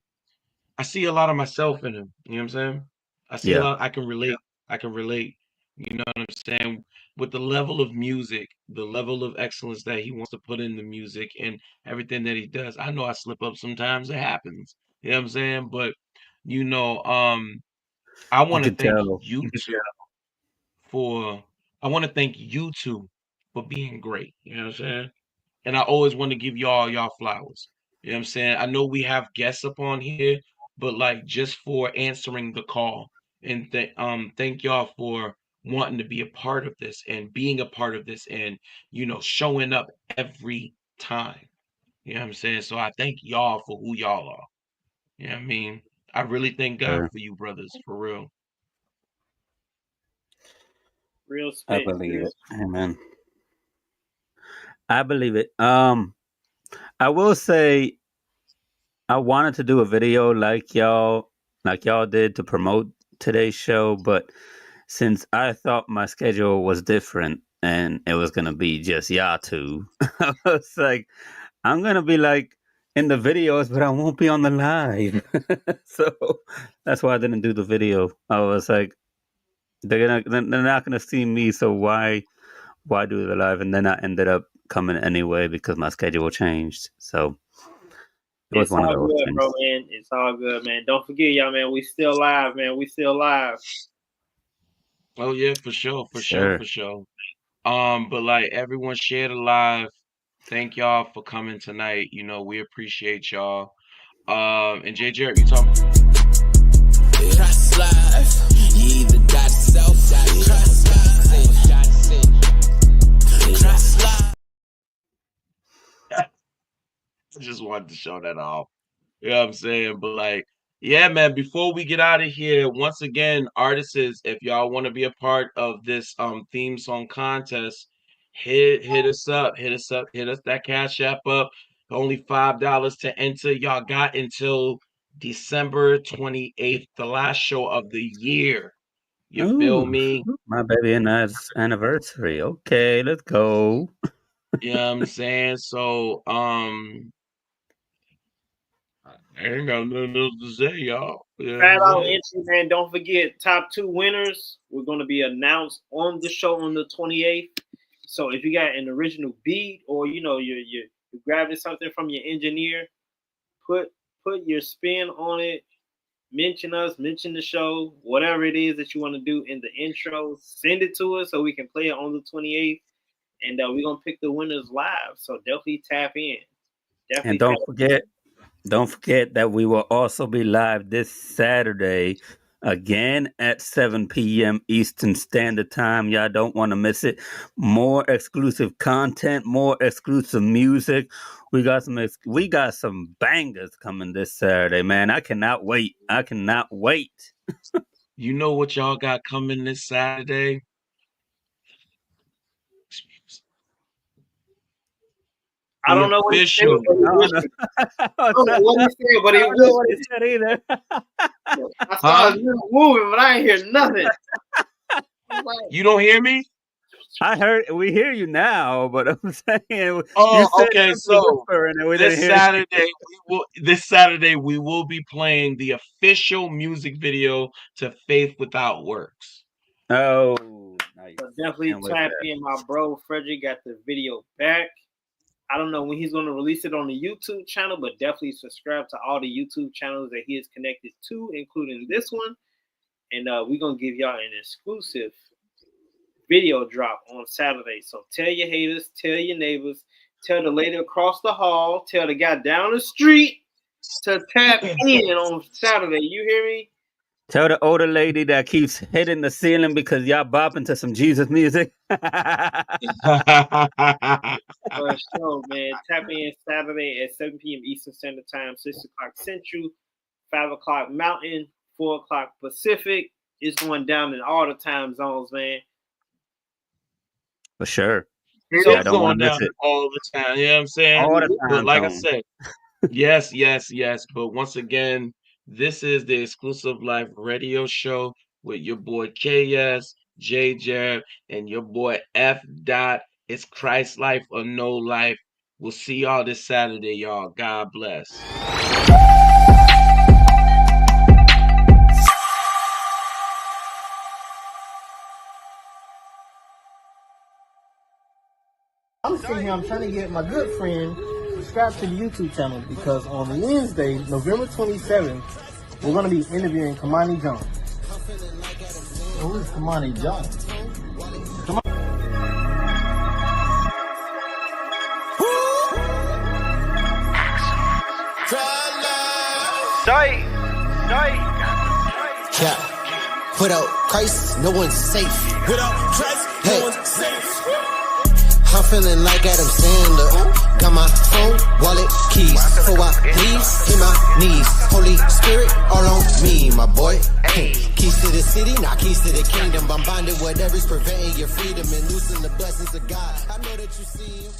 see a lot of myself in him. You know what I'm saying? I see a Yeah. lot. I can relate. I can relate. You know what I'm saying? With the level of music, the level of excellence that he wants to put in the music and everything that he does. I know I slip up sometimes. It happens. You know what I'm saying? But you know, I You want to could thank tell. you two for. I want to thank you two for being great. You know what I'm saying? And I always want to give y'all flowers. You know what I'm saying? I know we have guests up on here, but like just for answering the call and thank y'all for wanting to be a part of this and being a part of this and showing up every time. You know what I'm saying? So I thank y'all for who y'all are. You know what I mean? I really thank God Sure. for you brothers, for real. Real I spit. believe it. Amen. I believe it. I will say I wanted to do a video like y'all did to promote today's show, but since I thought my schedule was different and it was gonna be just y'all two, I was like, I'm gonna be like in the videos, but I won't be on the live. So that's why I didn't do the video. I was like, they're not gonna see me, so why do the live? And then I ended up coming anyway because my schedule changed. So it was It's one of all those good, bro, things. man. It's all good, man. Don't forget, y'all, man. We still live, man. We still live. Oh yeah, for sure. Sure. But like everyone shared alive. Thank y'all for coming tonight. We appreciate y'all. And J.Jareb, you talking? Trust life. You either got self, trust life. Trust life. I just wanted to show that off. You know what I'm saying? But like, yeah, man, before we get out of here, once again, artists, if y'all want to be a part of this theme song contest, hit us up. Hit us that Cash App up. Only $5 to enter. Y'all got until December 28th, the last show of the year. You feel me? My baby and I's anniversary. Okay, let's go. You know what I'm saying? So, I ain't got nothing else to say, y'all. You know Shout what I'm out saying? entry, man. Don't forget, top 2 winners. We're going to be announced on the show on the 28th. So if you got an original beat or, you know, you're grabbing something from your engineer, put your spin on it. Mention us, mention the show, whatever it is that you want to do in the intro. Send it to us so we can play it on the 28th. And we're going to pick the winners live. So definitely tap in. And don't forget that we will also be live this Saturday again at 7 p.m. Eastern Standard Time. Y'all don't want to miss it. More exclusive content, more exclusive music. We got some bangers coming this Saturday, man. I cannot wait. You know what y'all got coming this Saturday? I don't know what he said, but he whispered. I don't know what he said, but he whispered. Either. I saw his lips moving, but I ain't hear nothing. You don't hear me? We hear you now, but I'm saying. Oh, okay. So this Saturday we will be playing the official music video to Faith Without Works. Oh, nice. So definitely tap in. My bro Freddrick got the video back. I don't know when he's going to release it on the YouTube channel, but definitely subscribe to all the YouTube channels that he is connected to, including this one. And we're going to give y'all an exclusive video drop on Saturday. So tell your haters, tell your neighbors, tell the lady across the hall, tell the guy down the street to tap in on Saturday. You hear me? Tell the older lady that keeps hitting the ceiling because y'all bopping to some Jesus music. For sure, man. Tap in Saturday at 7 p.m. Eastern Standard Time, 6 o'clock Central, 5 o'clock Mountain, 4 o'clock Pacific. It's going down in all the time zones, man. For sure. It's going down all the time. You know what I'm saying? All the time. But like I said, yes. But once again, this is the Exclusive Life Radio Show with your boy KS, J.Jareb, and your boy F. It's Christ Life or No Life. We'll see y'all this Saturday, y'all. God bless. I'm sitting here, I'm trying to get my good friend subscribe to the YouTube channel because on Wednesday, November 27th, we're going to be interviewing Kimani Jones. Who is Kimani Jones? Yeah. Without Christ, no one's safe. Without Christ, no one's safe. I'm feeling like Adam Sandler. Got my phone, wallet, keys. Before I leave, hit my knees. Holy Spirit all on me, my boy. Keys to the city, not keys to the kingdom. I'm bonded whatever's preventing your freedom and losing the blessings of God. I know that you see him.